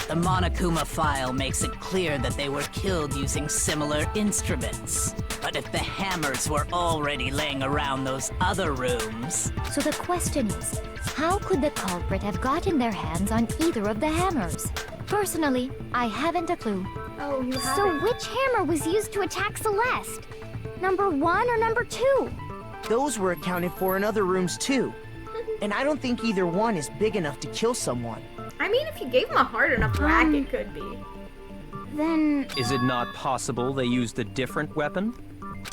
The Monokuma file makes it clear that they were killed using similar instruments. But if the hammers were already laying around those other rooms... So the question is, how could the culprit have gotten their hands on either of the hammers? Personally, I haven't a clue. Oh, you have So it. which hammer was used to attack Celeste? Number 1 or number 2? Those were accounted for in other rooms too. And I don't think either one is big enough to kill someone. I mean, if you gave him a hard enough whack, it could be. Then... Is it not possible they used a different weapon?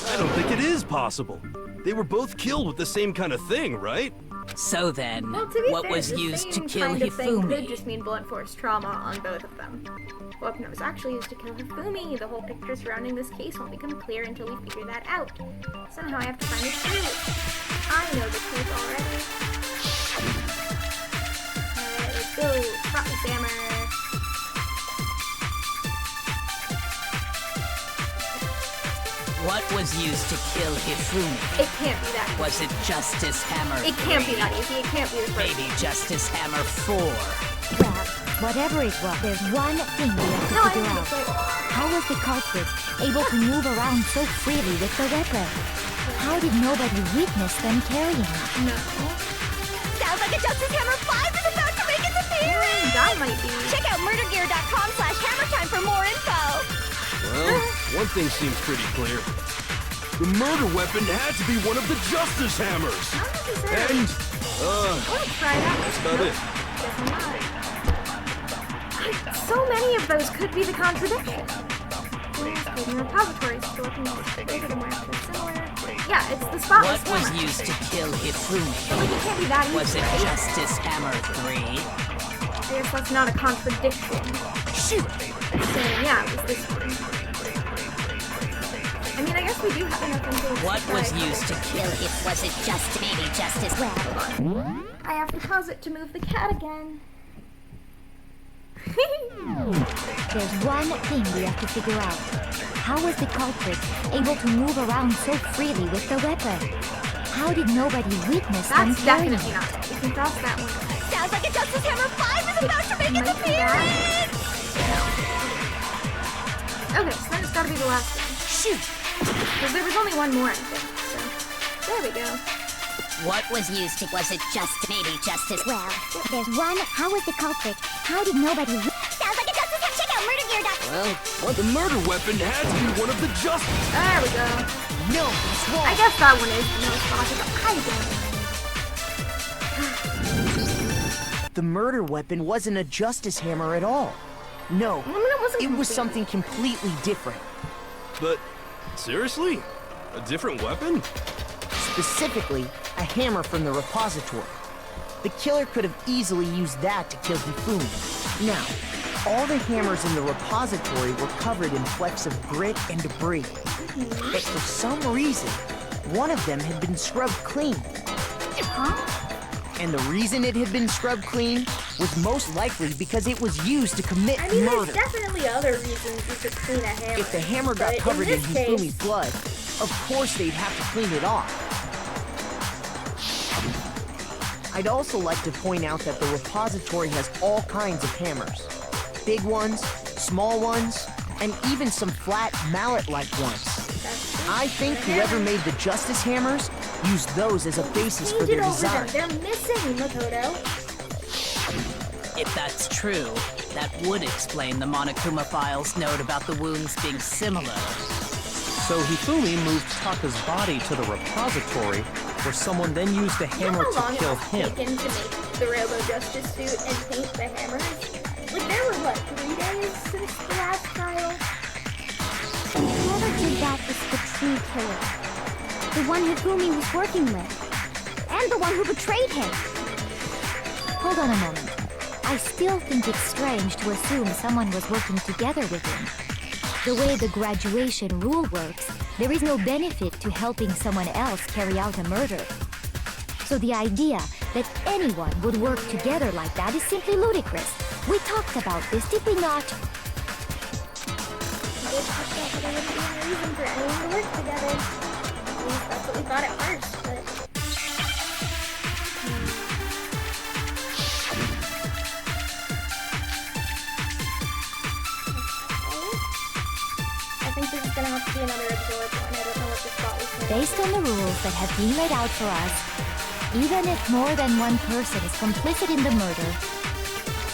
I don't think it is possible. They were both killed with the same kind of thing, right? So then, Well, to be what fair, was the used to same kill kind of thing could Hifumi? just mean blunt force trauma on both of them. The weapon that was actually used to kill Hifumi. The whole picture surrounding this case won't become clear until we figure that out. Somehow I have to find the truth. I know the truth already. Alright, let's go. Drop this hammer. What was used to kill Hifumi? It can't be that easy. Was it Justice Hammer It can't be 3? that easy. It can't be the first. Maybe Justice Hammer 4? Well, whatever it was, there's one thing we have to No, I figure think out. it's like... How was the culprit able to move around so freely with the weapon? How did nobody witness them carrying it? No. Sounds like a Justice Hammer 5 is about to make its appearance! That might be. Check out murdergear.com/hammertime for more info! Well, one thing seems pretty clear. The murder weapon had to be one of the Justice Hammers! Not necessarily. And, I want to try that. that's about it. Guess not. So many of those could be the contradiction. The repository store can bigger than similar. Yeah, it's the spotless What was hammer. used to kill Hifumi? Like, it can't be that easy, Was it right? Justice Hammer 3? I guess that's not a contradiction. Shoot! Saying, yeah, it was this one. I mean, I guess we do have enough info. What was used to kill If was it just maybe Justice Well, I have to pause it to move the cat again. There's one thing we have to figure out. How was the culprit able to move around so freely with the weapon? How did nobody witness them That's carrying definitely it? not it. We can cross that one. Sounds like a Justice Hammer 5 is about to make its Might be that. appearance! Okay, so then it's gotta be the last one. Shoot! Because there was only one more, I think. So, there we go. What was used to, was it just maybe Justice? Well, there's one. How was the culprit? How did nobody... Sounds like a Justice Hammer. Check out murdergear.com. Well, the murder weapon had to be one of the Justice... There we go. No, it's wrong. I guess that one is the most logical. I don't know. The murder weapon wasn't a Justice Hammer at all. No, I mean, it wasn't it was completely- something completely different. But, seriously? A different weapon? Specifically, a hammer from the repository. The killer could have easily used that to kill Hifumi. Now, all the hammers in the repository were covered in flecks of grit and debris. But for some reason, one of them had been scrubbed clean. And the reason it had been scrubbed clean was most likely because it was used to commit I mean, murder. there's definitely other reasons you could clean a hammer. If the hammer got but covered in this case, Hifumi's blood, of course they'd have to clean it off. I'd also like to point out that the repository has all kinds of hammers. Big ones, small ones, and even some flat mallet-like ones. I think whoever made the Justice Hammers used those as a basis for their design. They're missing, Makoto. If that's true, that would explain the Monokuma file's note about the wounds being similar. So Hifumi moved Taka's body to the repository, where someone then used a hammer You know how to long kill it was him. taken to make the Robo Justice suit and paint the hammers? Like, there were, what, 3 days since the last trial? Whoever did that is the true killer. The one Hifumi was working with. And the one who betrayed him. Hold on a moment. I still think it's strange to assume someone was working together with him. The way the graduation rule works, there is no benefit to helping someone else carry out a murder. So the idea that anyone would work together like that is simply ludicrous. We talked about this, did we not? We did talk about that there wouldn't be any reason for anyone to work together. At least that's what we thought at first, but... I think this is gonna have to be another absorb one. I don't know what the spot was for. Based on the rules that have been laid out for us, even if more than one person is complicit in the murder,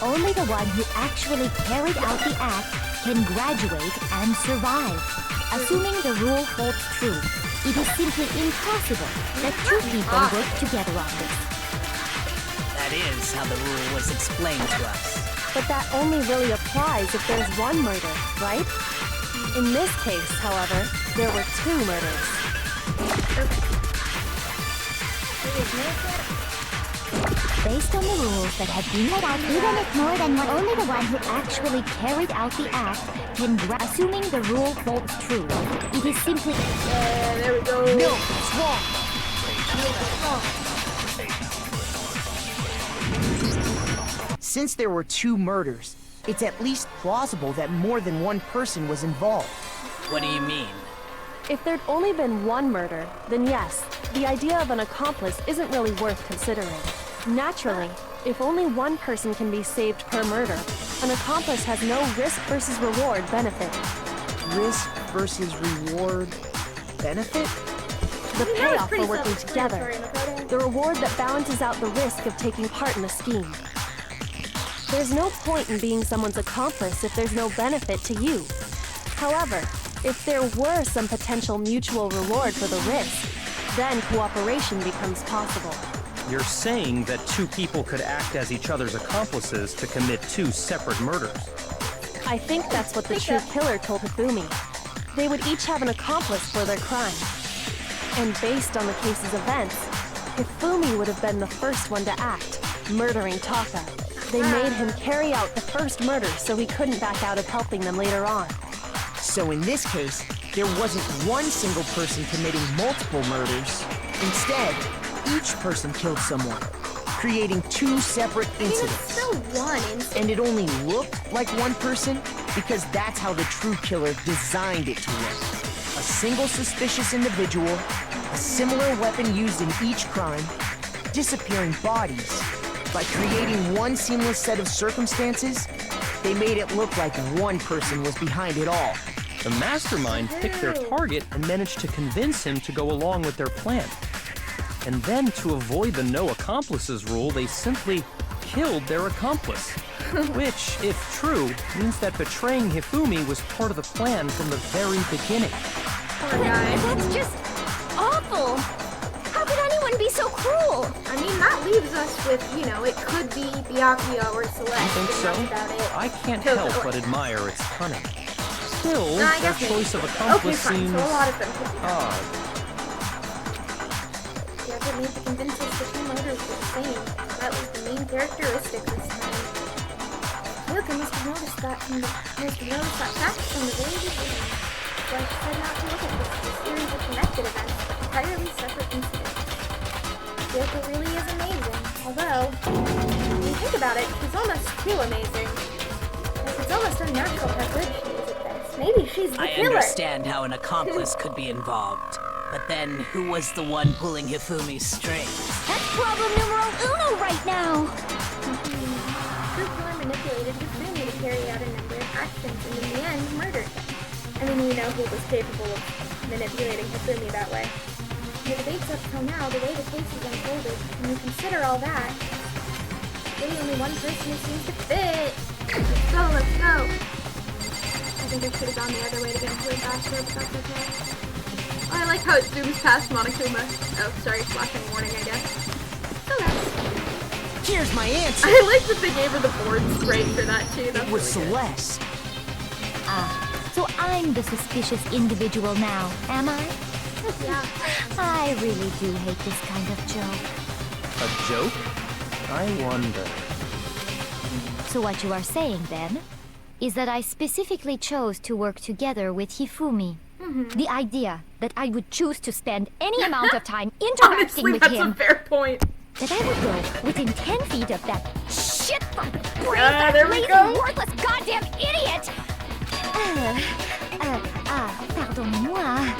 only the one who actually carried out the act can graduate and survive. Assuming the rule holds true, it is simply impossible that two people work together on this. That is how the rule was explained to us. But that only really applies if there's one murder, right? In this case, however, there were two murders. Based on the rules that have been laid out, even if more than one, only the one who actually carried out the act can assuming the rule holds true. It is simply... there we go. No, it's wrong. Since there were two murders, it's at least plausible that more than one person was involved. What do you mean? If there'd only been one murder, then yes, the idea of an accomplice isn't really worth considering. Naturally, if only one person can be saved per murder, an accomplice has no risk versus reward benefit. Risk versus reward benefit? The payoff for working together. The reward that balances out the risk of taking part in a scheme. There's no point in being someone's accomplice if there's no benefit to you. However, if there were some potential mutual reward for the risk, then cooperation becomes possible. You're saying that two people could act as each other's accomplices to commit two separate murders. I think that's what the true killer told Hifumi. They would each have an accomplice for their crime. And based on the case's events, Hifumi would have been the first one to act, murdering Taka. They made him carry out the first murder so he couldn't back out of helping them later on. So in this case, there wasn't one single person committing multiple murders. Instead, each person killed someone, creating two separate incidents. Still one incident. And it only looked like one person because that's how the true killer designed it to look. A single suspicious individual, a similar weapon used in each crime, disappearing bodies. By creating one seamless set of circumstances, they made it look like one person was behind it all. The mastermind picked their target and managed to convince him to go along with their plan. And then, to avoid the no accomplices rule, they simply killed their accomplice. Which, if true, means that betraying Hifumi was part of the plan from the very beginning. That's just awful! How could anyone be so cruel? I mean, that leaves us with, you know, it could be Byakuya or Celeste. You think so? About it. I can't help but admire its cunning. Still, their choice of accomplice seems so a lot of them could be odd. You ever need to convince us the two murders were the same. That was the main characteristic this time. Look, I must have noticed that fact from the very beginning. So I decided not to look at this as a series of connected events, but entirely separate incidents. Yoko really is amazing. Although, when you think about it, she's almost too amazing. It's almost unnatural how good she is at this. Maybe she's the killer. I understand how an accomplice could be involved. But then, who was the one pulling Hifumi's strings? That's problem numero uno right now! True killer manipulated Hifumi to carry out a number of actions and in the end, murdered him. I mean, we know who was capable of manipulating Hifumi that way. The debates up till now, the way the case is unfolded, when you consider all that, really only one person who seems to fit. Let's go, let's go! I think I should have gone the other way to get into it faster, but that's okay. Oh, I like how it zooms past Monokuma. Oh, sorry, flashing warning, I guess. So that's... Here's my answer! I like that they gave her the board straight for that, too. That's It was really good. Celeste. So I'm the suspicious individual now, am I? Yeah. I really do hate this kind of joke. A joke? I wonder. So what you are saying, then, is that I specifically chose to work together with Hifumi. The idea that I would choose to spend any amount of time interacting Honestly, with that's him. a fair point. That I would go within 10 feet of that shit fucking brain there we lazy, go. worthless goddamn idiot! Pardonnez-moi.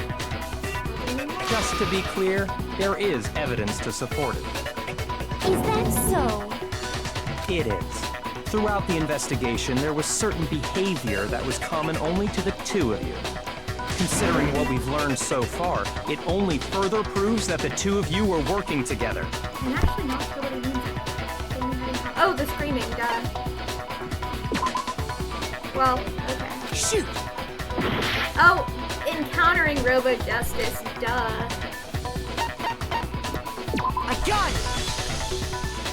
Just to be clear, there is evidence to support it. Is that so? It is. Throughout the investigation, there was certain behavior that was common only to the two of you. Considering what we've learned so far, it only further proves that the two of you were working together. I'm actually not sure what it means. Oh, the screaming, duh. Well, okay. Shoot! Oh, encountering Robo Justice, duh. I got it!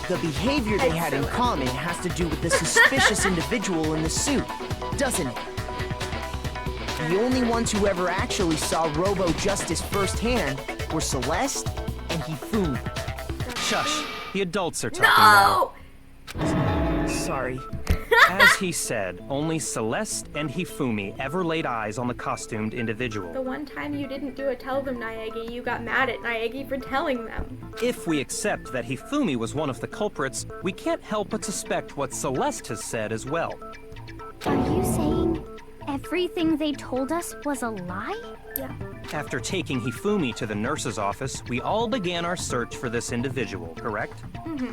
The behavior they had in common has to do with the suspicious individual in the suit, doesn't it? The only ones who ever actually saw Robo Justice firsthand were Celeste and Hifumi. Shush, the adults are talking now. No! Sorry. As he said, only Celeste and Hifumi ever laid eyes on the costumed individual. The one time you didn't do a tell them, Naegi, you got mad at Naegi for telling them. If we accept that Hifumi was one of the culprits, we can't help but suspect what Celeste has said as well. Are you saying everything they told us was a lie? Yeah. After taking Hifumi to the nurse's office, we all began our search for this individual, correct?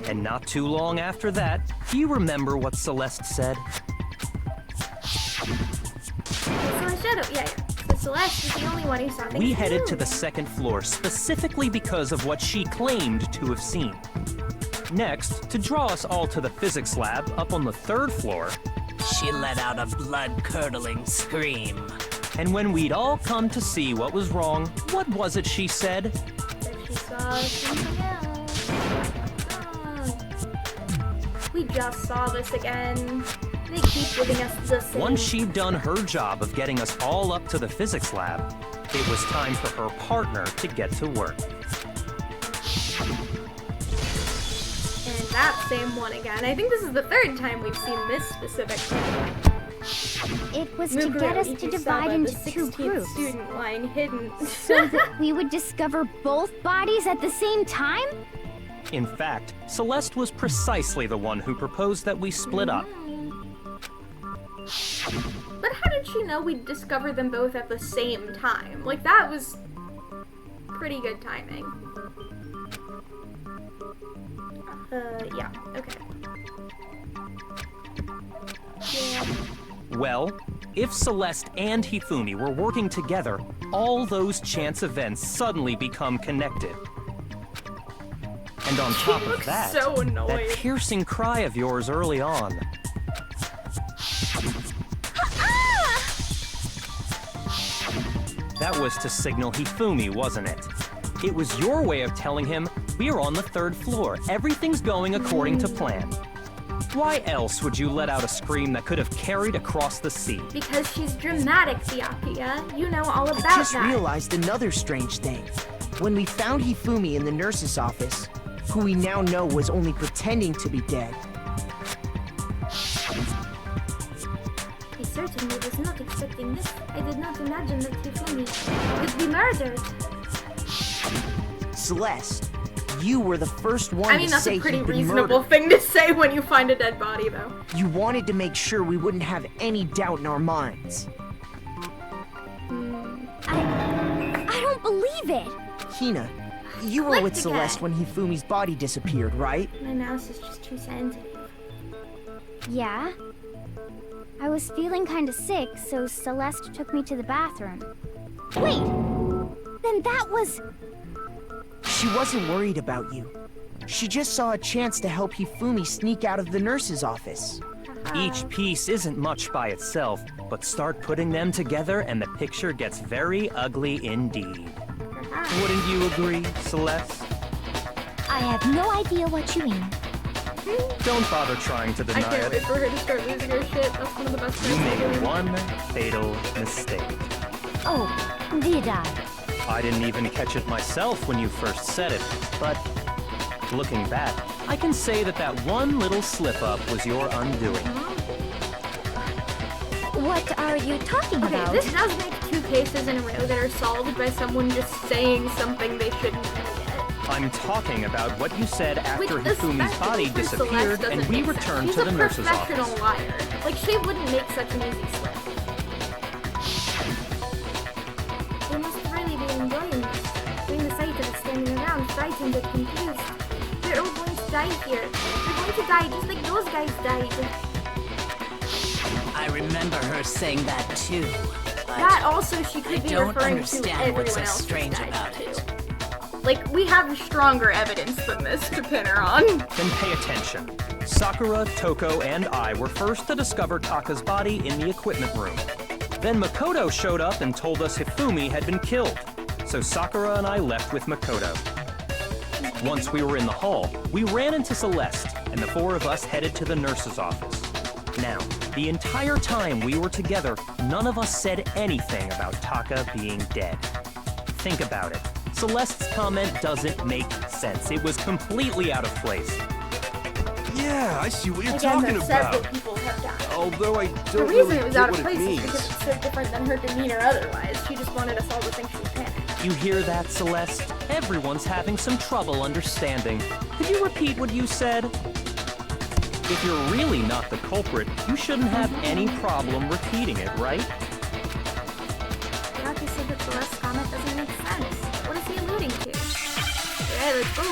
And not too long after that, do you remember what Celeste said? Yeah. So Celeste is the only one who saw things. We headed to the second floor specifically because of what she claimed to have seen. Next, to draw us all to the physics lab up on the third floor, She let out a blood-curdling scream. and when we'd all come to see what was wrong, what was it she said? That she saw something else. We just saw this again. They keep giving us the same. Once she'd done her job of getting us all up to the physics lab, it was time for her partner to get to work. And that same one again. I think this is the third time we've seen this specific thing. It was to get us to divide into two groups, student line hidden. so that we would discover both bodies at the same time? In fact, Celeste was precisely the one who proposed that we split up. But how did she know we'd discover them both at the same time? Like, that was pretty good timing. Yeah, okay. Yeah. Well, if Celeste and Hifumi were working together, all those chance events suddenly become connected. And on top of looks that, so annoyed. that piercing cry of yours early on. That was to signal Hifumi, wasn't it? It was your way of telling him, we're on the third floor, everything's going according to plan. Why else would you let out a scream that could have carried across the sea? Because she's dramatic, Diapia. You know all about I just that. realized another strange thing. When we found Hifumi in the nurse's office, who we now know was only pretending to be dead, I certainly was not expecting this. I did not imagine that Hifumi would be murdered. Celeste, you were the first one I mean, to that's say a pretty he'd been reasonable murdered. thing to say when you find a dead body, though. You wanted to make sure we wouldn't have any doubt in our minds. I don't believe it. Hina, you were Clicked with again. Celeste when Hifumi's body disappeared, right? My mouse is just too sensitive. Yeah. I was feeling kinda sick, so Celeste took me to the bathroom. Wait! Then that was... She wasn't worried about you. She just saw a chance to help Hifumi sneak out of the nurse's office. Each piece isn't much by itself, but start putting them together and the picture gets very ugly indeed. Wouldn't you agree, Celeste? I have no idea what you mean. Don't bother trying to I deny can't wait it. for her to start losing her shit. That's one of the best You things to made do. one fatal mistake. Oh, did I? I didn't even catch it myself when you first said it, but looking back, I can say that that one little slip-up was your undoing. What are you talking about? This does make 2 cases in a row that are solved by someone just saying something they shouldn't yet. I'm talking about what you said after Hifumi's body disappeared and we returned to the nurse's office. She's a professional liar. Like, she wouldn't make such an easy slip. They must really be enjoying this. Seeing the sight of it standing around, frightened and confused. They're all going to die here. They're going to die just like those guys died. I remember her saying that too. That also she could be referring to everyone what's so else strange about it. Like, we have stronger evidence than this to pin her on. Then pay attention. Sakura, Toko, and I were first to discover Taka's body in the equipment room. Then Makoto showed up and told us Hifumi had been killed. So Sakura and I left with Makoto. Once we were in the hall, we ran into Celeste, and the 4 of us headed to the nurse's office. Now, the entire time we were together, none of us said anything about Taka being dead. Think about it. Celeste's comment doesn't make sense. It was completely out of place. Yeah, I see what you're talking about. Several people have died. Although I The don't reason really it was get out of what place it is means. because it's so different than her demeanor otherwise. She just wanted us all to think she was panicked. You hear that, Celeste? Everyone's having some trouble understanding. Could you repeat what you said? If you're really not the culprit, you shouldn't have any problem repeating it, right? But I said that Celeste's comment doesn't make sense. What is he alluding to? Yeah, let's go.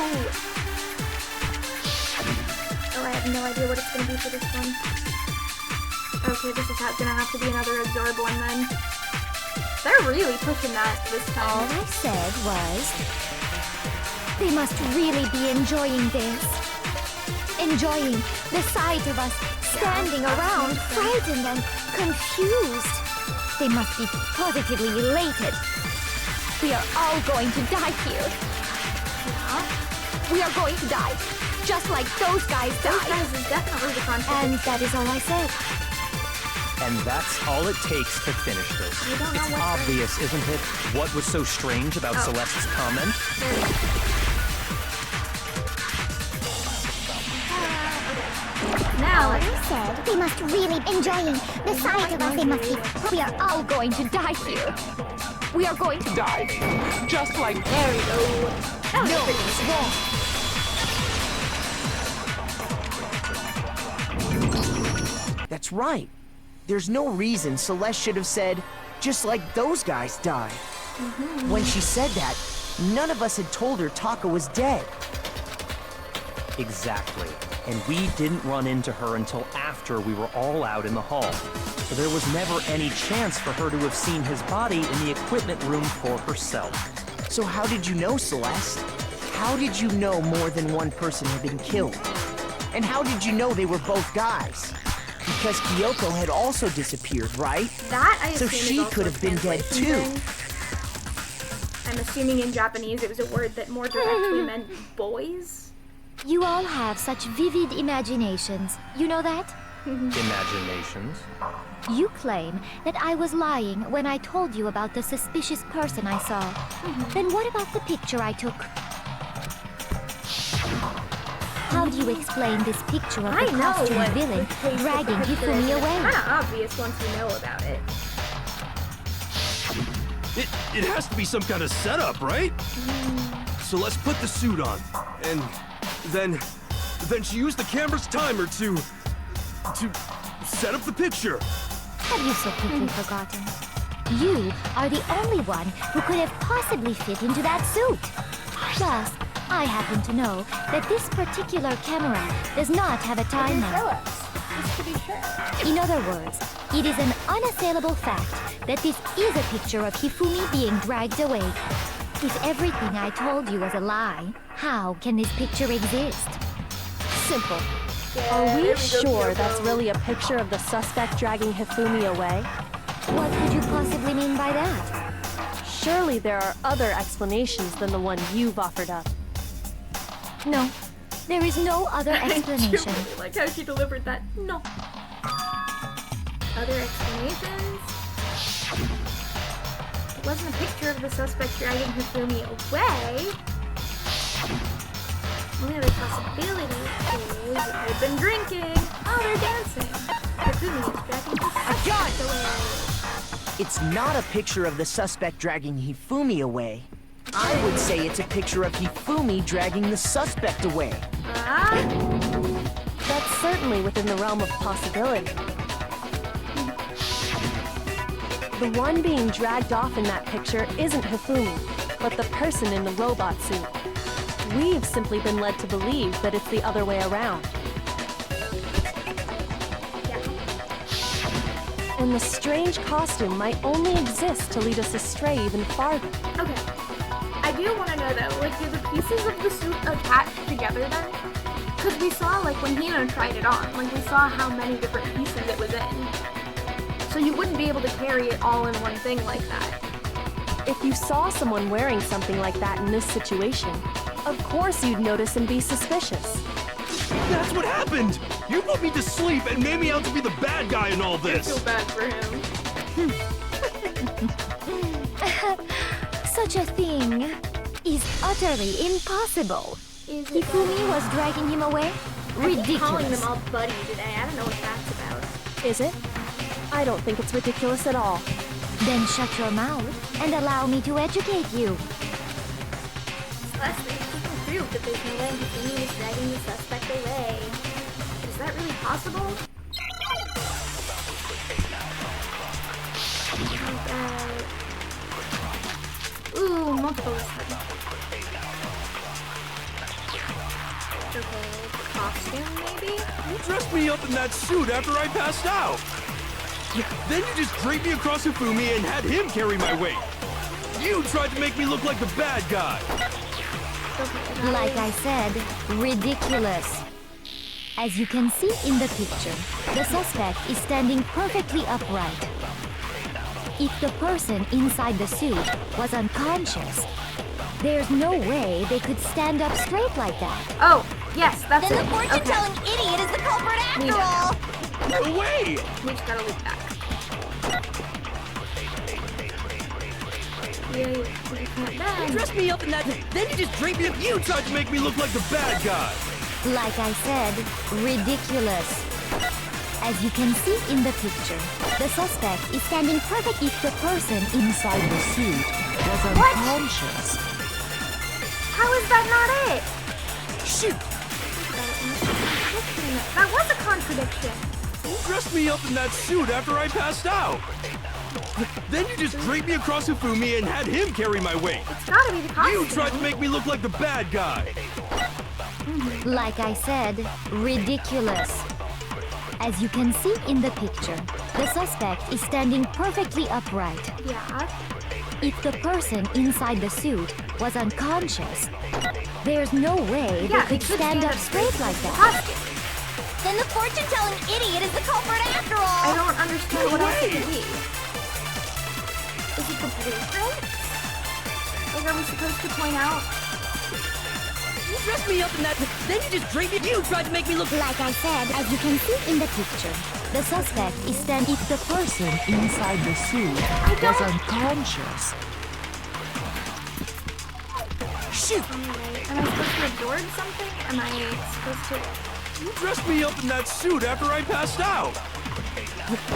Oh, I have no idea what it's going to be for this one. Okay, this is going to have to be another absorb one then. They're really pushing that this time. All I said was, they must really be enjoying this. Enjoying the sight of us standing around, frightened and confused. They must be positively elated. We are all going to die here. We are going to die, just like those guys died. Those guys is definitely the conflict. And that is all I said. And that's all it takes to finish this. It's obvious, isn't it? What was so strange about Celeste's comment? Now, I said they must really be enjoying the sight of us. They must be. We are all going to die here. We are going to die, just like. There we go. No, it's wrong. That's right. There's no reason Celeste should have said, just like those guys died. When she said that, none of us had told her Taka was dead. Exactly. And we didn't run into her until after we were all out in the hall. So there was never any chance for her to have seen his body in the equipment room for herself. So how did you know, Celeste? How did you know more than one person had been killed? And how did you know they were both guys? Because Kyoko had also disappeared, right? That I So assume she is also could a have been dead translation too. thing. I'm assuming in Japanese it was a word that more directly meant boys. You all have such vivid imaginations. You know that? Imaginations? You claim that I was lying when I told you about the suspicious person I saw. Then what about the picture I took? How do you explain this picture of the costumed villain dragging Hifumi away? It's kind of obvious once you know about it. It has to be some kind of setup, right? So let's put the suit on, and then she used the camera's timer to set up the picture. Have you so quickly forgotten? You are the only one who could have possibly fit into that suit. Plus, I happen to know that this particular camera does not have a timer. Just to be sure. In other words, it is an unassailable fact that this is a picture of Hifumi being dragged away. If everything I told you was a lie, how can this picture exist? Simple. Yeah, Are we there go, sure Kyoko. that's really a picture of the suspect dragging Hifumi away? What could you possibly mean by that? Surely there are other explanations than the one you've offered up. No, there is no other I do explanation. really like how she delivered that. No. Other explanations? It wasn't a picture of the suspect dragging Hifumi away. Only other possibility is they've been drinking. Oh, they're dancing. Hifumi is dragging the suspect away. It's not a picture of the suspect dragging Hifumi away. I would say it's a picture of Hifumi dragging the suspect away. That's certainly within the realm of possibility. The one being dragged off in that picture isn't Hifumi, but the person in the robot suit. We've simply been led to believe that it's the other way around. And the strange costume might only exist to lead us astray even farther. Okay. I do want to know though, like, do the pieces of the suit attach together then? Because we saw, like, when Hina tried it on, like, we saw how many different pieces it was in. So you wouldn't be able to carry it all in one thing like that. If you saw someone wearing something like that in this situation, of course you'd notice and be suspicious. That's what happened! You put me to sleep and made me out to be the bad guy in all this! I feel bad for him. Such a thing is utterly impossible. Hifumi was dragging him away? I keep calling them Ridiculous. all buddy today. I don't know what that's about. Is it? I don't think it's ridiculous at all. Then shut your mouth and allow me to educate you. Leslie, you can prove that there's no way Hifumi is dragging the suspect away. Is that really possible? Ooh, multiple this time. Okay, costume maybe? You dressed me up in that suit after I passed out! Then you just draped me across Hifumi and had him carry my weight! You tried to make me look like the bad guy! Like I said, ridiculous. As you can see in the picture, the suspect is standing perfectly upright. If the person inside the suit was unconscious, there's no way they could stand up straight like that. Oh, yes, that's Then it. the fortune-telling idiot is the culprit We after know. all! No way! We just gotta loop back. Yeah, you can't You bend. dressed me up in that, then you just draped me up. You tried to make me look like the bad guy! Like I said, ridiculous. As you can see in the picture, the suspect is standing perfect if the person inside the suit was unconscious. How is that not it? Shoot! That was a contradiction. You dressed me up in that suit after I passed out! Then you just draped me across Hifumi and had him carry my weight! It's gotta be the costume. You tried to make me look like the bad guy! Like I said, ridiculous. As you can see in the picture, the suspect is standing perfectly upright. Yeah. If the person inside the suit was unconscious, there's no way Yeah, they could stand up straight like that. Costume. Then the fortune-telling idiot is the culprit after I all! don't understand what else it could be. Is it the blueprint? Like, are we supposed to point out? You dressed me up in that, then you just draped me. You tried to make me look Like I said, as you can see in the picture, the suspect is standing if the person inside the suit was unconscious. Shoot! Am I supposed to absorb something? Am I supposed to... You dressed me up in that suit after I passed out!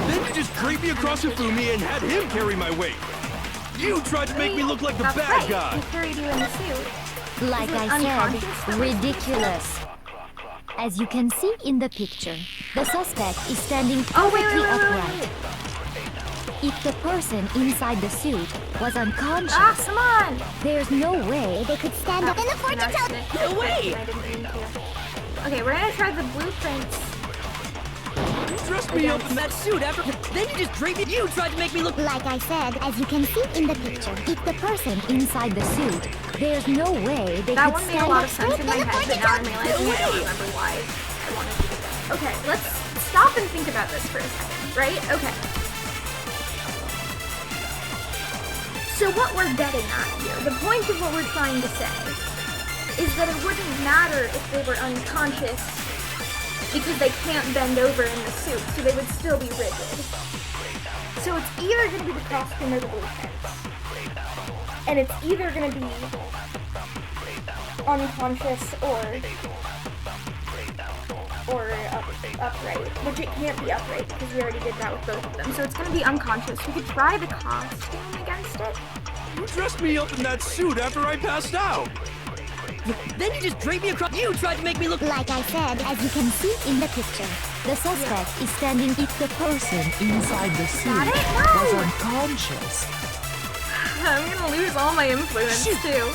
Then you just draped me across Hifumi and had him carry my weight! You tried to make me look like the That's bad right. guy! He carried you in the suit. Like Is it I unconscious? said, ridiculous. As you can see in the picture, the suspect is standing Oh, wait, perfectly wait, wait, wait, upright. wait. If the person inside the suit was unconscious, Ah, come on! there's no way they could stand up. Then the fortune-telling... No way! I didn't mean to. Okay, we're gonna try the blueprints. You dressed me up in that suit after... Then you just draped me... You tried to make me look... Like I said, as you can see in the picture, if the person inside the suit, there's no way they That could one made a stand lot up of sense straight. in my head, but now I'm realizing I don't remember why I wanted to do that. Okay, let's stop and think about this for a second, right? Okay. So what we're getting at here, the point of what we're trying to say, is that it wouldn't matter if they were unconscious because they can't bend over in the suit, so they would still be rigid. So it's either going to be the costume or the blueprints. And it's either going to be unconscious or upright, which it can't be upright because we already did that with both of them. So it's gonna be unconscious. We could try the costume against it. You dressed me up in that suit after I passed out. Then you just draped me across. You tried to make me look like I said, as you can see in the picture. The suspect is standing if the person inside the suit was unconscious. I'm gonna lose all my influence too.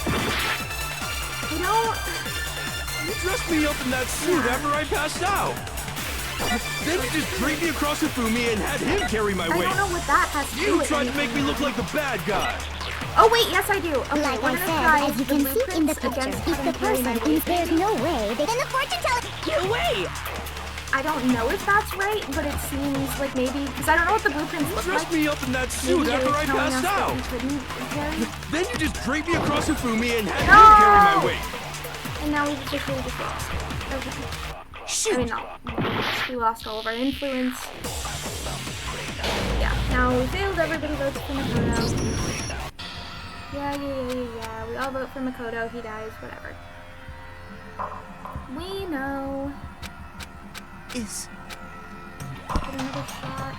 I don't... You dressed me up in that suit after I passed out. Then you just draped me across Hifumi and had him carry my weight. I don't know what that has to do with You tried to make me look like the bad guy. Oh wait, yes I do. Okay, like I said, as you can see in the picture, if the person is there's no way they... Then the fortune teller... Get away! I don't know if that's right, but it seems like maybe... Because I don't know what the blueprints look like. You dressed me up in that suit after I passed out. Then you just draped me across Hifumi and had him carry my weight. And now we've officially just lost. Okay. Shoot! I mean, no. We lost all of our influence. Yeah, now we failed. Everybody votes for Makoto. Yeah. We all vote for Makoto. He dies. Whatever. We know. Is... Get another shot.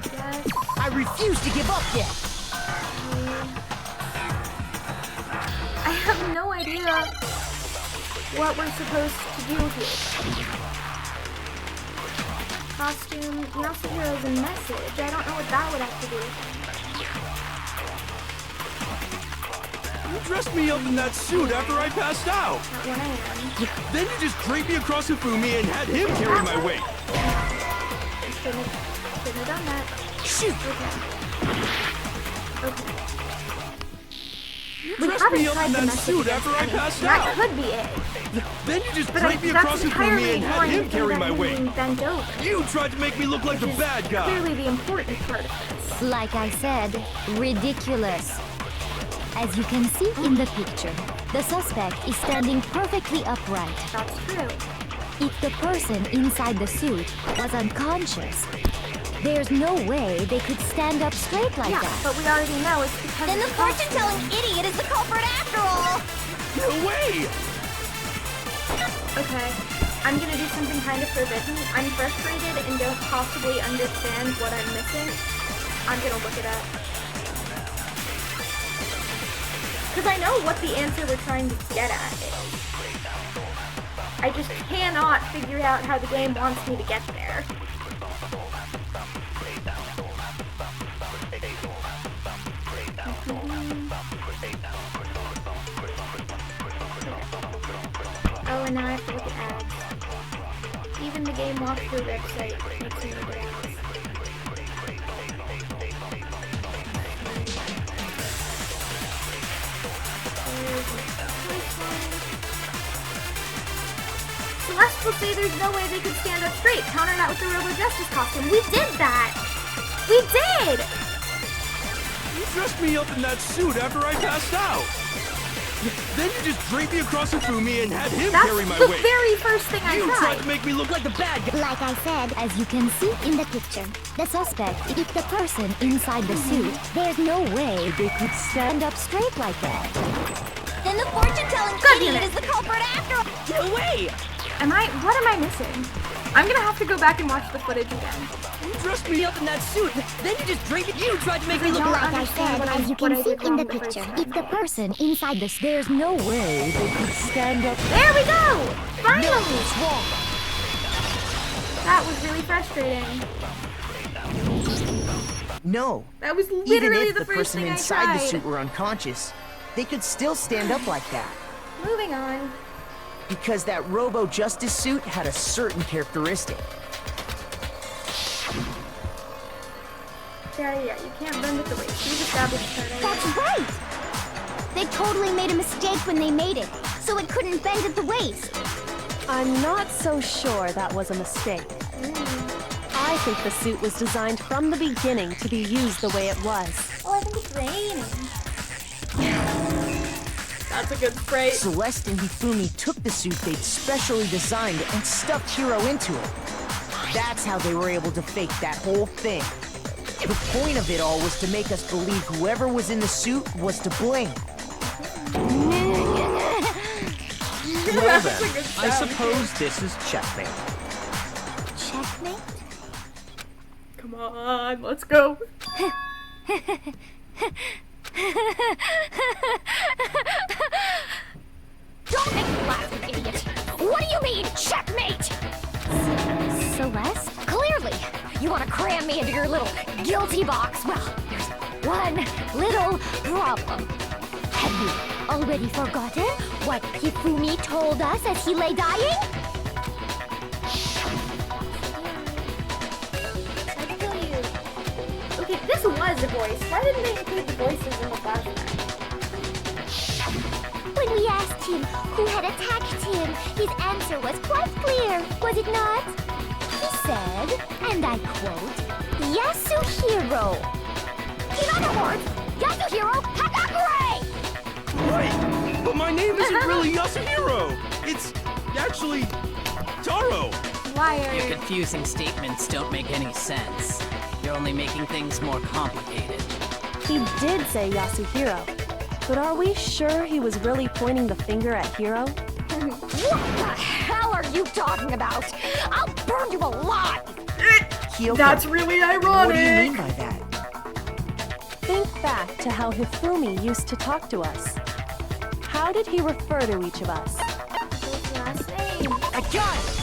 Yes. I refuse to give up yet! I have no idea what we're supposed to do here. Costume, mouse of heroes and message. I don't know what that would have to do with it. You dressed me up in that suit after I passed out. At 1 a.m. Then you just draped me across Hifumi and had him carry my weight. Shouldn't have done that. Shoot! Okay. You dressed me up in that suit after I passed out. That could be it. Then you just draped me across Hifumi and had him carry my weight. Bent over. You tried to make me look like the bad guy. Clearly the important part of this. Like I said, ridiculous. As you can see in the picture, the suspect is standing perfectly upright. That's true. If the person inside the suit was unconscious, there's no way they could stand up straight like that. But we already know it's because then the fortune-telling idiot is the culprit after all! No way! Okay, I'm gonna do something kind of forbidden. I'm frustrated and don't possibly understand what I'm missing. I'm gonna look it up. Because I know what the answer we're trying to get at is. I just cannot figure out how the game wants me to get there. Oh, and now I have to look at ads. Even the game walkthrough website makes me look at ads. Celeste will say there's no way they could stand up straight. Counter that with the Robo Justice costume. We did that! We did! You dressed me up in that suit after I passed out. Then you just draped me across Hifumi and had him carry my weight. That's the very first thing I tried. You tried to make me look like the bad guy. Like I said, as you can see in the picture, the suspect, if the person inside the suit, there's no way they could stand up straight like that. Then the fortune-telling idiot is the culprit after all! Get away! What am I missing? I'm gonna have to go back and watch the footage again. You dressed me up in that suit, then you just draped it. You tried to make me look like I said, as you can see in the picture, if the person inside this, there's no way they could stand up. There we go! Finally! No, it's wrong. That was really frustrating. No. That was Even literally if the first person thing I inside tried. the suit were unconscious, they could still stand up like that. Moving on. Because that Robo Justice suit had a certain characteristic. Yeah, you can't bend at the waist. We've established that. That's right! They totally made a mistake when they made it, so it couldn't bend at the waist. I'm not so sure that was a mistake. I think the suit was designed from the beginning to be used the way it was. Oh, I think it's raining. That's a good spray. Celeste and Hifumi took the suit they'd specially designed and stuffed Hiro into it. That's how they were able to fake that whole thing. The point of it all was to make us believe whoever was in the suit was to blame. Well then, I suppose this is checkmate. Checkmate? Come on, let's go. Don't make me laugh, you idiot! What do you mean, checkmate? Celeste? Clearly! You want to cram me into your little guilty box. Well, there's one little problem. Have you already forgotten what Hifumi told us as he lay dying? I kill you. Okay, this was a voice. Why didn't they include the voices in the flashback? When we asked him who had attacked him, his answer was quite clear, was it not? He said, and I quote, Yasuhiro. In other words, Yasuhiro Hagakure! Wait, but my name isn't really Yasuhiro. It's actually Taro. Liar. Your confusing statements don't make any sense. You're only making things more complicated. He did say Yasuhiro. But are we sure he was really pointing the finger at Hiro? What the hell are you talking about? I'll burn you alive! Kyoko, That's really ironic. what do you mean by that? Think back to how Hifumi used to talk to us. How did he refer to each of us? His last name. I got it!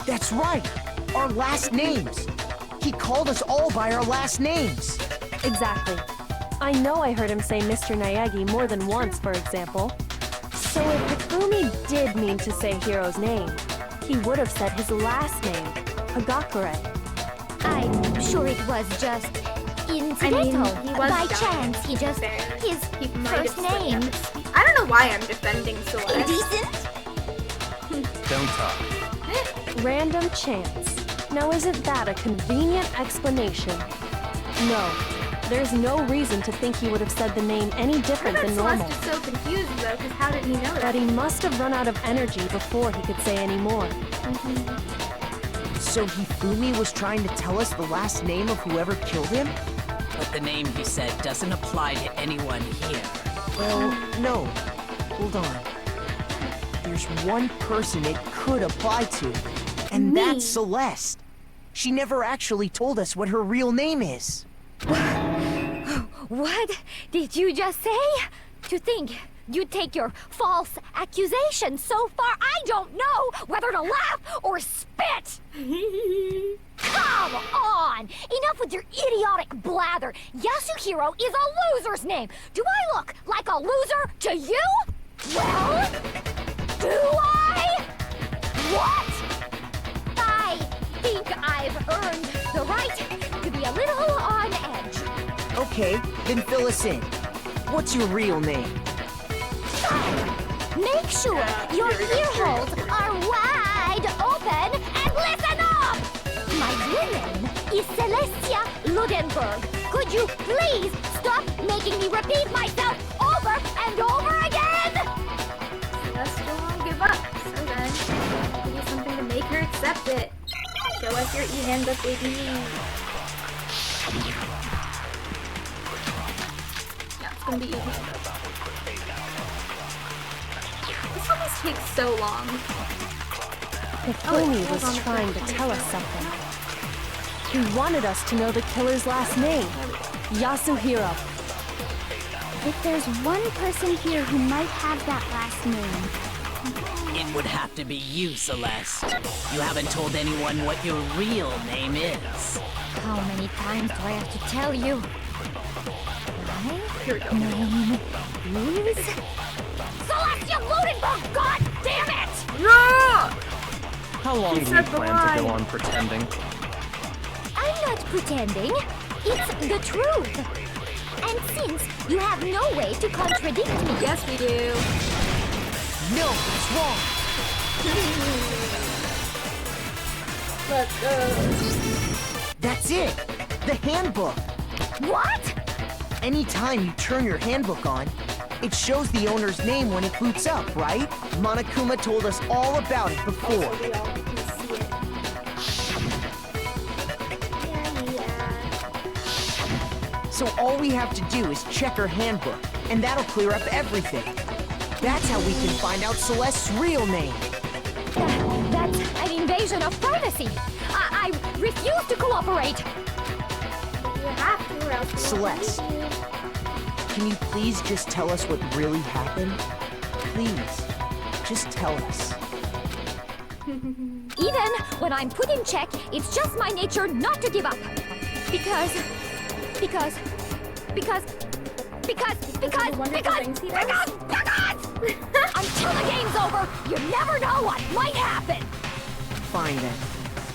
That's right! Our last names! He called us all by our last names! Exactly. I know I heard him say Mr. Naegi more than once, for example. So if Hifumi did mean to say Hiro's name, he would have said his last name, Hagakure. I'm sure it was just incidental. he was By dying, chance, he just... his He might first have said name. that. I don't know why I'm defending Celeste. Indecent? Don't talk. Random chance. Now isn't that a convenient explanation? No. There's no reason to think he would have said the name any different than normal. Celeste is so confused though, because how did he know But that? he must have run out of energy before he could say any more. So Hifumi was trying to tell us the last name of whoever killed him? But the name he said doesn't apply to anyone here. Well, no. Hold on. There's one person it could apply to, and Me. that's Celeste. She never actually told us what her real name is. What did you just say? To think you'd take your false accusation so far, I don't know whether to laugh or spit! Come on! Enough with your idiotic blather! Yasuhiro is a loser's name! Do I look like a loser to you? Well, do I? What? I think I've earned the right to be a little on edge. Okay, then fill us in. What's your real name? Make sure your ear holes are wide open and listen up! My real name is Celestia Ludenberg. Could you please stop making me repeat myself over and over again? Celeste won't give up. So then, we need something to make her accept it. Show us your e-handbook, baby. Yeah, it's gonna be e-handbook. This always takes so long. Hifumi was trying to tell us something. He wanted us to know the killer's last name, Yasuhiro. If there's one person here who might have that last name, It would have to be you, Celeste. You haven't told anyone what your real name is. how many times do I have to tell you? My name is Celestia Ludenberg, god damn it! How long do you said the plan to line. go on pretending? I'm not pretending. It's the truth. And since you have no way to contradict me, Yes, we do. No, it's wrong. Let's go. That's it. The handbook. what? Anytime you turn your handbook on, it shows the owner's name when it boots up, right? Monokuma told us all about it before. So we all can see it. Yeah. So all we have to do is check her handbook, And that'll clear up everything. That's how we can find out Celeste's real name. That's an invasion of privacy. I refuse to cooperate. You have to, or else we Celeste, can you please just tell us what really happened? Please, just tell us. Even when I'm put in check, it's just my nature not to give up. Because until the game's over, you never know what might happen. Fine then.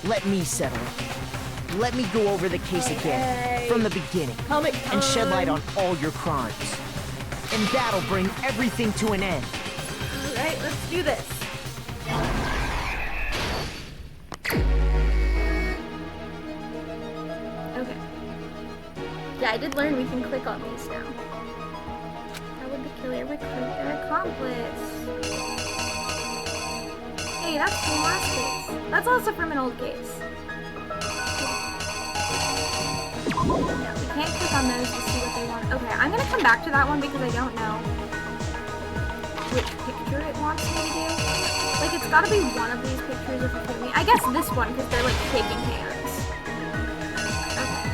Let me settle it. Let me go over the case again, from the beginning, and shed light on all your crimes. And that'll bring everything to an end. Alright, let's do this. Okay. Yeah, I did learn we can click on these now. How would the killer recruit their accomplice? Hey, that's from last case. That's also from an old case. Yeah, we can't click on those to see what they want. Okay, I'm gonna come back to that one because I don't know which picture it wants me to do. Like, it's gotta be one of these pictures if you feel me. I guess this one, because they're like shaking hands. Okay.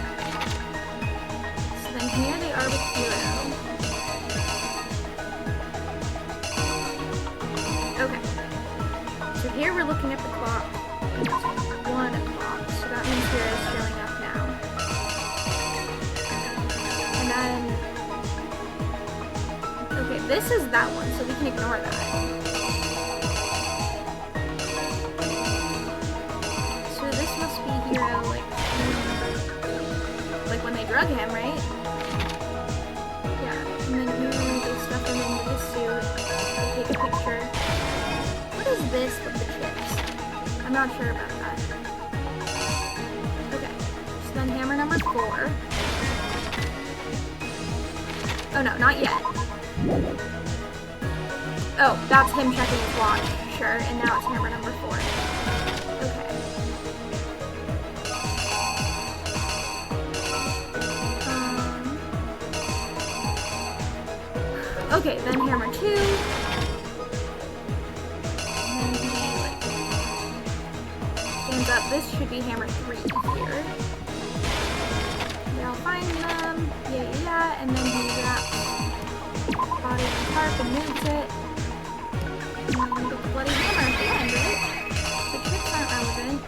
So then here they are with Hero. Okay. So here we're looking at the clock. And it's 1 o'clock. So that means Hero is showing up now. And then... Okay, this is that one, so we can ignore that. So this must be Hero, like when they drug him, right? Yeah, and then here they stuff him into the suit, they take a picture. What is this with the chips? I'm not sure about that. Okay, so then hammer number 4. Oh no, not yet. Oh, that's him checking his watch. Sure, and now it's hammer number 4. Okay. Okay, then hammer 2. And then he, stands up. This should be hammer 3 here. They'll find them. Yeah, and then he wraps body in the tarp and moves it. And then the bloody hammer at the end, right? The tricks aren't relevant.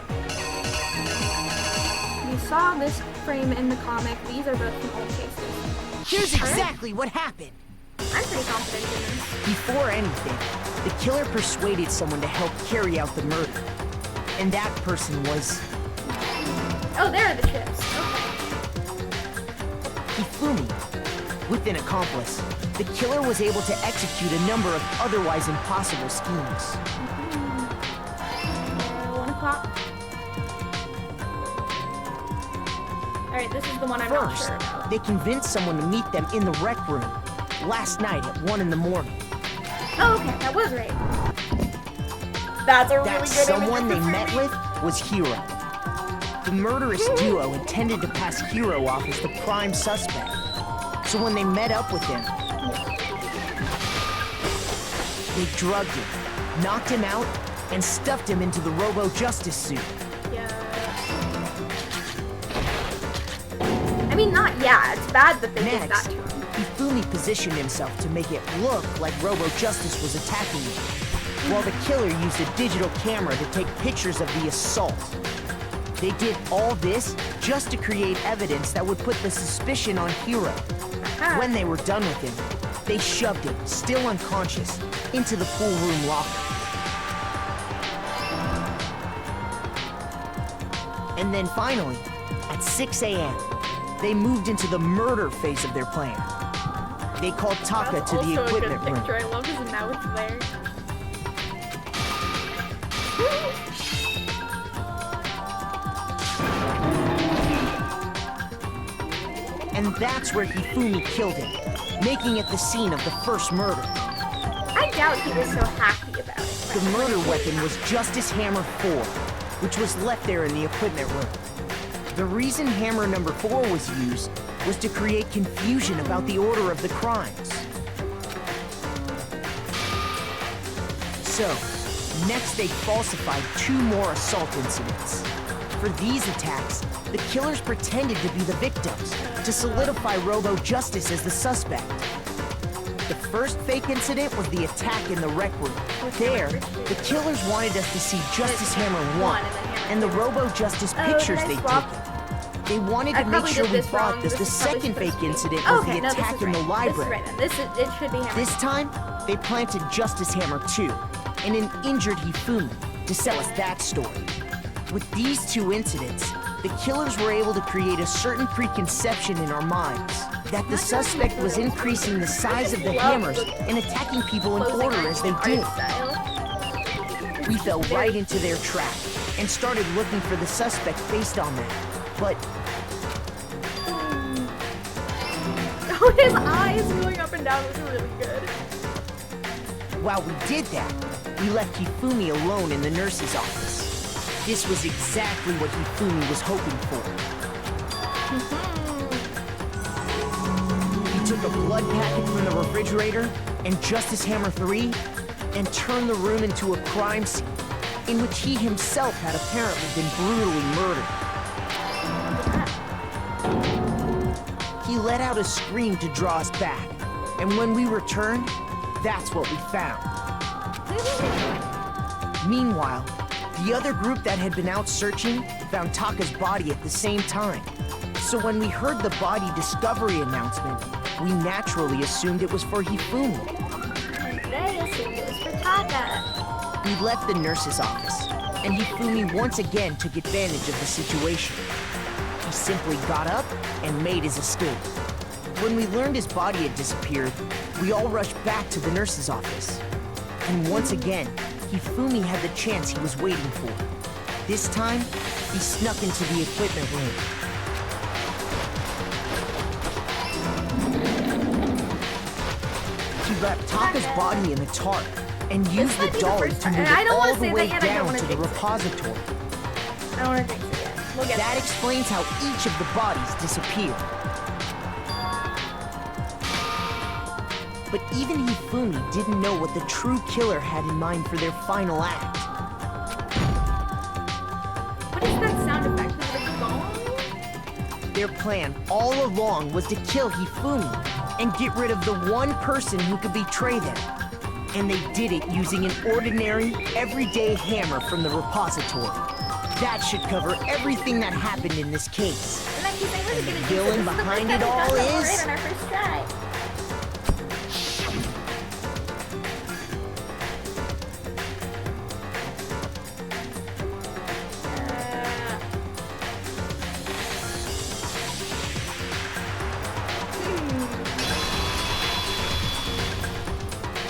You saw this frame in the comic. These are both from old cases. Here's exactly what happened. I'm pretty confident in this. Before anything, the killer persuaded someone to help carry out the murder. And that person was... Oh, there are the chips. Okay. Hifumi. With an accomplice, the killer was able to execute a number of otherwise impossible schemes. 1 o'clock. Alright, this is the one I'm not sure about. They convinced someone to meet them in the rec room last night at 1 in the morning. Oh, okay, that was right. That's a really good image. Someone they met with was Hero. The murderous duo intended to pass Hero off as the prime suspect. So when they met up with him, they drugged him, knocked him out, and stuffed him into the Robo-Justice suit. Yeah. I mean, not yeah. It's bad that they did that to him. Hifumi positioned himself to make it look like Robo-Justice was attacking him, while the killer used a digital camera to take pictures of the assault. They did all this just to create evidence that would put the suspicion on Hero. When they were done with him, they shoved him, still unconscious, into the pool room locker. And then finally, at 6 a.m., they moved into the murder phase of their plan. They called Taka to the equipment room. I love his mouth there. And that's where Hifumi killed him, making it the scene of the first murder. I doubt he was so happy about it. The murder weapon was Justice Hammer 4, which was left there in the equipment room. The reason hammer number 4 was used was to create confusion about the order of the crimes. So, next they falsified 2 more assault incidents. For these attacks, the killers pretended to be the victims to solidify Robo Justice as the suspect. The first fake incident was the attack in the rec room. There, the killers wanted us to see Justice Hammer 1 and the Robo Justice pictures they'd taken. They wanted to make sure we thought that the second fake incident was the attack in the library. It should be Hammer. This time, they planted Justice Hammer 2 and an injured Hifumi to sell us that story. With these 2 incidents, the killers were able to create a certain preconception in our minds that the suspect was increasing the size of the hammers and attacking people in order as they did. We fell right into their trap and started looking for the suspect based on that. But oh, his eyes going up and down was really good. While we did that, we left Hifumi alone in the nurse's office. This was exactly what Hifumi was hoping for. He took a blood packet from the refrigerator and Justice Hammer 3 and turned the room into a crime scene in which he himself had apparently been brutally murdered. He let out a scream to draw us back, and when we returned, that's what we found. Meanwhile, the other group that had been out searching found Taka's body at the same time. So when we heard the body discovery announcement, we naturally assumed it was for Hifumi. They assumed it was for Taka. We left the nurse's office, and Hifumi once again took advantage of the situation. He simply got up and made his escape. When we learned his body had disappeared, we all rushed back to the nurse's office. And once again, Hifumi had the chance he was waiting for. This time, he snuck into the equipment room. He wrapped Taka's body in a tarp and used the dolly to move it all the way down to the repository. I don't want to think so yet. We'll get that explains how each of the bodies disappeared. But even Hifumi didn't know what the true killer had in mind for their final act. What is that sound effect? Is it a gong? Their plan all along was to kill Hifumi and get rid of the one person who could betray them. And they did it using an ordinary, everyday hammer from the repository. That should cover everything that happened in this case. And the villain behind it all is... on our first try.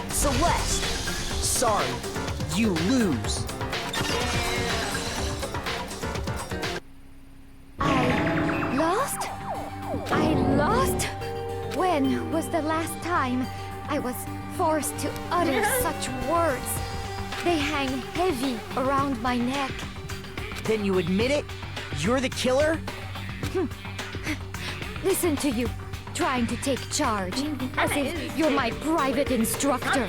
Celeste! Sorry, you lose. I lost? When was the last time I was forced to utter such words? They hang heavy around my neck. Then you admit it? You're the killer? Listen to you, trying to take charge, as if you're my private instructor.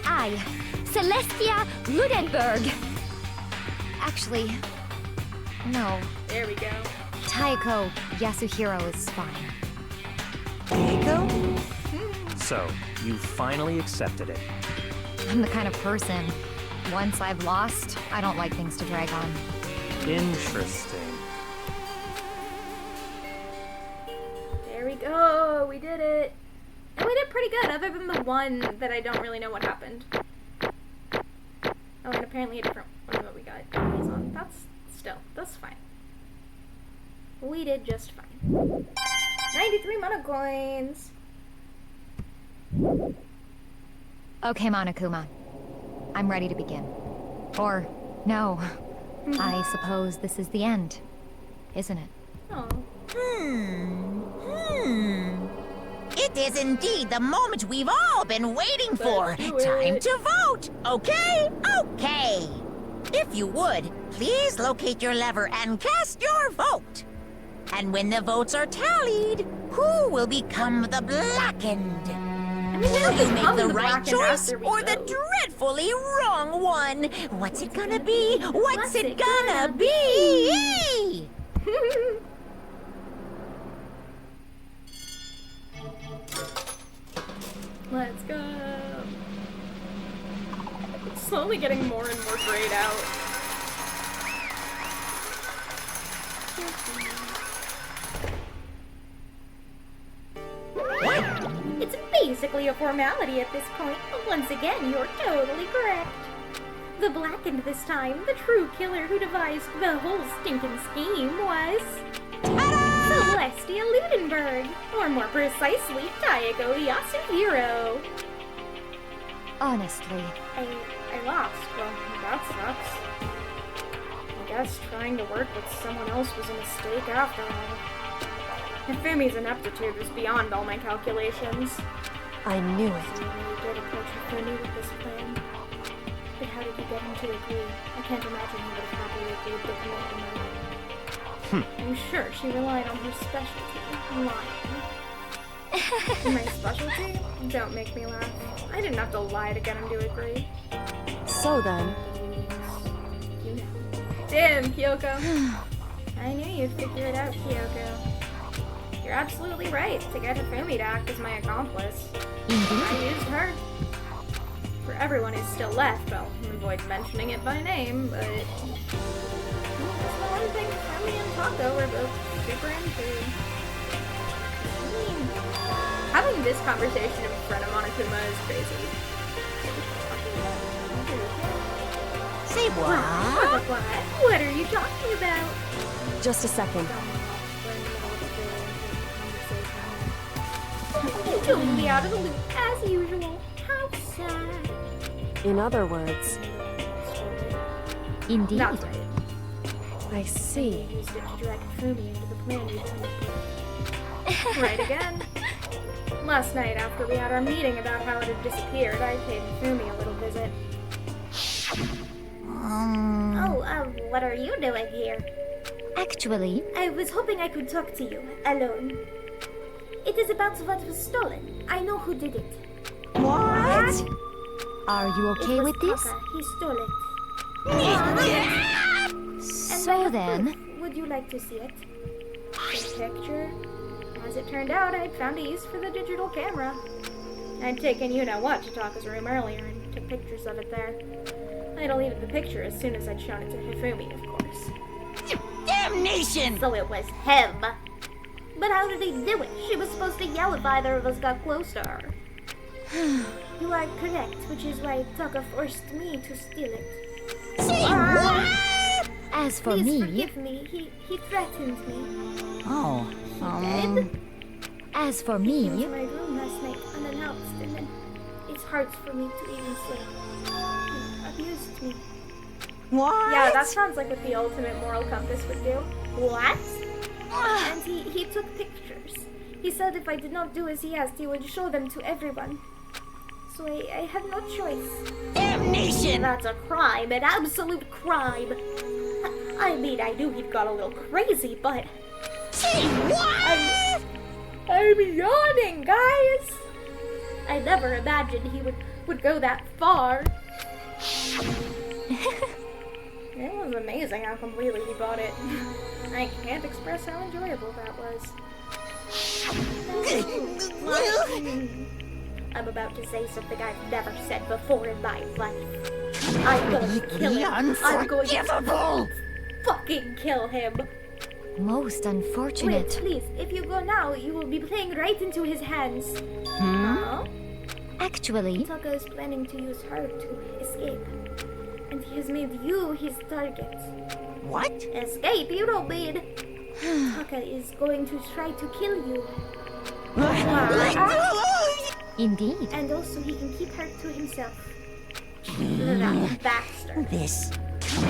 I, Celestia Ludenberg. Actually, no. There we go. Taiko Yasuhiro is fine. Taiko? So, you finally accepted it. I'm the kind of person, once I've lost, I don't like things to drag on. Interesting. There we go, we did it. And we did pretty good, other than the one that I don't really know what happened. Oh, and apparently a different one that we got eyes on. That's fine. We did just fine. 93 mana coins! Okay, Monokuma. I'm ready to begin. Or, no. I suppose this is the end, isn't it? Oh. It is indeed the moment we've all been waiting for. Time to vote, okay? Okay. If you would, please locate your lever and cast your vote. And when the votes are tallied, who will become the blackened? Will you make the right blackened choice after we or the vote. dreadfully wrong one? What's it gonna be? What's it gonna be? Let's go. It's slowly getting more and more grayed out. It's basically a formality at this point, but once again, you're totally correct. The blackened this time, the true killer who devised the whole stinking scheme was... Celestia Ludenberg, or more precisely, Taeko Yasuhiro. Honestly, I lost. Well, that sucks. I guess trying to work with someone else was a mistake after all. Hifumi's ineptitude was beyond all my calculations. I knew it. I really did approach Hifumi with this plan. But how did you get him to agree? I can't imagine he would have happily agreed to commit to murder. I'm sure she relied on her specialty, lying. My specialty? Don't make me laugh. I didn't have to lie to get him to agree. So then, You know. Damn, Kyoko. I knew you'd figure it out, Kyoko. You're absolutely right to get Hifumi to act as my accomplice. I used her. For everyone who's still left, I'll avoid mentioning it by name, but... That's the one thing Hifumi and Tako were both super into. I mean, having this conversation in front of Monokuma is crazy. Say what? What are you talking about? just a second. Totally me out of the loop, as usual. How sad. In other words, Indeed. That's right. I see. I used it to drag Fumi into the plan you come up with. Right again. Last night, after we had our meeting about how it had disappeared, I paid Fumi a little visit. What are you doing here? Actually, I was hoping I could talk to you, alone. It is about what was stolen. I know who did it. what? Are you okay It was with this? Taka. He stole it. And I So have then, proof. Would you like to see it? The picture? As it turned out, I'd found a use for the digital camera. I'd taken you-know-what to Taka's room earlier and took pictures of it there. I deleted the picture as soon as I'd shown it to Hifumi, of course. Damnation! So it was him. But how did he do it? She was supposed to yell if either of us got close to her. You are correct, which is why Taka forced me to steal it. Say what? as for Please me, forgive me. He threatened me. Oh, as for He came me, to my room last night unannounced, and then it's hard for me to even say. He abused me. what? Yeah, that sounds like what the ultimate moral compass would do. What? And he took pictures. He said if I did not do as he asked, he would show them to everyone. So I had no choice. Damnation! That's a crime, an absolute crime. I mean, I knew he'd got a little crazy, but... Say what? I'm yawning, guys! I never imagined he would go that far. It was amazing how completely he bought it. I can't express how enjoyable that was. I'm about to say something I've never said before in my life. I'm going to kill him. I'm going to fucking kill him. most Wait, unfortunate. please, if you go now, you will be playing right into his hands. Huh? Actually, Taka is planning to use her to escape. And he has made you his target. What? Escape? You don't mean... Taka is going to try to kill you. indeed. And also he can keep her to himself. That bastard. This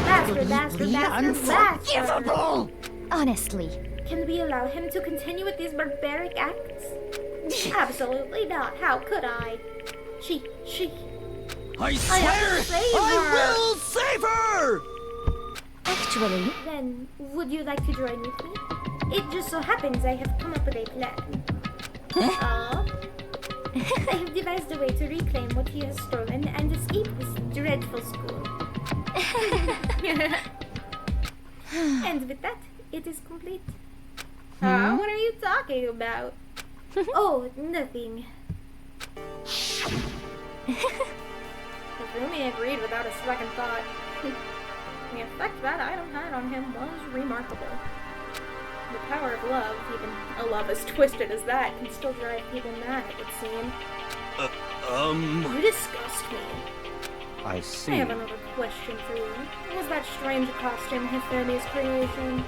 Bastard. unforgivable! Honestly, Can we allow him to continue with these barbaric acts? Absolutely not. How could I? She... I I have to swear, save I her. will save her! actually, Then, would you like to join with me? It just so happens I have come up with a plan. I have devised a way to reclaim what he has stolen and escape this dreadful school. And with that, it is complete. What are you talking about? Oh, nothing. Hifumi agreed without a second thought. The effect that item had on him was remarkable. The power of love, even a love as twisted as that, can still drive people mad, it would seem. You disgust me. I see. I have another question for you. Was that strange costume Hifumi's creation?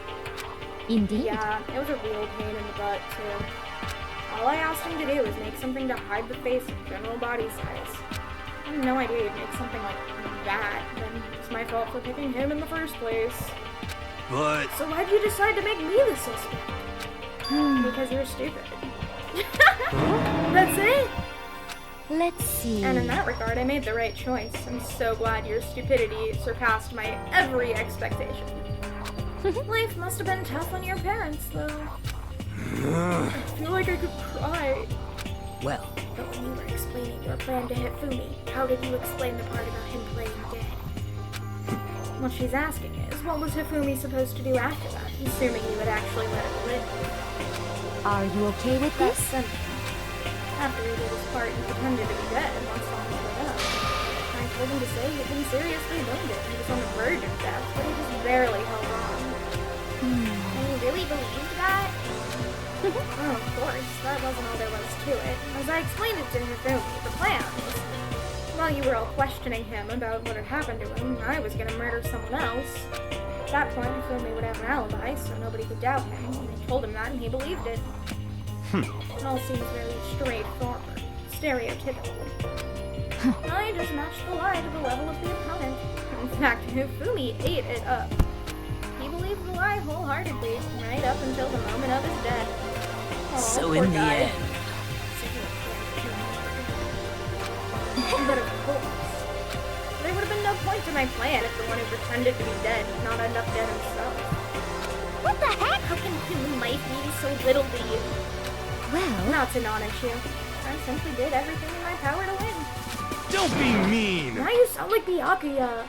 Indeed. Yeah, it was a real pain in the butt, too. All I asked him to do was make something to hide the face and general body size. I had no idea he'd make something like that, then it's my fault for picking him in the first place. But... So why'd you decide to make me the suspect? Because you're stupid. That's it? Let's see. And in that regard, I made the right choice. I'm so glad your stupidity surpassed my every expectation. Life must have been tough on your parents, though. I feel like I could cry. Well, But when you were explaining your plan to Hifumi, how did you explain the part about him playing dead? What she's asking is, what was Hifumi supposed to do after that, assuming you would actually let him live? Are you okay with That's this? simple. After he did his part and pretended to be dead once all split up, I told him to say he'd been seriously wounded and he was on the verge of death, but he just barely held on. And you really believed that? Oh, of course, that wasn't all there was to it. As I explained it to Hifumi, the plan was, while you were all questioning him about what had happened to him, I was gonna murder someone else. At that point, Hifumi would have an alibi, so nobody could doubt him. And I told him that, and he believed it. It all seems very straightforward, stereotypical. I just matched the lie to the level of the opponent. In fact, Hifumi ate it up. He believed the lie wholeheartedly, right up until the moment of his death. Aw, so poor in the guy. end, But of course, there would have been no point to my plan if the one who pretended to be dead did not end up dead himself. What the heck? How can human life mean so little to you? Well, That's a non-issue. I simply did everything in my power to win. Don't be mean! Now you sound like Byakuya.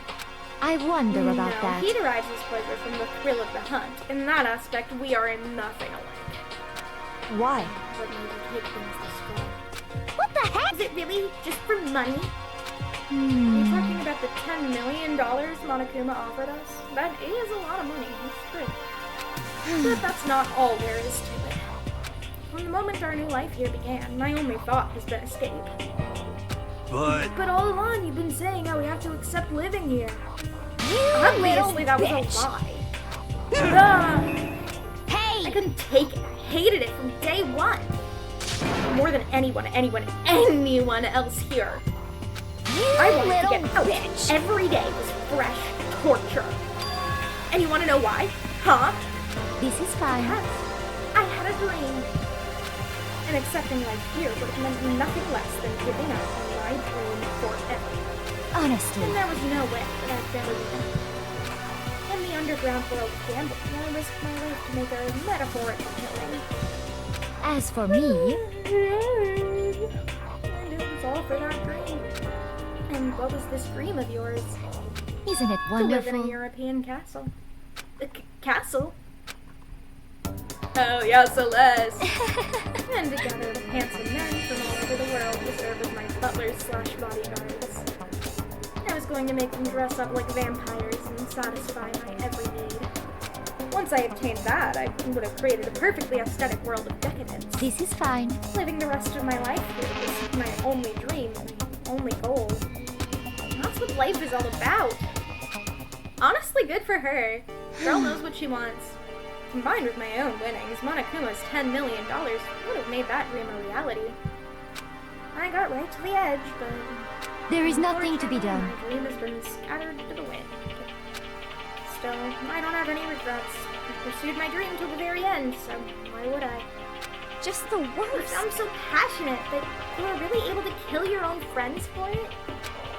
I wonder about No, that. he derives his pleasure from the thrill of the hunt. In that aspect, we are in nothing alike. Why? What made you take things this far? What the heck? Is it really just for money? Are you talking about the $10 million Monokuma offered us? That is a lot of money, it's true. But that's not all there is to it. From the moment our new life here began, my only thought has been escape. But all along you've been saying how we have to accept living here. Obviously that was a lie. Hey! I couldn't take it. I hated it from day one. More than anyone else here. I wanted to get out. Bitch. Every day was fresh torture. And you want to know why? Huh? This is fine. Yes. I had a dream. And accepting life here would have meant nothing less than giving up on my dream forever. Honestly. And there was no way that I'd ever do that. In the underground world of gambling, I risked my life to make a metaphorical killing. As for me, And it was all for that dream. And what was this dream of yours? isn't it To live in a wonderful? European castle. A castle? Oh, yes, Celeste! And together with handsome men from all over the world to serve as my butlers/bodyguards. I was going to make them dress up like vampires and satisfy my every need. Once I obtained that, I would have created a perfectly aesthetic world of decadence. This is fine. Living the rest of my life here was my only dream, my only goal. That's what life is all about. Honestly, good for her. Girl knows what she wants. Combined with my own winnings, Monokuma's $10 million would have made that dream a reality. I got right to the edge, but There is nothing to be done. my dream has been scattered to the wind. Still, I don't have any regrets. I pursued my dream till the very end, so why would I? Just the You worst. sound so passionate that you were really able to kill your own friends for it?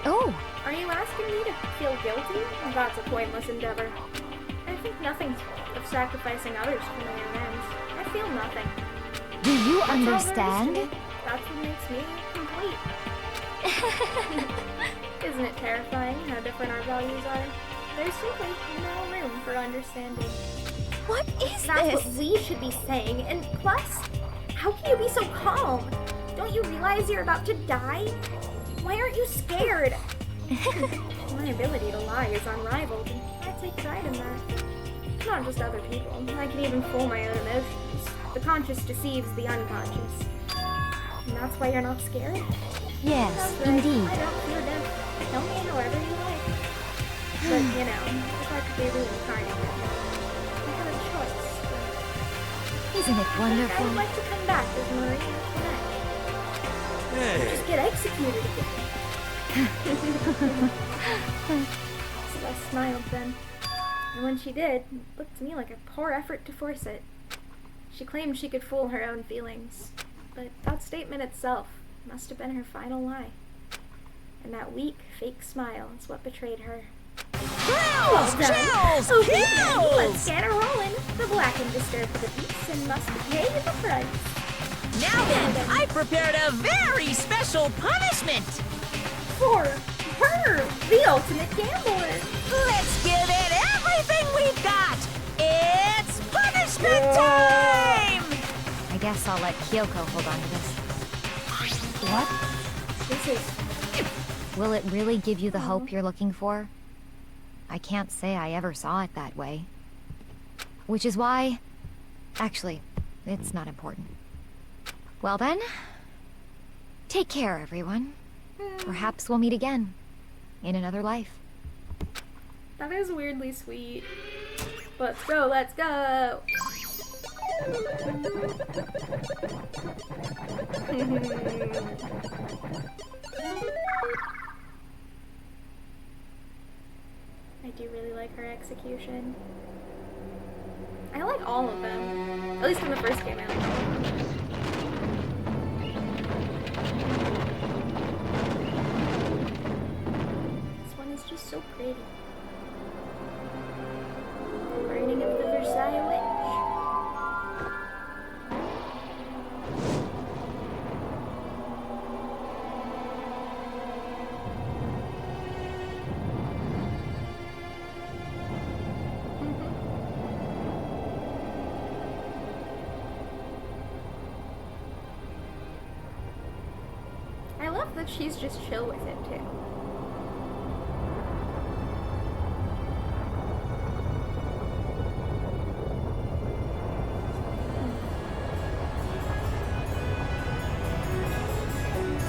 Oh, Are you asking me to feel guilty? That's a pointless endeavor. I think nothing of sacrificing others for my own ends. I feel nothing. do you That's all there is to understand? me. That's what makes me complete. Isn't it terrifying how different our values are? There's simply no room for understanding. What is That's this? what we should be saying, and plus, how can you be so calm? Don't you realize you're about to die? Why aren't you scared? My ability to lie is unrivaled, and I take pride in that. Not just other people, I can even fool my own emotions. The conscious deceives the unconscious. And that's why you're not scared? Yes, That's right. indeed. I don't fear death. Tell me however you like. But, you know, if I could be reincarnated, I have a choice. Isn't it I wonderful? would like to come back as Marie Antoinette. Hey, Just get executed again. Celeste smiled then. And when she did, it looked to me like a poor effort to force it. She claimed she could fool her own feelings. But that statement itself must have been her final lie. And that weak, fake smile is what betrayed her. Chills! Chills! Okay, then, Chills! let's get her rolling. The blackened disturb the peace and must pay the price. Now then, I prepared a very special punishment! For her, the ultimate gambler. Let's give it everything we've got! It's punishment time! I guess I'll let Kyoko hold on to this. What? This is... Will it really give you the hope you're looking for? I can't say I ever saw it that way. Which is why... Actually, it's not important. Well then, take care, everyone. Perhaps we'll meet again. In another life. That is weirdly sweet. Let's go, let's go! I do really like her execution. I like all of them. At least in the first game I liked all of them. This one is just so pretty. The burning of the Versailles Witch. I love that she's just chill with it too.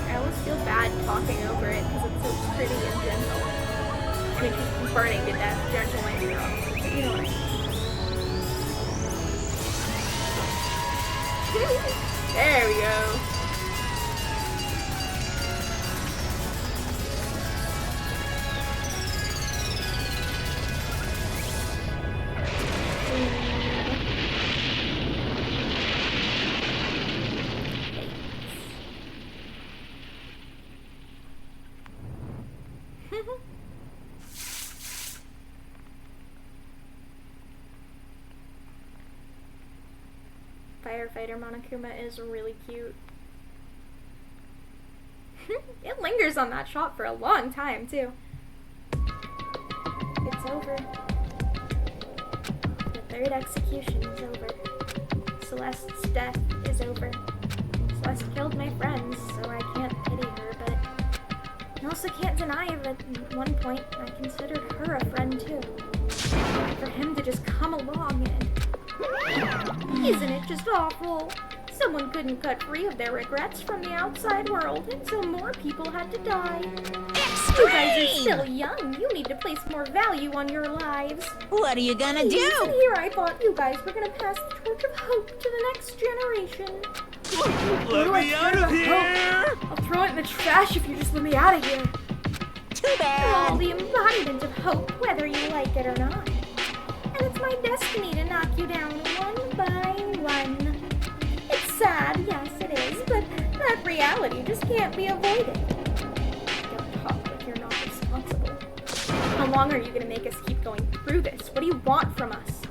I always feel bad talking over it because it's so pretty and gentle. I mean, she's burning to death, gentle might be wrong, but you know what I mean. There we go. Firefighter Monokuma is really cute. It lingers on that shot for a long time, too. It's over. The third execution is over. Celeste's death is over. Celeste killed my friends, so I can't pity her, but I also can't deny that at one point I considered her a friend, too. For him to just come along and... Isn't it just awful? Someone couldn't cut free of their regrets from the outside world, and so more people had to die. Extreme! You guys are still young. You need to place more value on your lives. What are you gonna And do? here I thought you guys were gonna pass the torch of hope to the next generation. let me out of here! I'll throw it in the trash if you just let me out of here. Too You're all bad! the embodiment of hope, whether you like it or not. And it's my destiny to knock you down one by one. It's sad, yes it is, but that reality just can't be avoided. Don't talk like you're not responsible. How long are you gonna make us keep going through this? What do you want from us?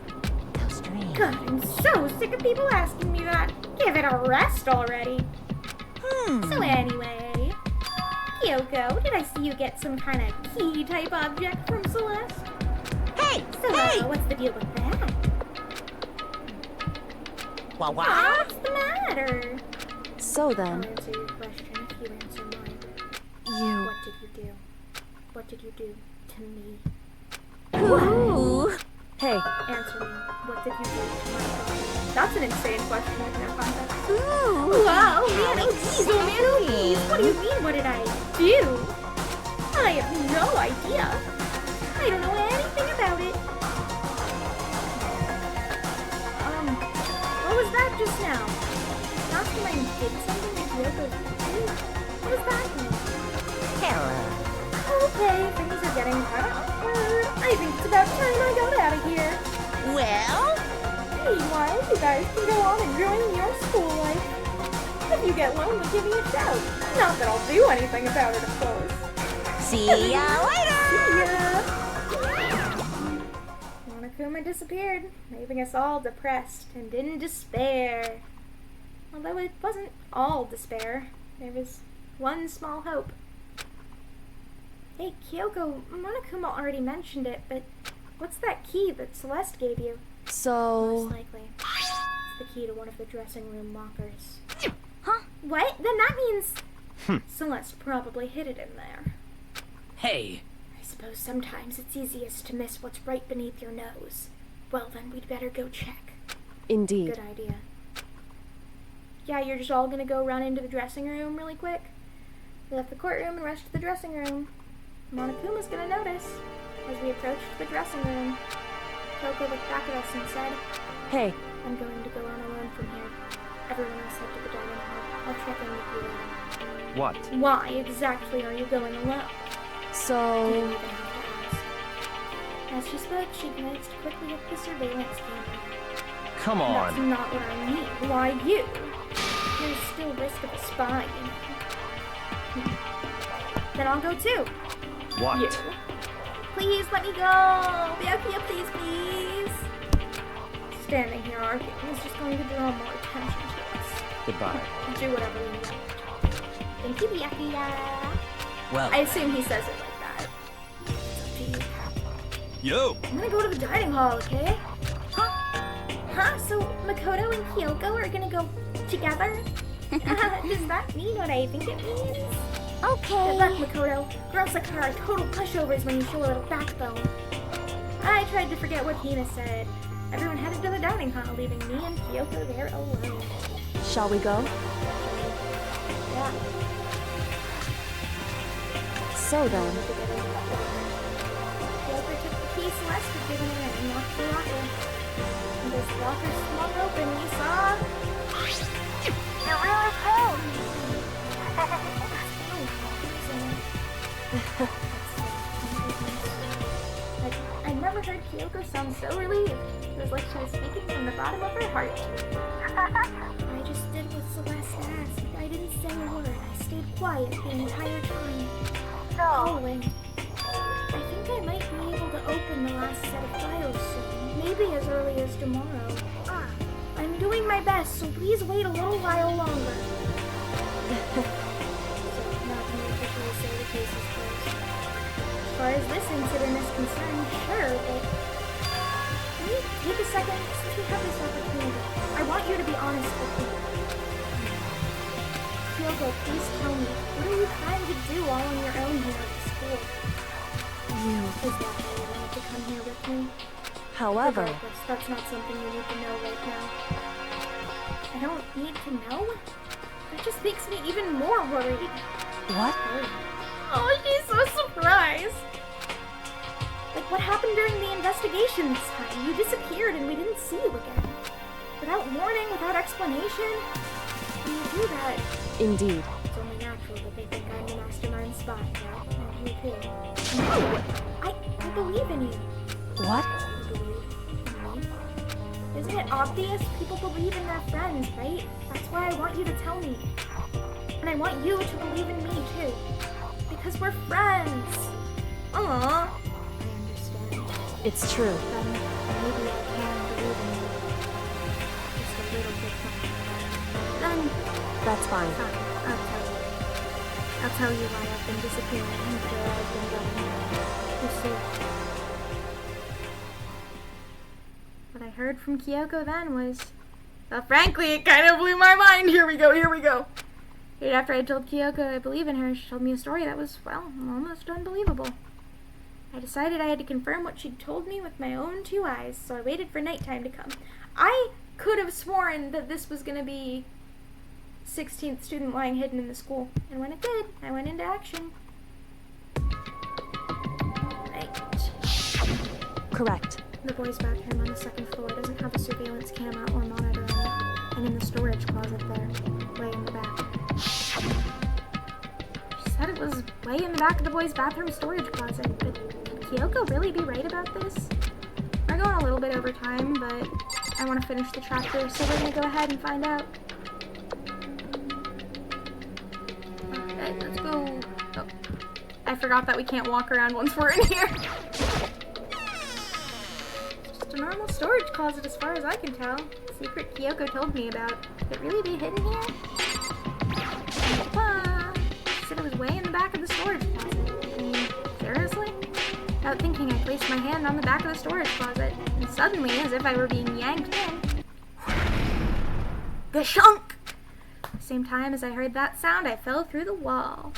How strange. God, I'm so sick of people asking me that. Give it a rest already. So anyway, Kyoko, did I see you get some kind of key-type object from Celeste? Hey! So, hey! What's the deal with that? What? What's the matter? So I'll then, answer your question if you answer mine. you... What did you do? What did you do to me? Ooh. Hey, Answer me. What did you do to my father? That's an insane question in no context. Ooh. Wow, man, oh geez, oh man, oh geez. What do you mean, what did I do? I have no idea. I don't know anything about it. What was that just now? Not when I did something to Kyoko. What does that mean? Hello. Okay, things are getting kind of awkward. I think it's about time I got out of here. Well? Meanwhile, you guys can go on enjoying your school life. If you get lonely, give me a shout. Not that I'll do anything about it, of course. See ya later! See ya! Monokuma disappeared, leaving us all depressed and in despair. Although it wasn't all despair, there was one small hope. Hey, Kyoko, Monokuma already mentioned it, but what's that key that Celeste gave you? so... Most likely. It's the key to one of the dressing room lockers. Huh? What? Then that means Celeste probably hid it in there. Hey, I suppose sometimes it's easiest to miss what's right beneath your nose. Well, then we'd better go check. Indeed. Good idea. Yeah, you're just all gonna go run into the dressing room really quick? We left the courtroom and rushed to the dressing room. Monokuma's gonna notice as we approached the dressing room. Kyoko looked back at us and said, Hey, I'm going to go on alone from here. Everyone else head to the dining hall. I'll check in with you later. What? Why exactly are you going alone? You so... didn't even have to ask. As she spoke, she glanced quickly at the surveillance camera. Come That's on. not what I mean. Why you? There's still risk of a spy, you know. Then I'll go too. What? You. Please let me go. Byakuya, please. Standing here arguing is just going to draw more attention to us. Goodbye. Do whatever you want. Thank you, Byakuya. well, I assume he says it like that. It's up to you. Yo! I'm gonna go to the dining hall, okay? Huh? So Makoto and Kyoko are gonna go together? Does that mean what I think it means? Good Okay. luck, Makoto. Girls like her are total pushovers when you show a little backbone. I tried to forget what Hina said. Everyone headed to the dining hall, leaving me and Kyoko there alone. Shall we go? Yeah. So then, Kyoko took the key Celeste had given her and locked the locker. And as the locker swung open, we saw... You're really cold! I never heard Kyoko sound so relieved. It was like she was speaking from the bottom of her heart. I just did what Celeste asked. I didn't say a word. I stayed quiet the entire time. Following. I think I might be able to open the last set of files soon. Maybe as early as tomorrow. I'm doing my best, so please wait a little while longer. So, now can we officially say the case is closed? As far as this incident is concerned, sure, but... Can we take a second, since we have this opportunity? I want you to be honest with me. Kyoko, please tell me, what are you trying to do all on your own here at school? you... Is that why you wanted to come here with me? However, Regardless, that's not something you need to know right now. I don't need to know? That just makes me even more worried. what? Oh, she's so surprised. Like, what happened during the investigation this time? You disappeared and we didn't see you again. Without warning, without explanation? When you do that, Indeed. it's only natural that they think I'm the mastermind spy, right? And you too. No! I believe in you. What? You believe in me? Isn't it obvious people believe in their friends, right? That's why I want you to tell me. And I want you to believe in me, too. Because we're friends. Aww. I understand. It's true. Then maybe I can believe in you. Just a little bit more. Then, That's fine. fine. I'll tell you why I've been disappearing and where I've been going. You see. What I heard from Kyoko then was... Well, frankly, it kind of blew my mind. Here we go. Right after I told Kyoko I believe in her, she told me a story that was, well, almost unbelievable. I decided I had to confirm what she'd told me with my own 2 eyes, so I waited for nighttime to come. I could have sworn that this was going to be 16th student lying hidden in the school, and when it did, I went into action. Right. Correct. The boys' bathroom on the 2nd floor doesn't have a surveillance camera or monitor in it, and in the storage closet there, way in the back. She said it was way in the back of the boys' bathroom storage closet, but could Kyoko really be right about this? We're going a little bit over time, but I want to finish the chapter, so we're going to go ahead and find out. Alright, let's go. Oh, I forgot that we can't walk around once we're in here. Just a normal storage closet as far as I can tell. Secret Kyoko told me about. Could it really be hidden here? She said it was way in the back of the storage closet. I mean, seriously? Without thinking, I placed my hand on the back of the storage closet, and suddenly, as if I were being yanked in, Gashunk! At the same time as I heard that sound, I fell through the wall.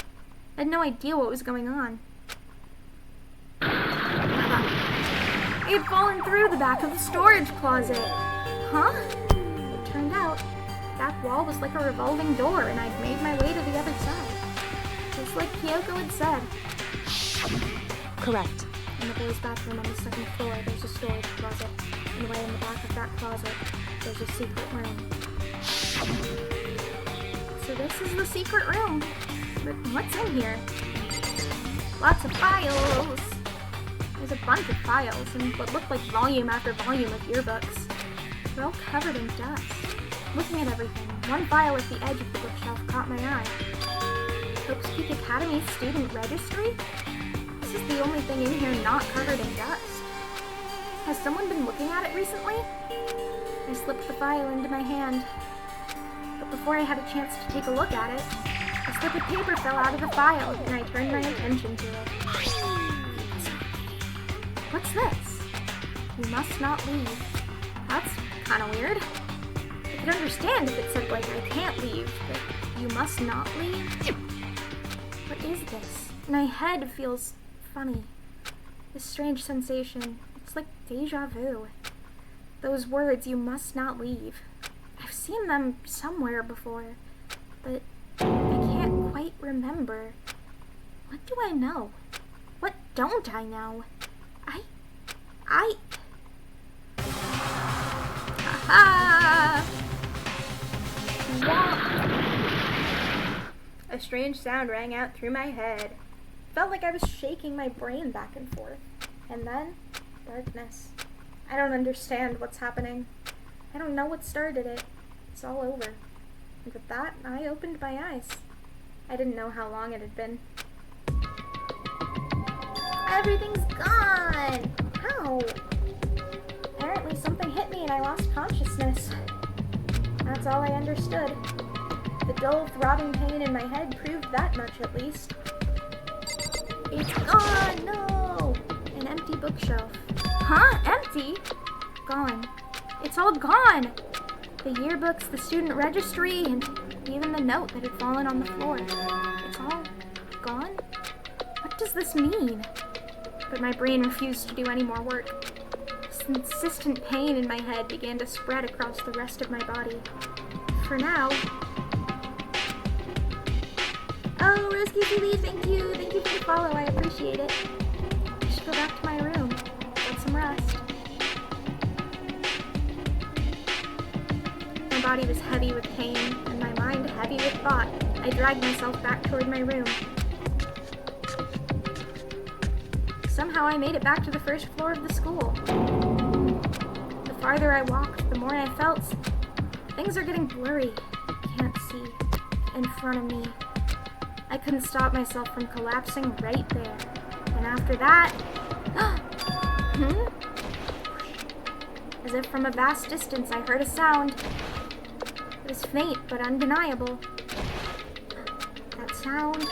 I had no idea what was going on. I had fallen through the back of the storage closet. Huh? It turned out, that wall was like a revolving door, and I'd made my way to the other side. Just like Kyoko had said. Correct. In the boys' bathroom on the 2nd floor, there's a storage closet. And way in the back of that closet, there's a secret room. So this is the secret room. But what's in here? Lots of files. There's a bunch of files, and what looked like volume after volume of yearbooks. They're all covered in dust. Looking at everything, one file at the edge of the bookshelf caught my eye. Hope's Peak Academy Student Registry? This is the only thing in here not covered in dust. Has someone been looking at it recently? I slipped the file into my hand. But before I had a chance to take a look at it, a slip of paper fell out of the file, and I turned my attention to it. What's this? You must not leave. That's kind of weird. I could understand if it said, like, I can't leave, but you must not leave? What is this? My head feels funny. This strange sensation. It's like deja vu. Those words, you must not leave. I've seen them somewhere before, but I can't quite remember. What do I know? What don't I know? Ha! A strange sound rang out through my head. Felt like I was shaking my brain back and forth. And then, darkness. I don't understand what's happening. I don't know what started it. It's all over. And with that, I opened my eyes. I didn't know how long it had been. Everything's gone! How? Apparently something hit me and I lost consciousness. That's all I understood. The dull, throbbing pain in my head proved that much, at least. It's gone! No! An empty bookshelf. Huh? Empty? Gone. It's all gone! The yearbooks, the student registry, and even the note that had fallen on the floor. It's all gone? What does this mean? But my brain refused to do any more work. This insistent pain in my head began to spread across the rest of my body. For now... Oh, Risky TV, thank you. Thank you for the follow. I appreciate it. I should go back to my room. Get some rest. My body was heavy with pain, and my mind heavy with thought. I dragged myself back toward my room. Somehow I made it back to the 1st floor of the school. The farther I walked, the more I felt things are getting blurry. I can't see in front of me. I couldn't stop myself from collapsing right there. And after that... As if from a vast distance I heard a sound. It was faint but undeniable. That sound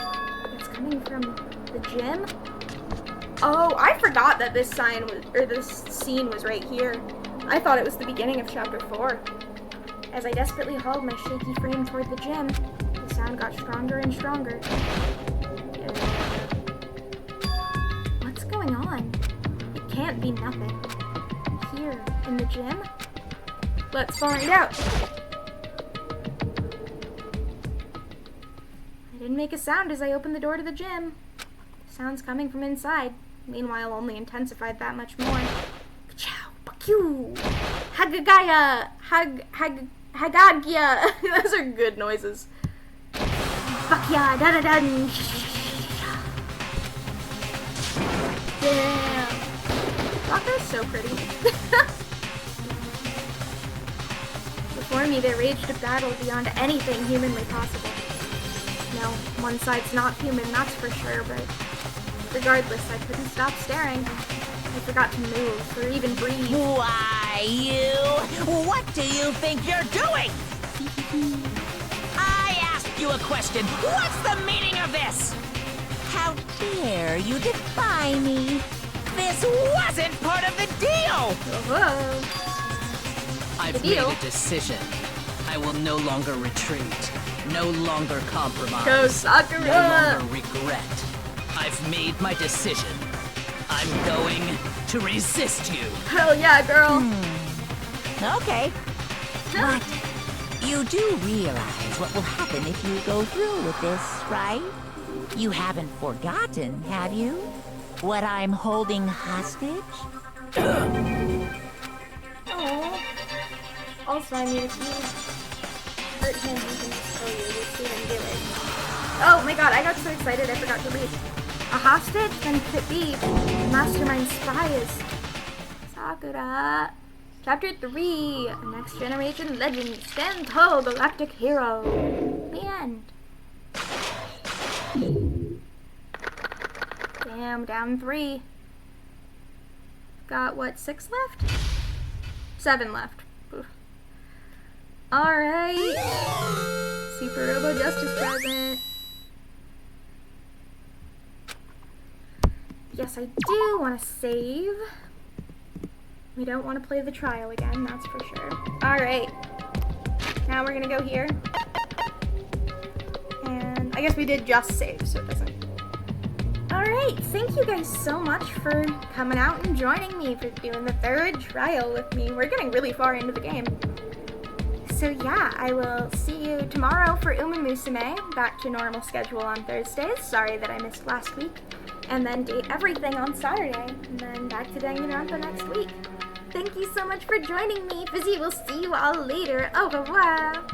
that's coming from the gym? Oh, I forgot that this scene was right here. I thought it was the beginning of chapter 4. As I desperately hauled my shaky frame toward the gym, the sound got stronger and stronger. What's going on? It can't be nothing. Here, in the gym? Let's find out! I didn't make a sound as I opened the door to the gym. The sound's coming from inside. Meanwhile, only intensified that much more. Ka-chow, bakyu, hagagaya, hagagya. Those are good noises. Bakya, da-da-dun. Damn. Rocco's so pretty. Before me, there raged a battle beyond anything humanly possible. No, one side's not human, that's for sure, but regardless, I couldn't stop staring. I forgot to move, or even breathe. Why, you? What do you think you're doing? I asked you a question. What's the meaning of this? How dare you defy me? This wasn't part of the deal! Whoa. I've made a decision. I will no longer retreat. No longer compromise. Go Sakura! No longer regret. I've made my decision. I'm going to resist you. Hell yeah, girl. Okay. But you do realize what will happen if you go through with this, right? You haven't forgotten, have you? What I'm holding hostage? Oh. Also, I mean, if you hurt him, you can just kill you. We'll see him do it. Oh my god, I got so excited I forgot to read. A hostage? Then could it be? Mastermind spies. Sakura. Chapter 3. Next Generation Legend. Stand tall, galactic hero. The end. Damn, down 3. Got, what, 6 left? 7 left. Alright. Super Robo Justice present. Yes, I do want to save. We don't want to play the trial again, that's for sure. Alright. Now we're gonna go here. And I guess we did just save, so it doesn't. Alright, thank you guys so much for coming out and joining me for doing the 3rd trial with me. We're getting really far into the game. So yeah, I will see you tomorrow for Uma Musume, back to normal schedule on Thursdays. Sorry that I missed last week. And then Date Everything on Saturday, and then back to Danganronpa next week. Thank you so much for joining me. Fizzy will see you all later. Au revoir.